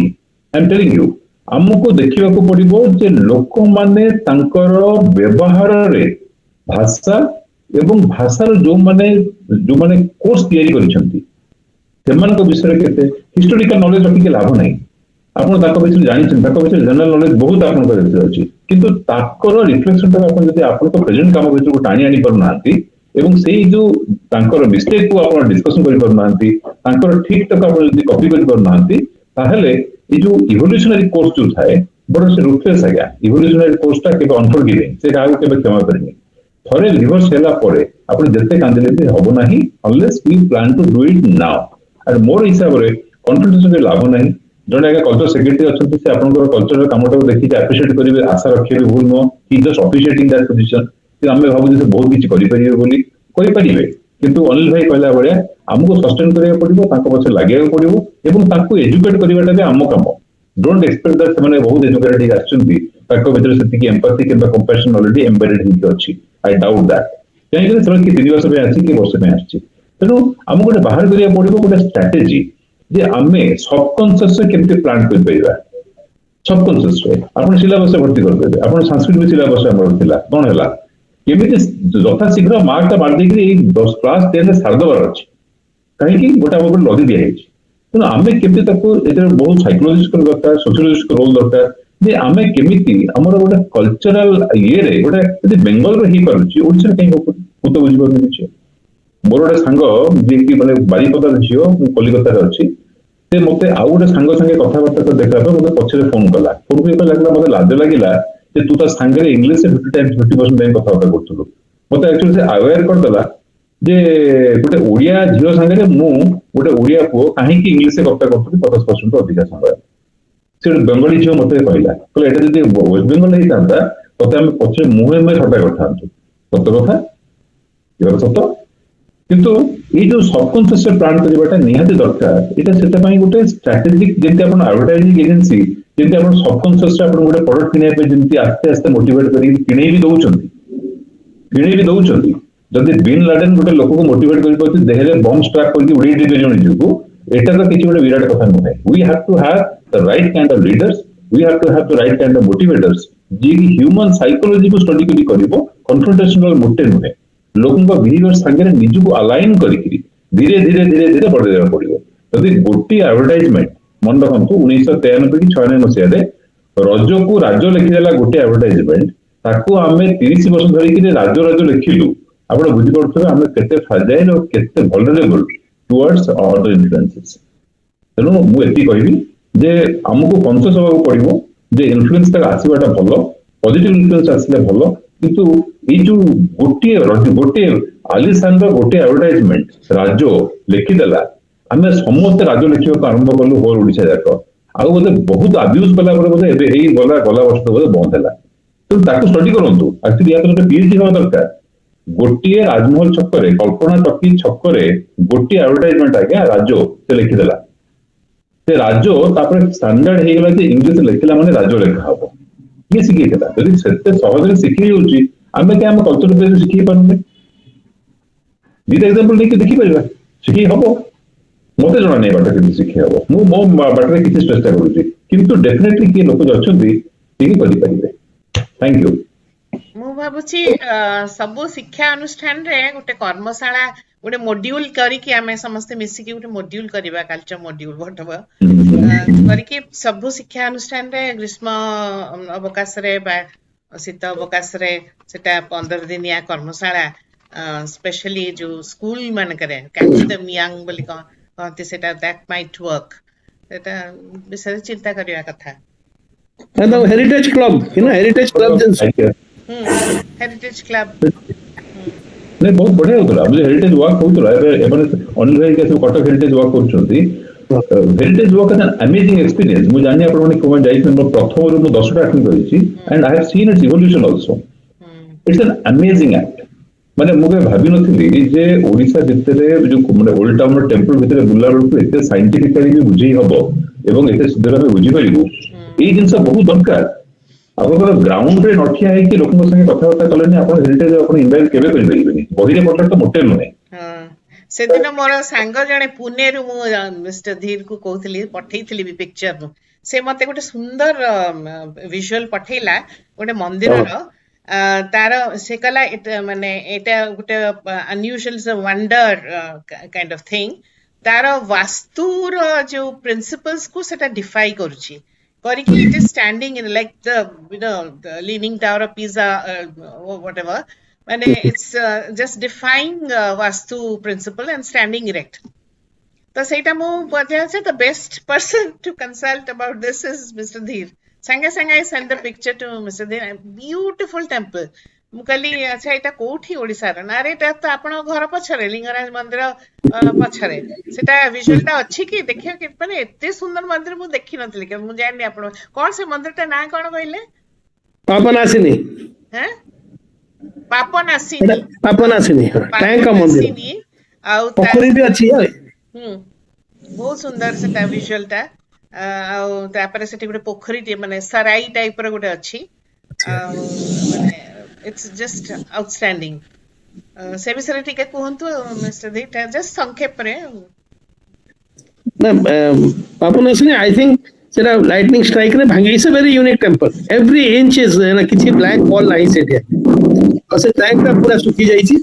आई एम टेलिंग यू हमको देखिबा को पड़िबो जे लोक माने तांकर व्यवहार रे भाषा एवं भाषार जो माने कोर्स तैयारी करिसंती सेमान को विषय केते हिस्टोरिकल नॉलेज रखि के लाभ नाही। ଆପଣ ତାଙ୍କ ବିଷୟରେ ଜାଣିଛନ୍ତି, ତାଙ୍କ ବିଷୟରେ ଜେନେରାଲ ନଲେଜ ବହୁତ ଆପଣଙ୍କ ଭିତରେ ଅଛି, କିନ୍ତୁ ତାଙ୍କର ରିଫ୍ଲେକ୍ସନଟା ଆପଣ ଯଦି ଆପଣଙ୍କ ପ୍ରେଜେଣ୍ଟ କାମ ଭିତରକୁ ଟାଣି ଆଣି ପାରୁନାହାନ୍ତି ଏବଂ ସେଇ ଯୋଉ ତାଙ୍କର ମିଷ୍ଟେକ୍ କୁ ଆପଣ ଡିସ୍କସନ କରିପାରୁନାହାନ୍ତି, ତାଙ୍କର ଠିକ ଟାକୁ ଆପଣ ଯଦି କପି କରିପାରୁନାହାନ୍ତି, ତାହେଲେ ଏଇ ଯୋଉ ଇଭଲ୍ୟୁସନାରୀ କୋର୍ସ ଯୋଉ ଥାଏ ବଡ ସେ ରୁଥଲେସ୍ ଆଜ୍ଞା। ଇଭଲ୍ୟୁସନାରୀ କୋର୍ସଟା କେବେ ଅନଫରଗିଭିଂ, ସେ କାହାକୁ କେବେ କ୍ଷମା କରେନି। ଥରେ ରିଭର୍ସ ହେଲା ପରେ ଆପଣ ଯେତେ କାନ୍ଦିଲେ ବି ହବ ନାହିଁ, unless you plan to do it now. ଆରେ ମୋର ହିସାବରେ କନଫିଡେନ୍ସ ଲାଭ ନାହିଁ। ଜଣେ ଆଜ୍ଞା କଲଚର ସେକ୍ରେଟାରୀ ଅଛନ୍ତି, ସେ ଆପଣଙ୍କର କଲଚର କାମଟାକୁ ଦେଖିକି ଆପ୍ରିସିଏଟ କରିବେ, ଆଶା ରଖିବେ ଭୁଲ ନୁହଁ। ହି ଜଷ୍ଟ ଅପ୍ରିସିଏଟିଂ ଦ୍ୟାଟ ପୋଜିସନ। ଆମେ ଭାବୁଛୁ ସେ ବହୁତ କିଛି କରିପାରିବେ ବୋଲି, କରିପାରିବେ, କିନ୍ତୁ ଅନିଲ ଭାଇ କହିଲା ଭଳିଆ ଆମକୁ ସଷ୍ଟେନ କରିବାକୁ ପଡିବ, ତାଙ୍କ ପଛରେ ଲାଗିବାକୁ ପଡିବ ଏବଂ ତାଙ୍କୁ ଏଜୁକେଟ କରିବାଟା ବି ଆମ କାମ। ଡୋଣ୍ଟ ଏକ୍ସପେକ୍ଟ ଦ୍ୟାଟ ସେମାନେ ବହୁତ ଏଜୁକେଟେଡ ହେଇକି ଆସିଛନ୍ତି, ତାଙ୍କ ଭିତରେ ସେତିକି ଏମ୍ପାଥି କିମ୍ବା କମ୍ପାସନ ଅଲରେଡି ଏମ୍ବେଡେଡ ହେଇକି ଅଛି। I doubt that. କାହିଁକି ସେମାନେ କି 3 ବର୍ଷ ପାଇଁ ଆସିଛି, କି ବର୍ଷ ପାଇଁ ଆସିଛି। ତେଣୁ ଆମକୁ ଗୋଟେ ବାହାର କରିବାକୁ ପଡିବ ଗୋଟେ ଷ୍ଟ୍ରାଟେଜି ଯେ ଆମେ ସବକନସିୟସରେ କେମିତି ପ୍ଲାନ୍ କରିପାରିବା। ସବକନସିୟସରେ ଆପଣ ସିଲାବସରେ ଭର୍ତ୍ତି କରିଦେବେ, ଆପଣ ସାଂସ୍କୃତିକ ସିଲାବସ ଆମର ଥିଲା, କଣ ହେଲା କେମିତି ଯଥାଶୀଘ୍ର ମାର୍କଟା ମାରିଦେଇକି ଏଇ କ୍ଲାସ 10ରେ ସାରିଦେବାର ଅଛି। କାହିଁକି ଗୋଟେ ଆମ ଉପରେ ଲଦି ଦିଆଯାଇଛି। ତେଣୁ ଆମେ କେମିତି ତାକୁ ଏଥିରେ ବହୁତ ସାଇକୋଲୋଜିଷ୍ଟ ଦରକାର, ସୋସିଓଲୋଜିଷ୍ଟ ରୋଲ ଦରକାର ଯେ ଆମେ କେମିତି ଆମର ଗୋଟେ କଲଚରାଲ ଇଏରେ ଗୋଟେ ଯଦି ବେଙ୍ଗଲରେ ହେଇପାରୁଛି ଓଡିଶାରେ କାହିଁ ହବନି, ମୁଁ ତ ବୁଝିପାରୁନି କିଛି। ମୋର ଗୋଟେ ସାଙ୍ଗ ଯିଏକି ମାନେ ବାରିପଦାର ଝିଅ, ମୁଁ କଲିକତାରେ ଅଛି, ସେ ମତେ ଆଉ ଗୋଟେ ସାଙ୍ଗ ସାଙ୍ଗେ କଥାବାର୍ତ୍ତା ଦେଖିଲା ପରେ ମତେ ପଛରେ ଫୋନ କଲା। ଫୋନ କରି ଲାଗିଲା ମତେ ଲାଜ ଲାଗିଲା ଯେ ତୁ ତା ସାଙ୍ଗରେ ଇଂଲିଶରେ 50% ଯାଇ କଥାବାର୍ତ୍ତା କରୁଥିଲୁ। ମତେ ଆକ୍ଚୁଆଲି ସେ ଆୱେୟାର କରିଦେଲା ଯେ ଗୋଟେ ଓଡିଆ ଝିଅ ସାଙ୍ଗରେ ମୁଁ ଗୋଟେ ଓଡିଆ ପୁଅ କାହିଁକି ଇଂଲିଶରେ କଥା କରୁଥିଲି 50% ଅଧିକା ସମୟ। ସେ ଗୋଟେ ବେଙ୍ଗଲୀ ଝିଅ ମତେ କହିଲା, ଏଇଟା ଯଦି ୱେଷ୍ଟ ବେଙ୍ଗଲ ହେଇଥାନ୍ତା ତତେ ଆମେ ପଛରେ ମୁହେଁ ଥଟ୍ଟା କରିଥାନ୍ତୁ। ସତ କଥା, ସତ। କିନ୍ତୁ ଏଇ ଯୋଉ ସବକନସିୟସରେ ପ୍ଲାନ୍ କରିବାଟା ନିହାତି ଦରକାର। ଏଇଟା ସେଥିପାଇଁ ଗୋଟେ ଷ୍ଟ୍ରାଟେଜିକ, ଯେମିତି ଆପଣ ଆଡଭର୍ଟାଇଜିଂ ଏଜେନ୍ସି ଯେମିତି ଆପଣ ସବକନସିୟସରେ ଆପଣ ଗୋଟେ ପ୍ରଡକ୍ଟ କିଣିବା ପାଇଁ ଯେମିତି ଆସ୍ତେ ଆସ୍ତେ ମୋଟିଭେଟ କରିକି କିଣେଇ ବି ଦଉଛନ୍ତି। ଯଦି ବିନ୍ ଲାଡେନ ଗୋଟେ ଲୋକକୁ ମୋଟିଭେଟ କରିପାରୁଛି ଦେହରେ ବମ୍ ଷ୍ଟ୍ରାପ୍ କରିକି ଉଡେଇ ଦେବେ ଜଣେ ନିଜକୁ, ଏଟା ତ କିଛି ଗୋଟେ ବିରାଟ କଥା ନୁହେଁ। We have to have the right kind of leaders, we have to have the right kind of motivators ଯିଏକି ହ୍ୟୁମାନ ସାଇକୋଲୋଜିକୁ ଷ୍ଟଡି କରି କରିବ, କନଫ୍ରଣ୍ଟେସନାଲ ମୋଟେ ନୁହେଁ। ଲୋକଙ୍କ ବିହେଭିୟର ସାଙ୍ଗରେ ନିଜକୁ ଆଲାଇନ କରିକି ଧୀରେ ଧୀରେ ଧୀରେ ଧୀରେ ବଢେଇବାକୁ ପଡିବ। ଯଦି ଗୋଟିଏ ଆଡଭର୍ଟାଇଜମେଣ୍ଟ, ମନେ ରଖନ୍ତୁ 1993 କି 96 ମସିହାରେ ରଜକୁ ରାଜ ଲେଖିଦେଲା ଗୋଟେ ଆଡଭର୍ଟାଇଜମେଣ୍ଟ, ତାକୁ ଆମେ 30 ବର୍ଷ ଧରିକି ରାଜ ଲେଖିଲୁ। ଆପଣ ବୁଝିପାରୁଥିବେ ଆମେ କେତେ ଫ୍ରାଜାଇଲ ଓ କେତେ ଭଲରେବଲ ଟୁୱାର୍ଡସ ଅଦର ଇନଫ୍ଲୁଏନ୍ସେସ୍। ତେଣୁ ମୁଁ ଏତିକି କହିବି ଯେ ଆମକୁ କନସିୟସ ହେବାକୁ ପଡିବ ଯେ ଇନଫ୍ଲୁଏନ୍ସ ଆସିବାଟା ଭଲ, ପଜିଟିଭ ଇନଫ୍ଲୁଏନ୍ସ ଆସିଲେ ଭଲ, କିନ୍ତୁ ଏଇ ଯୋଉ ଗୋଟିଏ ଆଲିସାନର ଗୋଟେ ଆଡଭର୍ଟାଇଜମେଣ୍ଟ ରାଜ ଲେଖିଦେଲା, ଆମେ ସମସ୍ତେ ରାଜ ଲେଖିବାକୁ ଆରମ୍ଭ କଲୁ ହୋଲ ଓଡିଶା ଯାକ। ଆଉ ବୋଧେ ବହୁତ ଆବ୍ୟୁଜ କଲା ପରେ ବୋଧେ ଏବେ ଏଇ ଗଲା ବର୍ଷ ବୋଧେ ବନ୍ଦ ହେଲା। ତେଣୁ ତାକୁ ଷ୍ଟଡି କରନ୍ତୁ। ଆକ୍ଚୁଆଲି ୟା ଗୋଟେ ପିଏଚଡି ହେବା ଦରକାର। ଗୋଟିଏ ରାଜମହଲ ଛକରେ, କଳ୍ପନା ଚକି ଛକରେ ଗୋଟିଏ ଆଡଭର୍ଟାଇଜମେଣ୍ଟ ଆଜ୍ଞା ରାଜ ସେ ଲେଖିଦେଲା। ସେ ରାଜ ତାପରେ ଷ୍ଟାଣ୍ଡାର୍ଡ ହେଇଗଲା ଯେ ଇଂଲିଶ ଲେଖିଲା ମାନେ ରାଜ ଲେଖା ହବ। କିଏ ଶିଖେଇଥିଲା? ଯଦି ସେତେ ସହଜରେ ଶିଖେଇ ହଉଛି, ଆମେ କାହିଁ ଆମ କଲଚର ଉପରେ ଶିଖେଇ ପାରୁନେ? ଦିଟା ଏକ୍ସାମ୍ପଲ ନେଇକି ଦେଖିପାରିବା, ଶିଖେଇ ହବ। ମତେ ଜଣା ନାହିଁ ବାଟ କେମିତି ଶିଖେଇ ହବ, ମୁଁ ମୋ ବାଟରେ କିଛି ଚେଷ୍ଟା କରୁଛି, କିନ୍ତୁ ଡେଫିନେଟଲି କିଏ ଲୋକ ଅଛନ୍ତି ଟିକେ କରିପାରିବେ। Thank you. ମୁଁ ଭାବୁଛି ସବୁ ଶିକ୍ଷା ଅନୁଷ୍ଠାନରେ ଗୋଟେ କର୍ମଶାଳା, ଗୋଟେ ମଡ୍ୟୁଲ କରିକି ଆମେ ସମସ୍ତେ ମିଶିକି ଗୋଟେ ମଡ୍ୟୁଲ କରିବା, କାଲଚର ମଡ୍ୟୁଲ କରିକି ସବୁ ଶିକ୍ଷା ଅନୁଷ୍ଠାନରେ ଗ୍ରୀଷ୍ମ ଅବକାଶରେ ବା ଶୀତ ଅବକାଶରେ ସେଟା 15 ଦିନିଆ କର୍ମଶାଳା, ସ୍ପେଶାଲି ଯୋଉ ସ୍କୁଲ ମାନଙ୍କରେ କ୍ୟାଚ୍ ଦେମ୍ ୟଙ୍ଗ ବୋଲି କହନ୍ତି, ସେଟା ଦ୍ୟାଟ୍ ମାଇଟ୍ ୱାର୍କ, ସେଟା ବିଷୟରେ ଚିନ୍ତା କରିବା କଥା। And the heritage club, heritage club heritage club ନାଇଁ ବହୁତ ବଢିଆ ହଉଥିଲା, ହେରିଟେଜ ୱାର୍କ ହଉଥିଲା। ଏବେ ଅନିଲ ଭାଇ ସବୁ କଟକ ହେରିଟେଜ ୱାର୍କ କରୁଛନ୍ତି। Heritage walk is an amazing experience. ମୁଁ ଜାଣି ଆପଣମାନେ କଣ ଯାଇଛନ୍ତି, ମୋ ପ୍ରଥମରୁ ମୁଁ 10ଟା ଆଟେଣ୍ଡ କରିଛି, and I have seen its evolution also. It's an amazing act. ମାନେ ମୁଁ କେବେ ଭାବିନଥିଲି ଯେ ଓଡିଶା ଭିତରେ ଯୋଉ ମାନେ ଓଲ୍ଡ ଟାଉନର ଟେମ୍ପଲ ଭିତରେ ବୁଲିଲା ବେଳକୁ ଏତେ ସାଇଣ୍ଟିଫିକାଲି ବି ବୁଝେଇ ହବ ଏବଂ ଏତେ ଶୀଘ୍ର ଆମେ ବୁଝିପାରିବୁ, ଏଇ ଜିନିଷ ବହୁତ ଦରକାର। ଆପଣଙ୍କର ଗ୍ରାଉଣ୍ଡରେ ନଠିଆ ହେଇକି ଲୋକଙ୍କ ସାଙ୍ଗେ କଥାବାର୍ତ୍ତା କଲେନି ଆପଣ ହେରିଟେଜ ଆପଣ ଇନଭାଇଟ୍ କେବେ କରିପାରିବେନି। ବହିରେ ପଢିଲେ ତ ମୋଟେ ନୁହେଁ। ସେଦିନ ମୋର ସାଙ୍ଗ ଜଣେ ପୁନେରୁ, ମୁଁ ମିଷ୍ଟର ଧୀରକୁ କହୁଥିଲି, ପଠେଇଥିଲି ବି ପିକ୍ଚର, ସେ ମତେ ଗୋଟେ ସୁନ୍ଦର ଭିଜୁଆଲ ପଠେଇଲା ଗୋଟେ ମନ୍ଦିରର। ତାର ସେ କହିଲା ମାନେ ଏଇଟା ଗୋଟେ unusual wonder kind of thing. तार वास्तुर जो प्रिंसिपल्स को सेटा डिफाई करूची करके it is standing in like the leaning tower of Pisa whatever माने it's just defying vastu principle and standing erect तो सेटा मु बजा से the best person to consult about this is mister Dhir संगे संगे I send the picture to mister Dhir beautiful temple मु कहली अच्छा एटा कोठी ओडिसा रे ना रे एटा तो आपण घर पछरे लिंगराज मंदिर पछरे सेटा विजुअलटा अछि कि देखियो कि माने एते सुंदर मंदिर मु देखि नथली कि मु जानि आपण कोन से मंदिरटा ना कोन कहले पापनासिनी हैं पापनासिनी पापनासिनी टैंक मंदिर आउ पोखरी भी अछि बहुत सुंदर सेटा विजुअलटा आउ तापर सेठी गोटे पोखरी माने सराई टाइप रो गोटे अछि माने इट्स जस्ट आउटस्टैंडिंग से विषय ठीक है कहंतु मिस्टर धी जस्ट संक्षेप रे ना पापनासिनी आई थिंक सेटा लाइटनिंग स्ट्राइक रे भांगी is a very unique temple every inch is ना किछि ब्लैक बॉल नाही सेठी से टैंक का पूरा सुखी जाईछि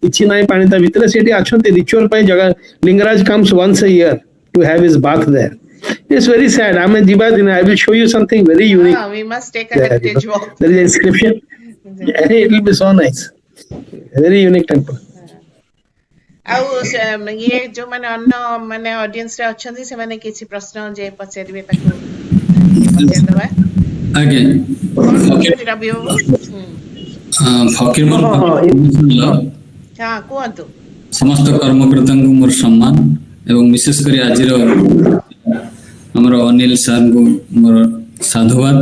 किछि नाही पानी ता भीतर सेठी अछंती रिचुअल पय जगह Lingaraj comes once a year to have his bath there It's very sad. I mean, I will show you something very unique. We must take a heritage walk. There is an inscription. It will be so nice. Very unique temple. आउ ये जो माने अन्य माने audience रे अछंती से माने किछि प्रश्न जे पचारिबे ताको पचार दबा आगे फकीर रबी फकीर मोर हां कोंतु समस्त कर्मकर्ता को मोर सम्मान एवं विशेष करी आजिर हमर अनिल सर को मोर साधुवाद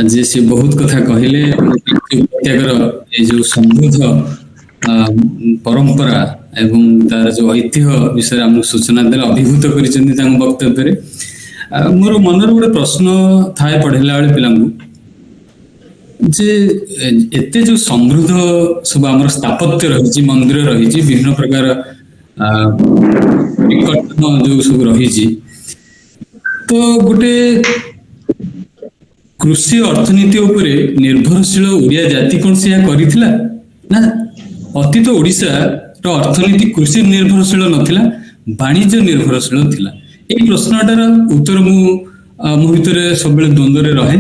आज से बहुत कथा कहले प्रत्येकर ए जो समृद्ध परंपरा एवं तार जो ऐतिह्य विषय हमको सूचना देला अभिभूत करिसेंती तांग वक्तव्य रे मोर मनर गोटे प्रश्न थाए पढ़ेला बेले पिलांगु जे एते जो समृद्ध सब हमर स्थापत्य रहिछि मंदिर रहिछि विभिन्न प्रकार विकटन जो सब रहिछि तो गोटे कृषि अर्थनीति उपरे निर्भरशील ओडिया जाति कोन से करिथिला ना अतीत ओडिशा रो अर्थनीति कृषि निर्भरशील नथिला वाणिज्य निर्भरशील थिला ए प्रश्नटार उत्तर मु भितर सब द्वंद्व रे रहे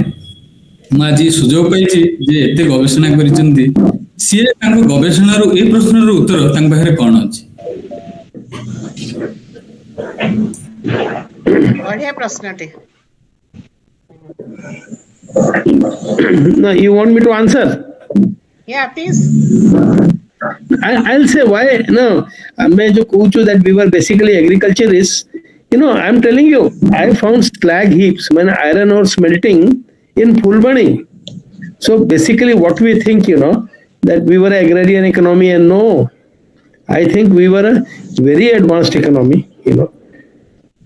मु आज सुजोग पाइछि जे एते गवेषणा करिसंती सी तांको गवेषणा रो ए प्रश्न रो उत्तर तांक बाहर कोन अछि बढ़िया प्रश्नटे No, you want me to answer? Yeah, please. I'll say why. No, मैं जो कहूँ that we were basically agriculturists. You know, I'm telling you, I found slag heaps when iron ore smelting in Fulbani. So basically, what we think, you know, that we were an agrarian economy, and no, I think we were a very advanced economy. You know,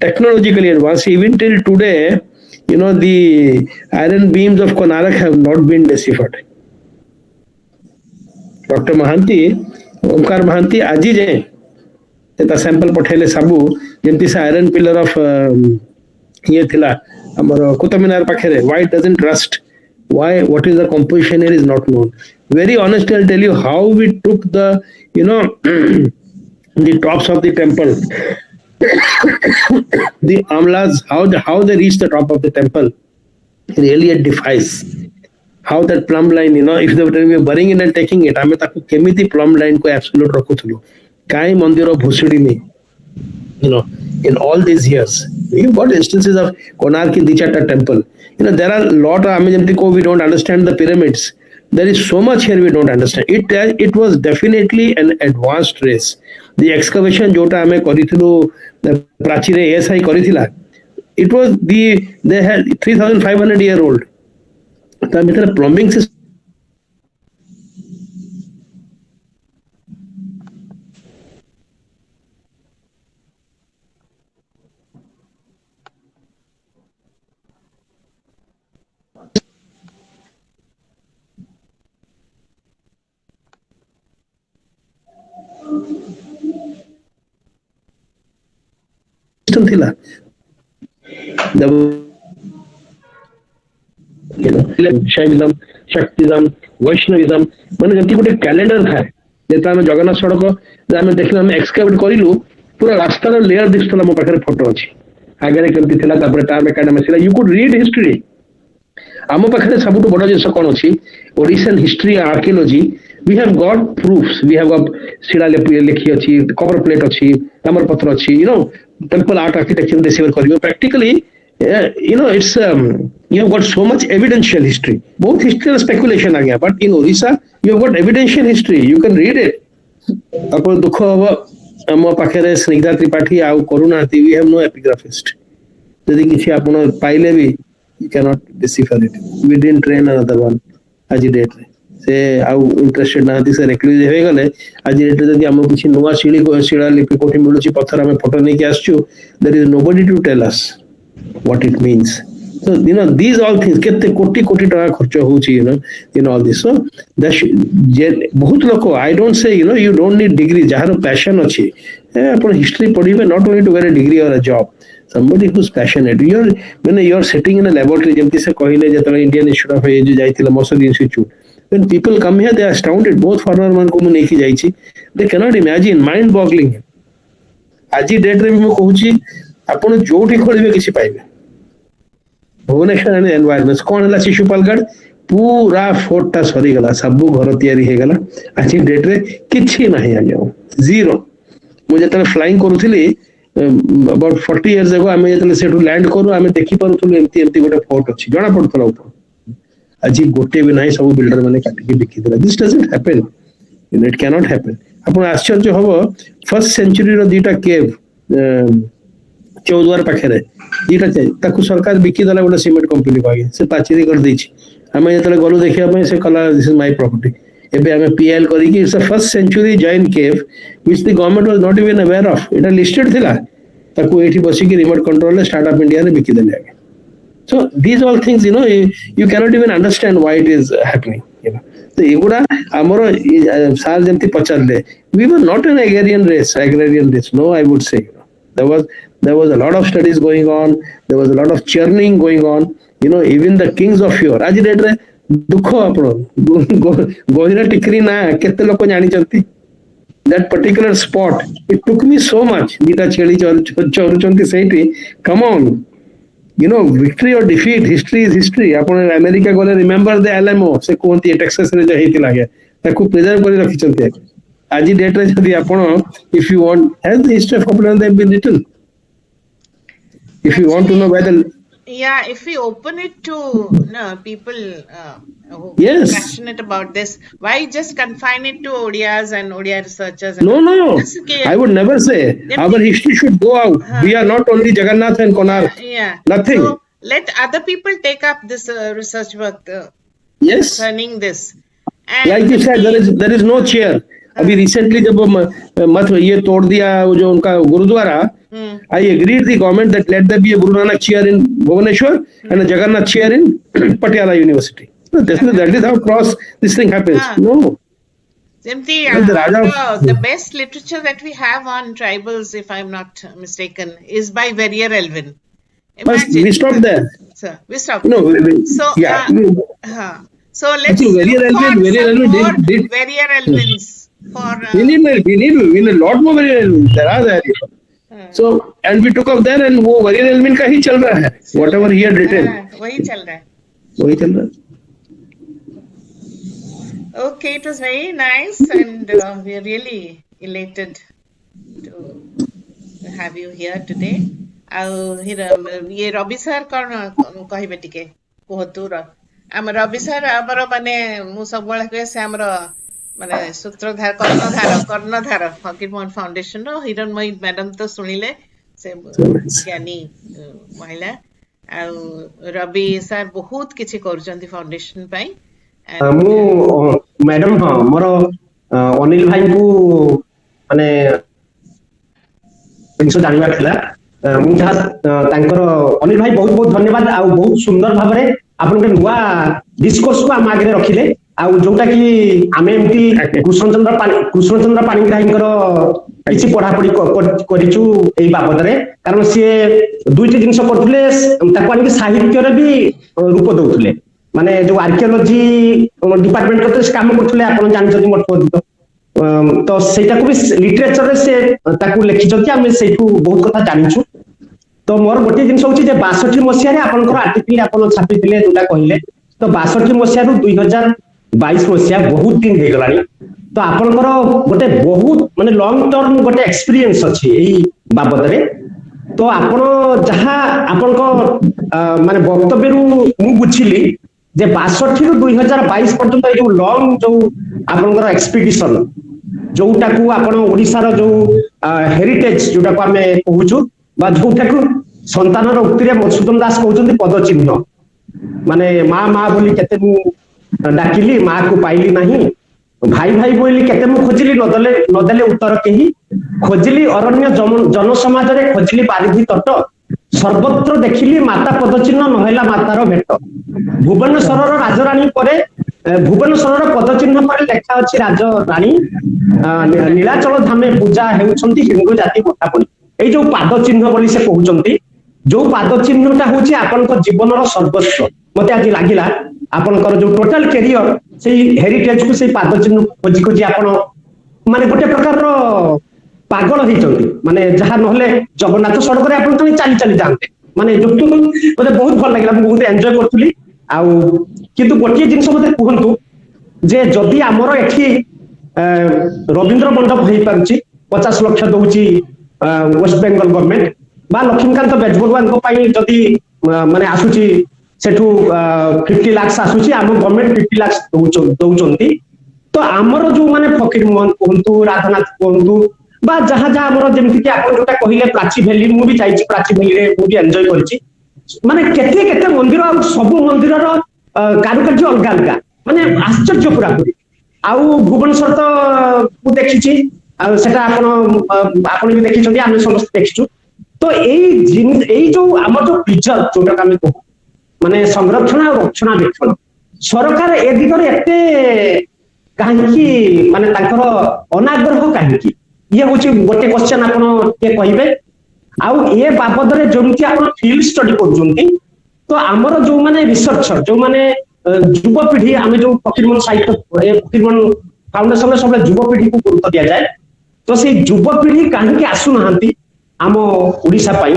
technologically advanced. Even till today, you know, the iron beams of Konarak have not been deciphered. Dr. Mahanti, Omkar Mahanti, aji jaye eta sample पठेले सबु जेंति से iron pillar of ये थिला हमर कुतुबमीनार पाखरे why it doesn't rust, why, what is the composition here is not known. Very honestly, I'll tell you how we took the, you know, the tops of the temple. The Amlas, how they reach the top of the temple, really it defies. How that plumb line, you know, if they were burying it and taking it, ame taku kemiti plumb line ko absolute rakhutulu. Kai mandiro bhusudi nahi, you know, in all these years. You've got instances of Konark ki Dichata temple. You know, there are a lot of, we don't understand the pyramids. There is so much here we don't understand. It was definitely an advanced race. The excavation jota ame korithilu prachire ASI koritila, it was they had 3,500 year old. Ta bhitar plumbing system थिला. Shaivism, शक्तिज्म, Vaishnavism माने जति गोटे calendar थाए जेता हम जगन्नाथ सड़क आम देखल आम एक्सकावेट करिलु पूरा रास्तार लेयर दिखुला मो पाखे फोटो अच्छी आगे केमती थिला तापर टाइम एकेडमी थिला यू कुड रीड हिस्ट्री आम पाखे सब बड़ जिन कौन अच्छी Odishan history archaeology we have got proofs we have got शिला लिखी अच्छी कवर प्लेट अच्छी तामर पत्र अच्छी you know temple art architecture देश कर practically you know it's you have got so much evidential history both history and speculation again but in Odisha you have got evidential history you can read it अपन दुख हम आम पाखे स्निग्धा त्रिपाठी आउ करूना we have no epigraphist यदि किसी आपण पाइले भी you cannot decipher it we didn't train another one आज डेट रे से आउ इंटरेस्टेड ना से रेक्लूज हो गले आज डेट रे जदी हम किसी नुवा शिला लिपि कोठी मिलुची पत्थर हम फोटो नै के आछू there is nobody to tell us what it means so you know these all things kete koti taka kharcha hochi you know in all this so that bahut loko I don't say you know you don't need degree jahar passion achi apun history padibe not only to get a degree or a job somebody who's passionate you're sitting in a laboratory jemti se kahile jetala Indian Institute of Age jaitila Mosadi Institute when people come here they are astounded both foreigner man ko mu neki jaichi they cannot imagine mind boggling aji date re mu kohuchi ଆପଣ ଯୋଉଠି ଖୋଳିବେ କିଛି ପାଇବେ Bhubaneswar environment କଣ ହେଲା ଶିଶୁପାଲଗଡ଼ ପୁରା fort ଟା ସରିଗଲା ସବୁ ଘର ତିଆରି ହେଇଗଲା ଆଜି ଡେଟ୍ ରେ କିଛି ନାହିଁ ଆଜ୍ଞା ଜିରୋ ମୁଁ ଯେତେବେଳେ ଫ୍ଲାଇଂ କରୁଥିଲି about 40 years ago ଆମେ ଯେତେବେଳେ ସେଠୁ ଲ୍ୟାଣ୍ଡ କରୁ ଆମେ ଦେଖିପାରୁଥିଲୁ ଏମିତି ଗୋଟେ ଫୋର୍ଟ ଅଛି ଜଣା ପଡୁଥିଲା ଉପର ଆଜି ଗୋଟେ ବି ନାହିଁ ସବୁ ବିଲ୍ଡର ମାନେ କାଟିକି ବିକିଦେଲା this doesn't happen it cannot happen ଆପଣ ଆଶ୍ଚର୍ଯ୍ୟ ହବ ଫର୍ଷ୍ଟ ସେଞ୍ଚୁରୀ ର ଦିଟା କେଭ୍ चौद्वार पाखे दीटा ताकू सरकार बिकिदेला गोटे सीमेंट कंपनी को आगे से पाचेरी कर देछि हमें जतले गलु देखिया से कला दिस इज माय प्रॉपर्टी एबे हमें पीएल करी कि it's a first century Jain cave which the government was not even aware of it listed थिला ताकू एठी बसी कि रिमोट कंट्रोल ले स्टार्टअप इंडिया रे बिकि देले आगे so these all things you know you can not even understand why it is happening you know तो एगुडा हमरो साल जेंति पचारले we were not an agrarian race no I would say there was a lot of studies going on there was a lot of churning going on you know even the kings of yore आज date रे दुख आपण गोहिरा टिकरी ना केते लोक जानि चंती that particular spot it took me so much dita cheli चोरुचंती सेठी come on you know victory or defeat history is history आपण अमेरिका गले remember the Alamo से कोंती टेक्सास रे जे हेति लागे ताकू प्रिजर्व करी रखि चंती आज डेट रे जदी आपण if you want has the history of Copland they have been written if you want to know whether if we open it to people who yes. are passionate about this why just confine it to Odias and Odia researchers and no I would never say our history should go out we are not only Jagannath and Konark nothing so let other people take up this research work yes concerning this and like you said there is no chair अभी recently जब मत ये तोड़ दिया जो उनका गुरुद्वारा I agreed the government that let there be a Guru Nanak chair in Bhubaneswar and a Jagannath chair in Patiala university that is how cross this thing happens no Simply, the best literature that we have on tribals, if I'm not mistaken, is by Verrier Elvin. Imagine. We stopped there. So, we stopped. No, so, yeah. So let's Verrier Elvin did Verrier Elvins. We need a lot more Verrier Elvin. There are there. So, and we took up there and वो Verrier Elvin का ही चल रहा है. Whatever he had written. वही चल रहा है. वही चल रहा है. Okay, it was very nice and we are really elated to have you here today. ये रवि सर कौन कहिबे टिके कहतु आम रवि सर आमर माने मु सब बेला कहे से आमर माने सूत्रधार कर्णधार फकीर मोहन फाउंडेशन रो हिरणमयी मैडम तो सुनिले से ज्ञानी महिला आ रवि सर बहुत किछि करजंती फाउंडेशन पई मु मैडम हां मोर अनिल भाई को माने जिनस जानिबा थिला मु जहा तांकर अनिल भाई बहुत बहुत धन्यवाद आ बहुत सुंदर भाबरे आपन के नुवा डिस्कोर्स को हम आगे रखिले आ जोटा कि आमे एमती कृष्णचंद्र पाणिग्राहींकर किछि पढ़ा पढ़ी करिछु एई बाबत रे कारण से दुईटी जिंस करथले ताको आनि साहित्य रे भी रूप दउथले माने जो आर्कियोलॉजी डिपार्टमेंट करते काम करथले आपन जानछथि मत तो सेटा को भी लिटरेचर रे से ताकू लिखिछथि आमे सेठू बहुत कथा जानिछु। तो मोर गोटे जिनस होछि जे 62 मसिया रे आपनकर आर्टिकल आपन छापिथिले जोटा कहिले तो 62 मसिया रु 2022 मसिया बहुत दिन हे गलानी। तो आपनकर गोटे बहुत माने लॉन्ग टर्म गोटे एक्सपीरियंस अछि एई बाबद रे। तो आपण जहा आपनकर माने वक्तव्य रु मु बुझिली जे 62 रु 2022 पर्यंत ए जो लॉन्ग जो आपनकर एक्सपीडिशन जोटा को आपण ओडिसा रो जो हेरिटेज जोटा को हमें कहूछु बा जोटा को संतान रो उक्ति रे मधुसूदन दास कहउछन्ती पद चिन्ह माने माँ माँ बोली केते मु डाकिली माँ को पाइली नहीं भाई भाई बोली केते मु खोजिली नदेले उत्तर केही खोजिली अरण्य जन समाज रे खोजिली बारिधि तट सर्वत्र देखिली माता पद चिन्ह नहेला मातार भेट भुवनेश्वर राजरानी परे भुवनेश्वर पद चिन्ह पर लेखा अछि राजरानी नीलाचल धामे पूजा हेउछन्ती हिंदू जाति मोटापणी ए जो पाद चिन्ह बोली से कहउछन्ती जो पाद चिन्हटा होछि आपनकर जीवनर सर्वस्व मते आज लागिला आपनकर जो टोटल कैरियर से हेरिटेज को से पाद चिन्ह खोजी खोजी आपण माने गोटे प्रकार रो पागल होइछन्ती माने जहा नहले जगन्नाथ सड़क रे आपण तनी चाली चाली जांते माने जो मते बहुत भल लागिला बहुत एन्जॉय करथुली आउ किंतु गोटे जिंस मते कहंतु जे जदि हमर एठी रविंद्र मंडप होई पारछि 50 लाख दउछि वेस्ट बेंगल गवर्नमेंट बा लक्ष्मीकांत बेजबरुआ पाई जदि माने आसुची सेठू 50 लाख आसुची आम गवर्नमेंट 50 लाख दउचंती तो आमर जो माने फकीर मोहन कहंतु राधानाथ कहंतु बा जहा जहा हमर जेमति कि आपण जोटा कहिले प्राची भैली मु भी जाईची प्राची भैली रे मु भी एन्जॉय करछि माने केते केते मंदिर आ सब मंदिर रो कारुकार्य अलग अलग माने आश्चर्य पूरा पूरी आउ भुवनेश्वर तो मु देखिछि सेटा आपण भी देखिछन्ती आमे समस्त देखिछु तो एई जो हमर जो प्रिजर्व जोटा हम कहू माने संरक्षण और रक्षणाबेक्षण सरकार ए दिगरे एते काहेकि माने ताकर अनाग्रह काहेकि ये होची गोटे क्वेश्चन आपण के कहिबे आउ ए बाबद रे जेमति आपण फील्ड स्टडी करजुंती तो हमर जो माने रिसर्चर जो माने युवा पीढ़ी आमे जो फकीरमन साहित्य फकीरमन फाउंडेशन रे सब युवा पीढ़ी को गुरुत्व दिया जाए तो से युवा पीढ़ी काहेकि आसु नहांती आम ओडिशा पाई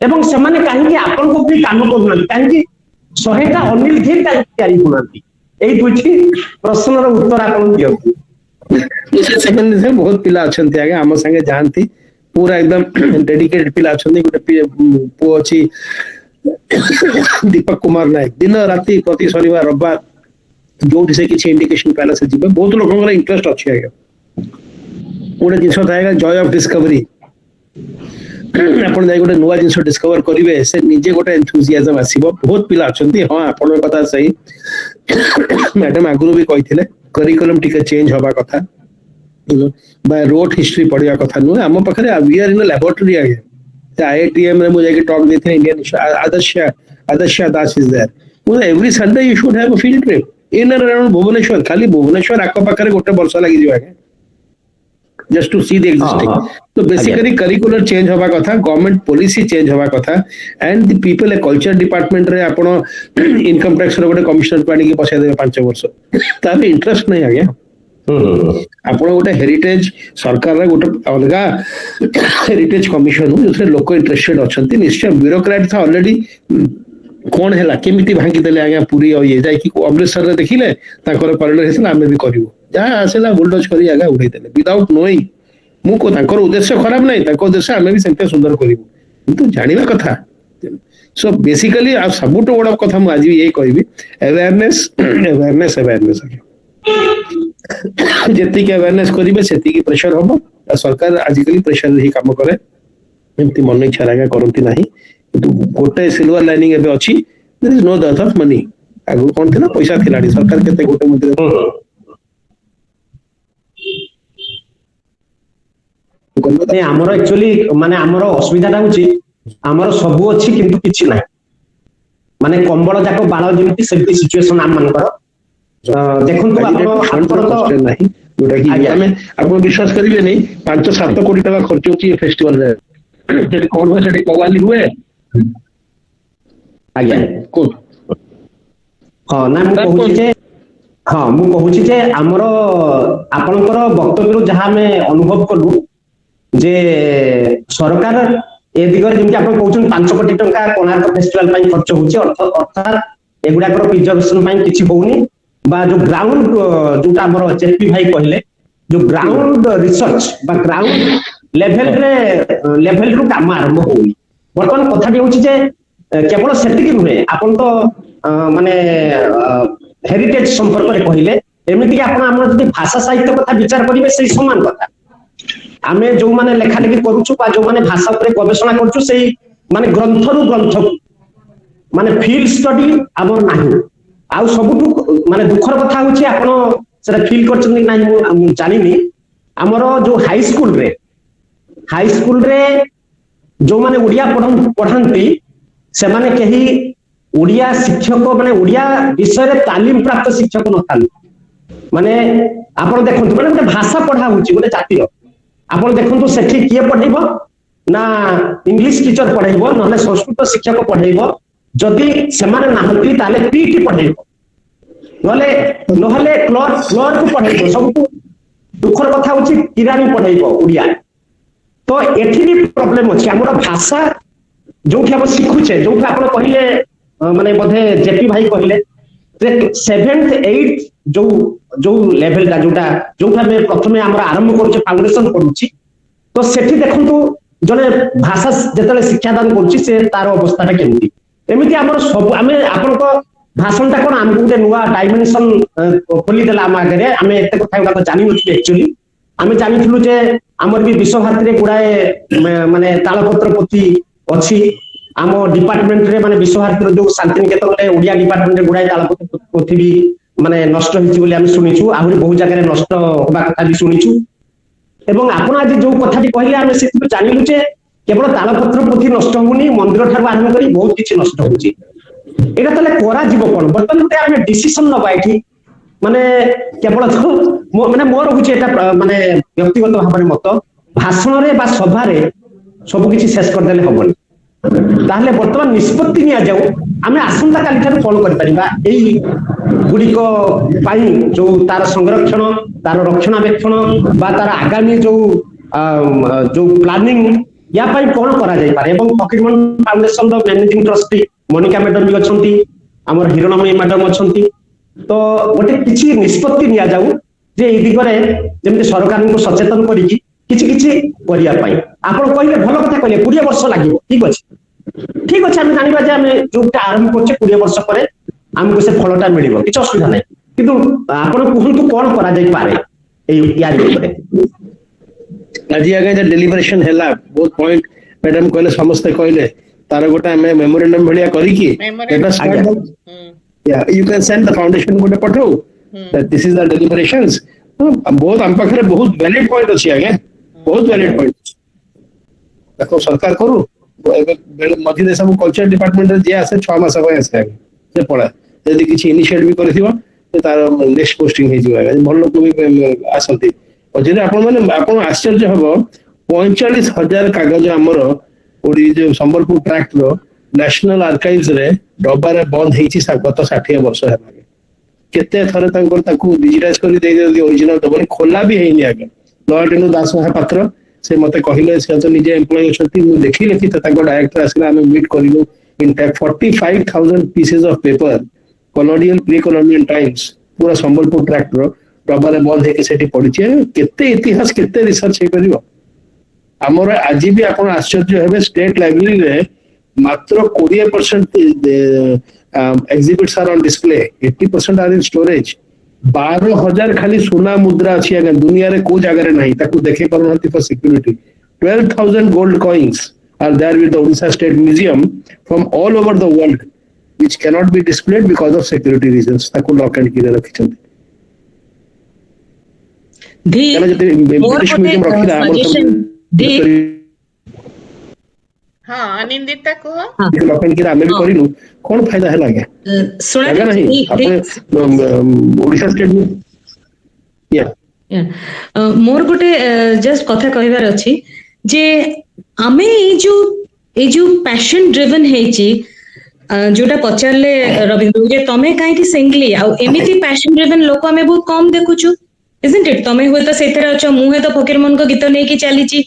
एवं सेमाने काहेकि आपण को भी काम करू काहेकि 100टा अनिल घी तैयारी होनांती एई दुइटी प्रश्नर उत्तर आपण दियंती सेकंड से बहुत पिला अछंती आगे हम संगे जानती पूरा एकदम डेडिकेटेड पिला अछंती गोटे पो अछि दीपक कुमार नायक दिन राति प्रति शनिवार रविवार जोठी से किसी इंडिकेशन पहले से जीवे बहुत लोगों का इंटरेस्ट अच्छी आगे गोटे जिनस थाएगा जॉय ऑफ डिस्कवरी आपण जाई गोटे नुवा जिनस डिस्कवर करिवे से निजे गोटे एंथुसियाज्म आसीबो बहुत पिला अछंती हां आपण कथा सही मैडम आगुरु भी कहिथिले करिकुलम टिके चेंज होबा कथा बाय रोट हिस्ट्री पढ़िया कथा नु हम पखरे वी आर इन लैबोरेटरी आगे आईआईटीएम रे मुझे के टॉक देथे Indian Adarsh Das is there वो every Sunday you should have a field trip in and around Bhubaneswar खाली भुवनेश्वर आको पखरे गोटे वर्ष लागि दियो आगे just to see the existing so basically curricular change होबा कथा गवर्नमेंट पॉलिसी चेंज होबा कथा and the people a culture department रे आपण इनकम टैक्स रो गोटे कमिश्नर पानी के पछा देबे 5 वर्ष ताबे इंटरेस्ट नहीं आ गया आपण गोटे हेरिटेज सरकार रे गोटे अलगा हेरिटेज कमिशन जो लोक इंटरेस्टेड अछंती निश्चय ब्यूरोक्रेट था ऑलरेडी कोन हैला केमिति भांगी देले आगे पूरी ये जाय कि अमृतसर रे देखिले ताकर परिणय हेसन आमे भी करिवो जहाँ आसला बुलडोज करी आगे उड़े देले विदाउट नोइंग मु को ताकर उद्देश्य खराब नहीं ताकर उद्देश्य आमे भी सेंते सुंदर करिवो किंतु जानिबा कथा सो बेसिकली आ सबुट बड़ कथा मु आज यही कहबी अवेयरनेस जेति के अवेयरनेस करिवे सेति की प्रेशर होबो सरकार आजिकली प्रेशर ही काम करे एमती मन इच्छा लागा करंती नाही किंतु गोटे सिल्वर लाइनिंग एबे अछि देयर इज नो डेथ ऑफ मनी आगु कोन थिला पैसा थिलाडी सरकार केते गोटे मंदिर आमर एक्चुअली माने आमर असुविधाटा होची आमर सबु अछि किंतु किछि नाही माने कंबळ जाको बाळ जेमिति सेमति सिचुएशन आम मानकर देखंतु आपण तो नाही जोटा कि हमें आपण विश्वास करिवे नहीं 5-7 कोटी टका खर्च होची फेस्टिवल रे जेति कोन होय सेति कवाली हुए आज्ञा कोन हां ना मु कहूची जे हाँ मु कहूची जे आमर आपणकर वक्तव्य जहाँ आम अनुभव कलु जे सरकार ए दिगरे जमी आप कहते 5 कोटी टंका कोणार्क फेस्टिवल खर्च होची अर्थात एगुड़ाकर प्रिजर्वेशन किसी होनी बा जो ग्राउंड जोटा आमर जेपी भाई कहले जो ग्राउंड रिसर्च बा ग्राउंड लेवल रु काम आरंभ होनी बर्तमान कथाटी होची जे केवल सेतिकी नुहे आपन तो माने हेरिटेज संपर्क में कहले एमती कि भाषा साहित्य कथा विचार करेंगे से समान कथा आम जो मैंने लेखा लेखि करुचु जो मैंने भाषा पर गवेषणा करुचु से माने ग्रंथ रु ग्रंथ माने फील्ड स्टडी आमर नाही आउ सबुठु माने दुखर कथा होची आपण सेटा फील करछन नाही जानिनी आमर जो हाई स्कूल रे जो माने उड़िया पढ़ांती से माने कही उड़िया शिक्षक माने उड़िया विषय तालीम प्राप्त शिक्षक न माने आपण देखंतु माने गोटे भाषा पढ़ा होची गोटे जातिर आपण देखंतु सेठी किए पढ़ेबो ना इंग्लिश टीचर पढ़ेबो नले संस्कृत शिक्षक पढ़ेबो जदि सेमाने नाहंती ताले पीटी पढ़ेबो नले क्लर्क को पढ़ेबो सब दुखर कथा होची किरानी पढ़ेबो उड़िया तो एठी भी प्रॉब्लम अछि हमर भाषा जो कि हम शिखुचे जो कि आपण कहिले माने बोधे जेपी भाई कहले 7th 8th जो लेवल का जोटा जो हमें प्रथमे हमर आरंभ करूचे फाउंडेशन करूची तो सेठी देखंतु जने भाषा जेतले शिक्षा दान करूची से तार अवस्थाटा केमती एमिति हमर सब हमें आपण को भाषणटा कोन हमकु गुटे नुवा डायमेंशन खोली देला हम आगे हमें एते कथा गुडा जानि नथि एक्चुअली हमें जानिथिलु जे हमर भी विश्व भारती रे गुडाए माने तालपत्र पोथी अछि आम डिपार्टमेंट रे माने विश्व भारती जो शांति निकेतन रे ओडिया डिपार्टमेंट रे गुडाए तालपत्र पोथी भी माने नष्ट होइछि बोली हम सुनिछु आहुरी बहुत जगह नष्ट होबा कथा भी सुनिछु एवं आपण आज जो कथाटी कहले हम से जानिलु जे केवल तालपत्र पोथी नष्ट होउनी मंदिर ठार आरंभ करी बहुत किछि नष्ट होउछि एटा तले कोरा जीव कोन बर्तन गुटे हम डिसिजन नबा एठी माने केवल तो माने मोर होछि एटा माने व्यक्तिगत भाबरे मत भाषण रे बा सभा रे सब किछि शेष कर देले हबनी ताहले वर्तमान निष्पत्ति निया जाऊ आमे आसंता काली ठार कोन कर परिबा एई गुडिको पाई जो तार संरक्षण तार रक्षणाबेक्षण बा तार आगामी जो प्लानिंग या पाई कोन करा जाय पारे एवं Fakirmohan foundation the managing trustee Monika madam भी अछंती हमर हिरणमयी मैडम अछंती तो गोटे किछि निष्पत्ति निया जाऊ जे एई दिगरे जेमते सरकार को सचेतन करी किछि किछि करिया पाई आपण कहले भलो कथा कहले 20 वर्ष लागिवो ठीक अछि हम जानिबा जे हम जोटा आरंभ करछे 20 वर्ष परे हमको से फलटा मिलिबो किछ असुविधा नै किंतु आपण कहंतु कोन करा जाय पारे एई यार भितरे आज आगे जे डेलिब्रेशन हैला बहुत पॉइंट मैडम कहले समस्त कहले तार गोटा हम मेमोरेंडम भलिया करी कि एटा start you can send the foundation गोटे पठो that this is the deliberations बहुत हम पाखरे बहुत वैलिड पॉइंट अछि आगे बहुत वैलिड पॉइंट देखो सरकार करू मध्य देश कल्चर डिपार्टमेंट जे आसे 6 मास होय आसे से पळा यदि किछि इनिशिएट भी करथिबो तार नेक्स्ट पोस्टिंग हे जिवा भल लोक भी आसंती और जे आपण माने आपण आश्चर्य हबो 45,000 कागज हमर ओडी जो संबलपुर ट्रैक्ट रो नेशनल आर्काइव्स रे डब्बारे बंद हेछि गत 60 वर्ष हेला केते थरे तांकर ताकू डिजिटाइज करी दे दे ओरिजिनल डब्बारे खोला भी हेनी आगे लॉर्डनु दास महापात्र से मते कहिले से तो निजे एम्प्लॉय अछती मु देखि लेखि त ताको डायरेक्टर आसिला हमें मीट करिलो in 45,000 pieces of paper colonial pre colonial times पूरा संबलपुर ट्रैक्ट रो डब्बारे बंद हेके सेठी पडिचे केते इतिहास केते रिसर्च हे करिवो हमर आज भी आपण आश्चर्य हेबे स्टेट लाइब्रेरी रे मात्र 20% exhibits are on display 80% are in storage 12,000 खाली सोना मुद्रा अछि अगर दुनिया रे को जगह रे नहीं ताकू देखे परनति for security 12,000 gold coins are there with the Odisha State Museum from all over the world which cannot be displayed because of security reasons ताकू लॉक एंड की रखि छथि ब्रिटिश म्यूजियम रखिला हमर हाँ अनिंदिता को लॉकएंड की आमे भी करिनु कोन फायदा हैला के सुना नहीं अपने ओडिशा स्टेट में या मोर गोटे जस्ट कथा कहबार अछि जे आमे ए जो पैशन ड्रिवन हेची जोटा पचारे रविंद्र जे तमे कहीं सिंगली आउ एमिति पैशन ड्रिवन लोक आमे बहुत कम देखुछु इजंट इट तमे हुए तो सेथरे अछ मुहे तो फकीरमोहन को गीत नै कि चलीची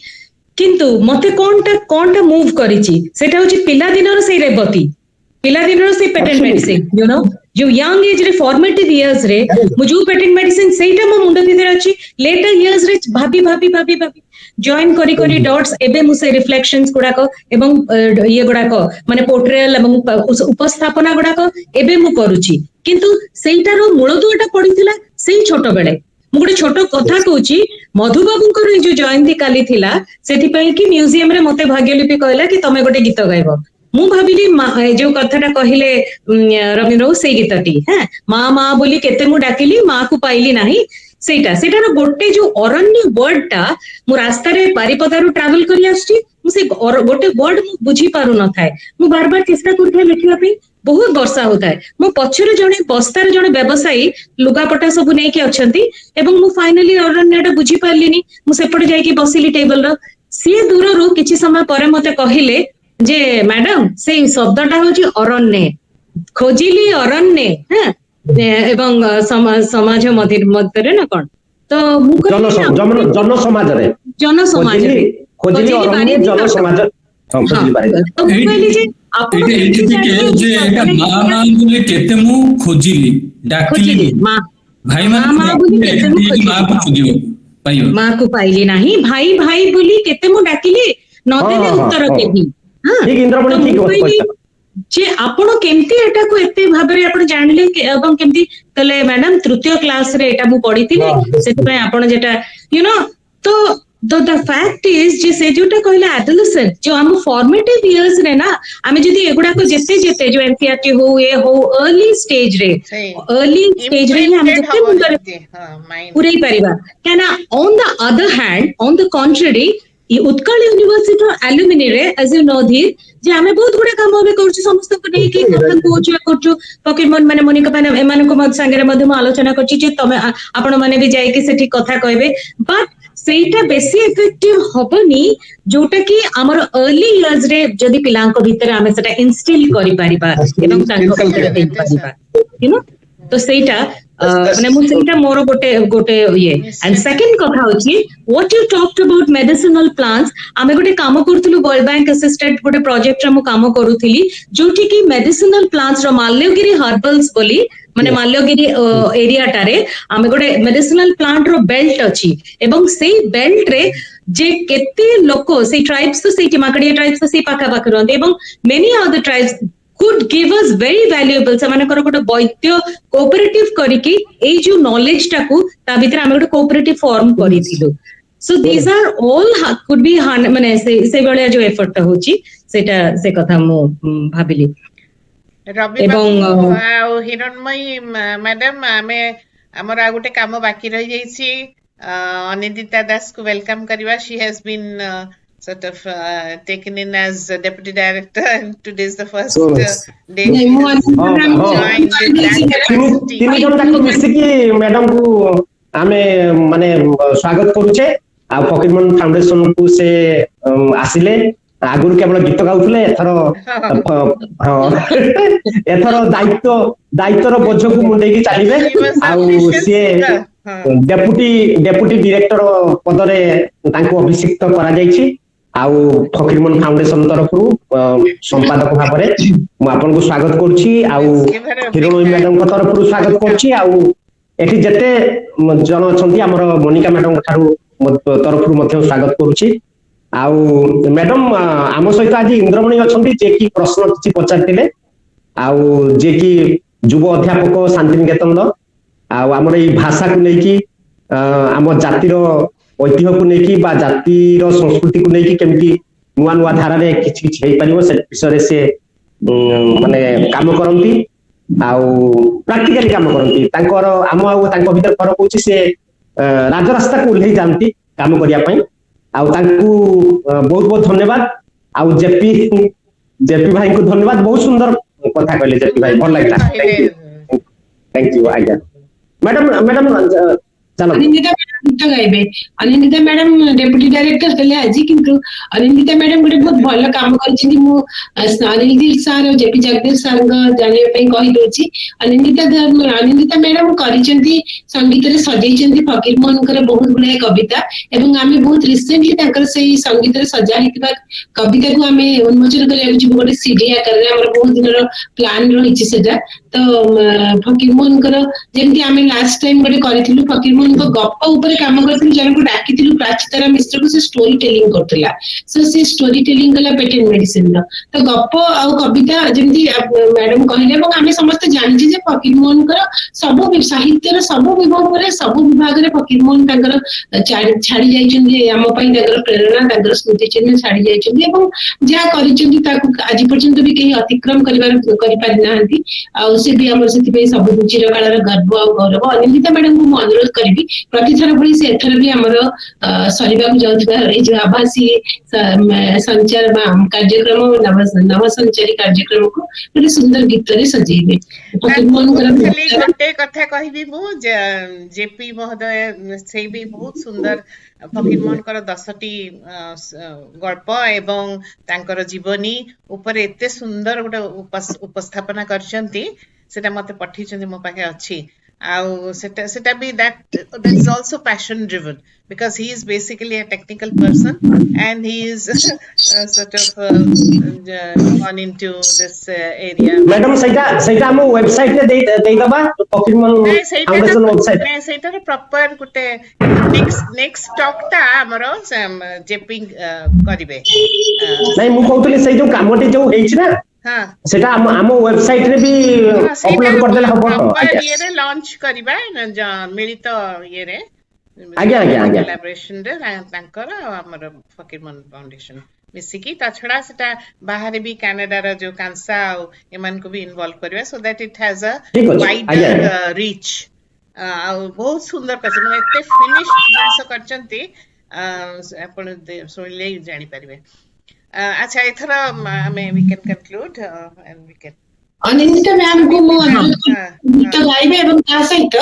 किंतु मते कोनटा मूव करिची सेटा होची पिला दिनर से रेवती पिला दिनर से पेटेंट मेडिसिन यू नो जो यंग एज रे फॉर्मेटिव इयर्स रे मु जो पेटेंट मेडिसिन सेटा मो मुंड भितर अछि लेटर इयर्स रे भाबी जॉइन करी डॉट्स एबे मु से रिफ्लेक्शंस गुडाक एवं ये गुडाक माने पोर्ट्रेयल एवं उपस्थापना गुडाक एबे मु करूची किंतु सेटार मूलदुआटा पडिथिला सेई छोट बेले मु गोटे छोट कथा कहूची मधुबाबूंकर जो जयंती काली थिला सेथि पई कि म्यूजियम रे मते भाग्यलिपि कहला कि तमे गोटे गीत गाइबो मु भाबिली जो कथाटा कहिले रविंद्र से गीतटी हाँ माँ माँ बोली केते मु डाकिली माँ को पाइली नाही सेटार गोटे जो अरण्य वर्ड टा मु रास्ता रे बारिपदारू ट्रैवल करी आछी मु से गोटे वर्ड मु बुझी पारु न थाए मु बार बार चेष्टा करथि लिखिबा पे बहुत वर्षा होता है मो पछरे जणे बस्तार जणे व्यवसायी लुगापटा सब नै कि अछंती एवं मु फाइनली अरण्यटा बुझी पारलिनी मु सेपटे जाई कि बसिली टेबल रो सी दूररू किछि समय परे मते कहिले जे मैडम से शब्दटा होची अरण्य खोजिली अरण्य हाँ एवं समाज मध्य ना कौन तो जन समाज रे खोजिली अरण्य जन समाज तो कहली जे आपण जे एटा मां बोले केते मु खोजिली डाकिली मां भाई मां बोली केते मां को खोजियो पाइयो मां को पाइली नाही भाई भाई बोली केते मु डाकिली न देले उत्तर केबी ठीक इंद्रमणि ठीक कहता जे आपण केमती एटा को एते भाबरे आपण जानले एवं केमती तले मैडम तृतीय क्लास रे एटा मु पढिथिले सेति पय आपण जेटा यू नो तो द फैक्ट इज जे से जोटा कहले एडोलेसेंट जो हम फॉर्मेटिव इयर्स रे ना आमे जदी एगुडा को जेते जो एनसीईआरटी हो ये हो अर्ली स्टेज रे हम जेते मुंडरे पुरै परिबा केना on the other hand on the contrary Utkal university alumni रे एज यू नो धीर जे आमे बहुत गुडे काम बे करछु समस्त को नै कि कथन कोछु फकीरमोहन माने मोनिका माने एमान को मत संगे रे मध्य आलोचना करछि जे तमे आपण माने भी जाई कि सेठी कथा कहबे बट सेटा बेसी इफेक्टिव होबनी जोटा कि हमर अर्ली इयर्स रे जदी पिलांको भीतर आमे सेटा इंस्टिल करि परिबा एवं तांको भीतर दे परिबा यू नो तो सेटा माने मु सेटा मोर गोटे ये एंड सेकंड कथा होची what you talked about medicinal plants आमे गोटे काम करथुलु वर्ल्ड बैंक असिस्टेंट गोटे प्रोजेक्ट रे मु काम करूथिली जोठी कि मेडिसिनल प्लांट्स रो माल्यगिरी हर्बल्स बोली माने माल्यगिरी एरिया टारे आमे गोटे मेडिसिनल प्लांट रो बेल्ट अछि एवं सेई बेल्ट रे जे केते लोको सेई ट्राइब्स तो सेई माकड़िया ट्राइब्स तो सेई पाखा पाखा रहंते एवं many other tribes could give us very valuable सेमानकर गोटे वैद्य कोऑपरेटिव करिकि ए जो नॉलेज टाकू ता भीतर हम गोटे कोऑपरेटिव फॉर्म करिथिलु so these are all could be माने से बेले जो एफर्ट होची सेटा से कथा मु भाबिली रवि बाबू हिरणमयी मैडम आमे हमर आ गोटे काम बाकी रह जाईछि अनिदिता दास को वेलकम करबा she has been sort of taken in as deputy director and today is the first day तीन जन तक मिसिकी मैडम को आमे माने स्वागत करूचे आ फकीरमोहन फाउंडेशन को से आसिले आगुर केवल गीत गाउथले एथर दायित्वर बोझ को मुंडे की चलिबे आउ से डेपुटी डायरेक्टर पद रे तांको अभिषिक्त करा जायछि आउ फकीरमोहन फाउंडेशन तरफ संपादक भाव में आपन को स्वागत करछि आउ हिरणमयी मैडम को तरफ स्वागत करछि आउ एठी जते जन अछंती हमर मोनिका मैडम थारु तरफ मध्ये स्वागत करछि आउ मैडम आम सहित आज इंद्रमणि अछंती जे की प्रश्न किछि पचारतिले आउ जे की युव अध्यापक शांतिनिकेतन आउ हमर ई भाषा को नै कि आम जातिर ऐतिह्य को लेकिन बा जातिर संस्कृति को लेकिन केमती नुआ नुआ धारा रे किछि किछि हेइ परिबो से विषय से माने काम करंती आउ प्रैक्टिकली काम करंती तांकर आम आउ तांको भीतर फरक होछि से राज रास्ता को उल्लेइ जानती काम करिया पई आउ तांकू बहुत बहुत धन्यवाद आउ जेपी भाई को धन्यवाद बहुत सुंदर कथा कहले जेपी भाई भल लागला थैंक यू आज्ञा मैडम चलो गीत गाइबे अनिंदिता मैडम डेप्यूटी डायरेक्टर थे आज किंतु अनिंदिता मैडम गोटे बहुत भल काम कर अनिल सार और जेपी जगदीश सार जानी अनिंदिता मैडम कर संगीत रे सजाई फकीर मोहन बहुत गुड़ाए कविता एवं आम बहुत रिसेंटली से संगीत रे सजा कविता को आम उन्मोचन कर गोटे सीडी आकार बहुत दिन प्लान रही तो फकीर मोहन जमी आम लास्ट टाइम गोटे करूँ फकीर मोहन गप उपर काम कर जन को डाकी प्राचितारा मिश्र को स्टोरी टेलिंग करथिला सो से स्टोरी टेलिंग कला पेटेंट मेडिसिन तो गप आ कविता जमी मैडम कहले आम समस्त जानी जे फकीर मोहन सब साहित्यर सब विभाग सब विभाग में फकीर मोहन छाड़ी जाम प्रेरणा स्मृति चिन्ह छाड़ी जाइए जहाँ कर आज पर्यंत भी कहीं अतिक्रम से भी आम से सब चिरकाल गर्व और गौरव अनिंदिता मैडम को मुझे अनुरोध करी प्रतिथर भली से एथर भी आमर सरिबा जो आभासी संचार कार्यक्रम नव संचारी कार्यक्रम को गोटे सुंदर गीत रे सजेबे गोटे कथा कहबी मु जेपी महोदय से भी बहुत सुंदर फकीर मोहन 10टी गल्प एवं तांकर जीवनी ऊपर एते सुंदर गोटे उपस्थापना करछंती सेटा मते पठिछंती मो पाखे अछि आउ सेटा भी that is also passion driven because he is basically a technical person and he is sort of gone into this area madam सेटा हम वेबसाइट रे देई दबा फकीर मोहन फाउंडेशन वेबसाइट नै सेटा रे प्रॉपर गुटे नेक्स्ट टॉक ता हमरो जेपी करिवे नै मु कहतली से जो कामटी जो हेछि ना हां सेटा हम वेबसाइट रे भी अपलोड कर देला हबो तो ये रे लॉन्च करिबा मिलित ये रे आगे कोलैबोरेशन रे तांकर हमर फकीर मोहन फाउंडेशन मिसिकी ता छडा सेटा बाहर भी कनाडा रा जो कांसा एमन को भी इन्वॉल्व करबा so that it has a wider reach बहुत सुंदर करछन एते फिनिश्ड जिंस करछंती आपण सुनले जानि परिबे अच्छा एथर हमें we can conclude and we can Anindita ma'am को मो गीत गाइबे एवं ता सहित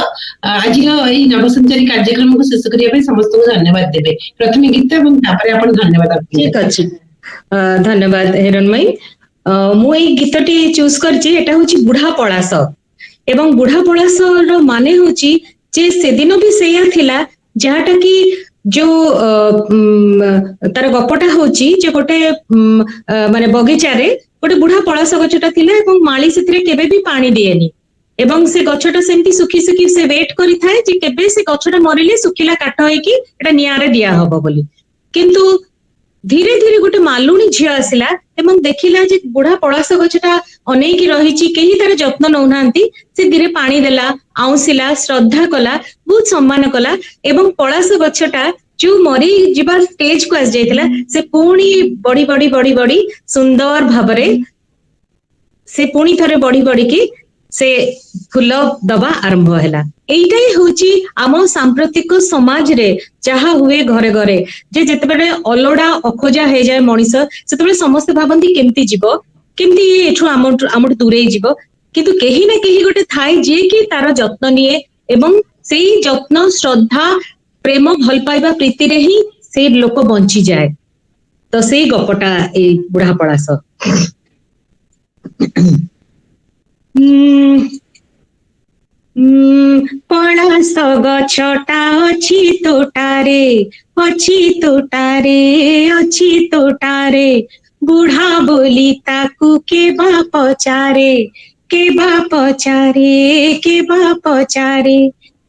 आज एई नवसंचारी कार्यक्रम को शेष करिया समस्त को धन्यवाद देबे प्रथम गीत एवं तापर आपण धन्यवाद ठीक अछि धन्यवाद हिरणमयी मु एई गीतटी चूज करछि एटा होछि बुढ़ा पळास एवं बुढ़ा पळास रो माने होछि जे सेदिनो भी सेया थिला जाटा की जो तार गपटा होची जे गोटे माने बगीचा रे गोटे बुढ़ा पळास गछटा थिला एवं माली सेतिरे केबे भी पानी दिएनी एवं से गछटा सेंती सुखी सुखी से वेट करि थाए जे केबे से गछटा मरिले सुखिला काट होइकी एटा नियारे दिया हबो बोली किंतु धीरे धीरे गोटे मालुणी झिया आसिला एवं देखिला जे बुढ़ा पळास गछटा अनेकी रहिची केही तार जत्न नौनांती से धीरे पानी देला आउसिला श्रद्धा कला बहुत सम्मान कला एवं पळास गछटा जो मरी जीवा स्टेज को आस जाइतिला से पुणी बड़ी बड़ी बड़ी बड़ी सुंदर भाबरे से पुणी थरे बड़ी बड़ी की से फूल दबा आरंभ हैला एइटाई होची आम सांप्रतिक समाज रे जहा हुए घरे घरे जे जेतेबेले अलोडा अखोजा हे जाय मनिष सेतेबेले समस्त भाबंती केमती जीवो केमती एठु आमट दूरे जीवो किंतु केही ना केही गोटे थाए जे कि तार जत्न निये एवं सेई जत्न श्रद्धा प्रेम भल पाइबा प्रीति रे ही से लोक बंची जाए तो सेई गपटा ए बुढ़ा पळास पळास गछटा अछि तोटारे बुढ़ा बोली ताकू के बा पचारे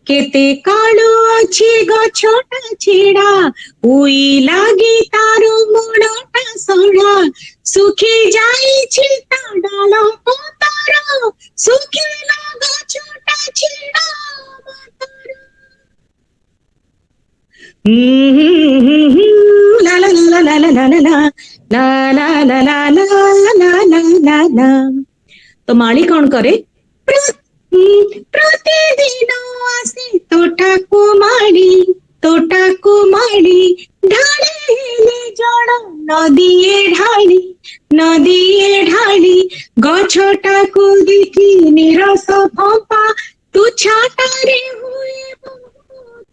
केते कालू अछि गछटा छिड़ा उई लागी तारो मुड़टा सड़ा सुखी जाइछि ता डाल पतार सुखिला गछटा छिड़ा ला ला ला ला ला ला ला ला ला ला ला ला ला ला तो माली कौन करे प्रतिदिन आसी तोटा कुमारी ढाले जड़ नदिए ढाली गछटा को देखी निरस फंपा तू छाटारे हुए बहुत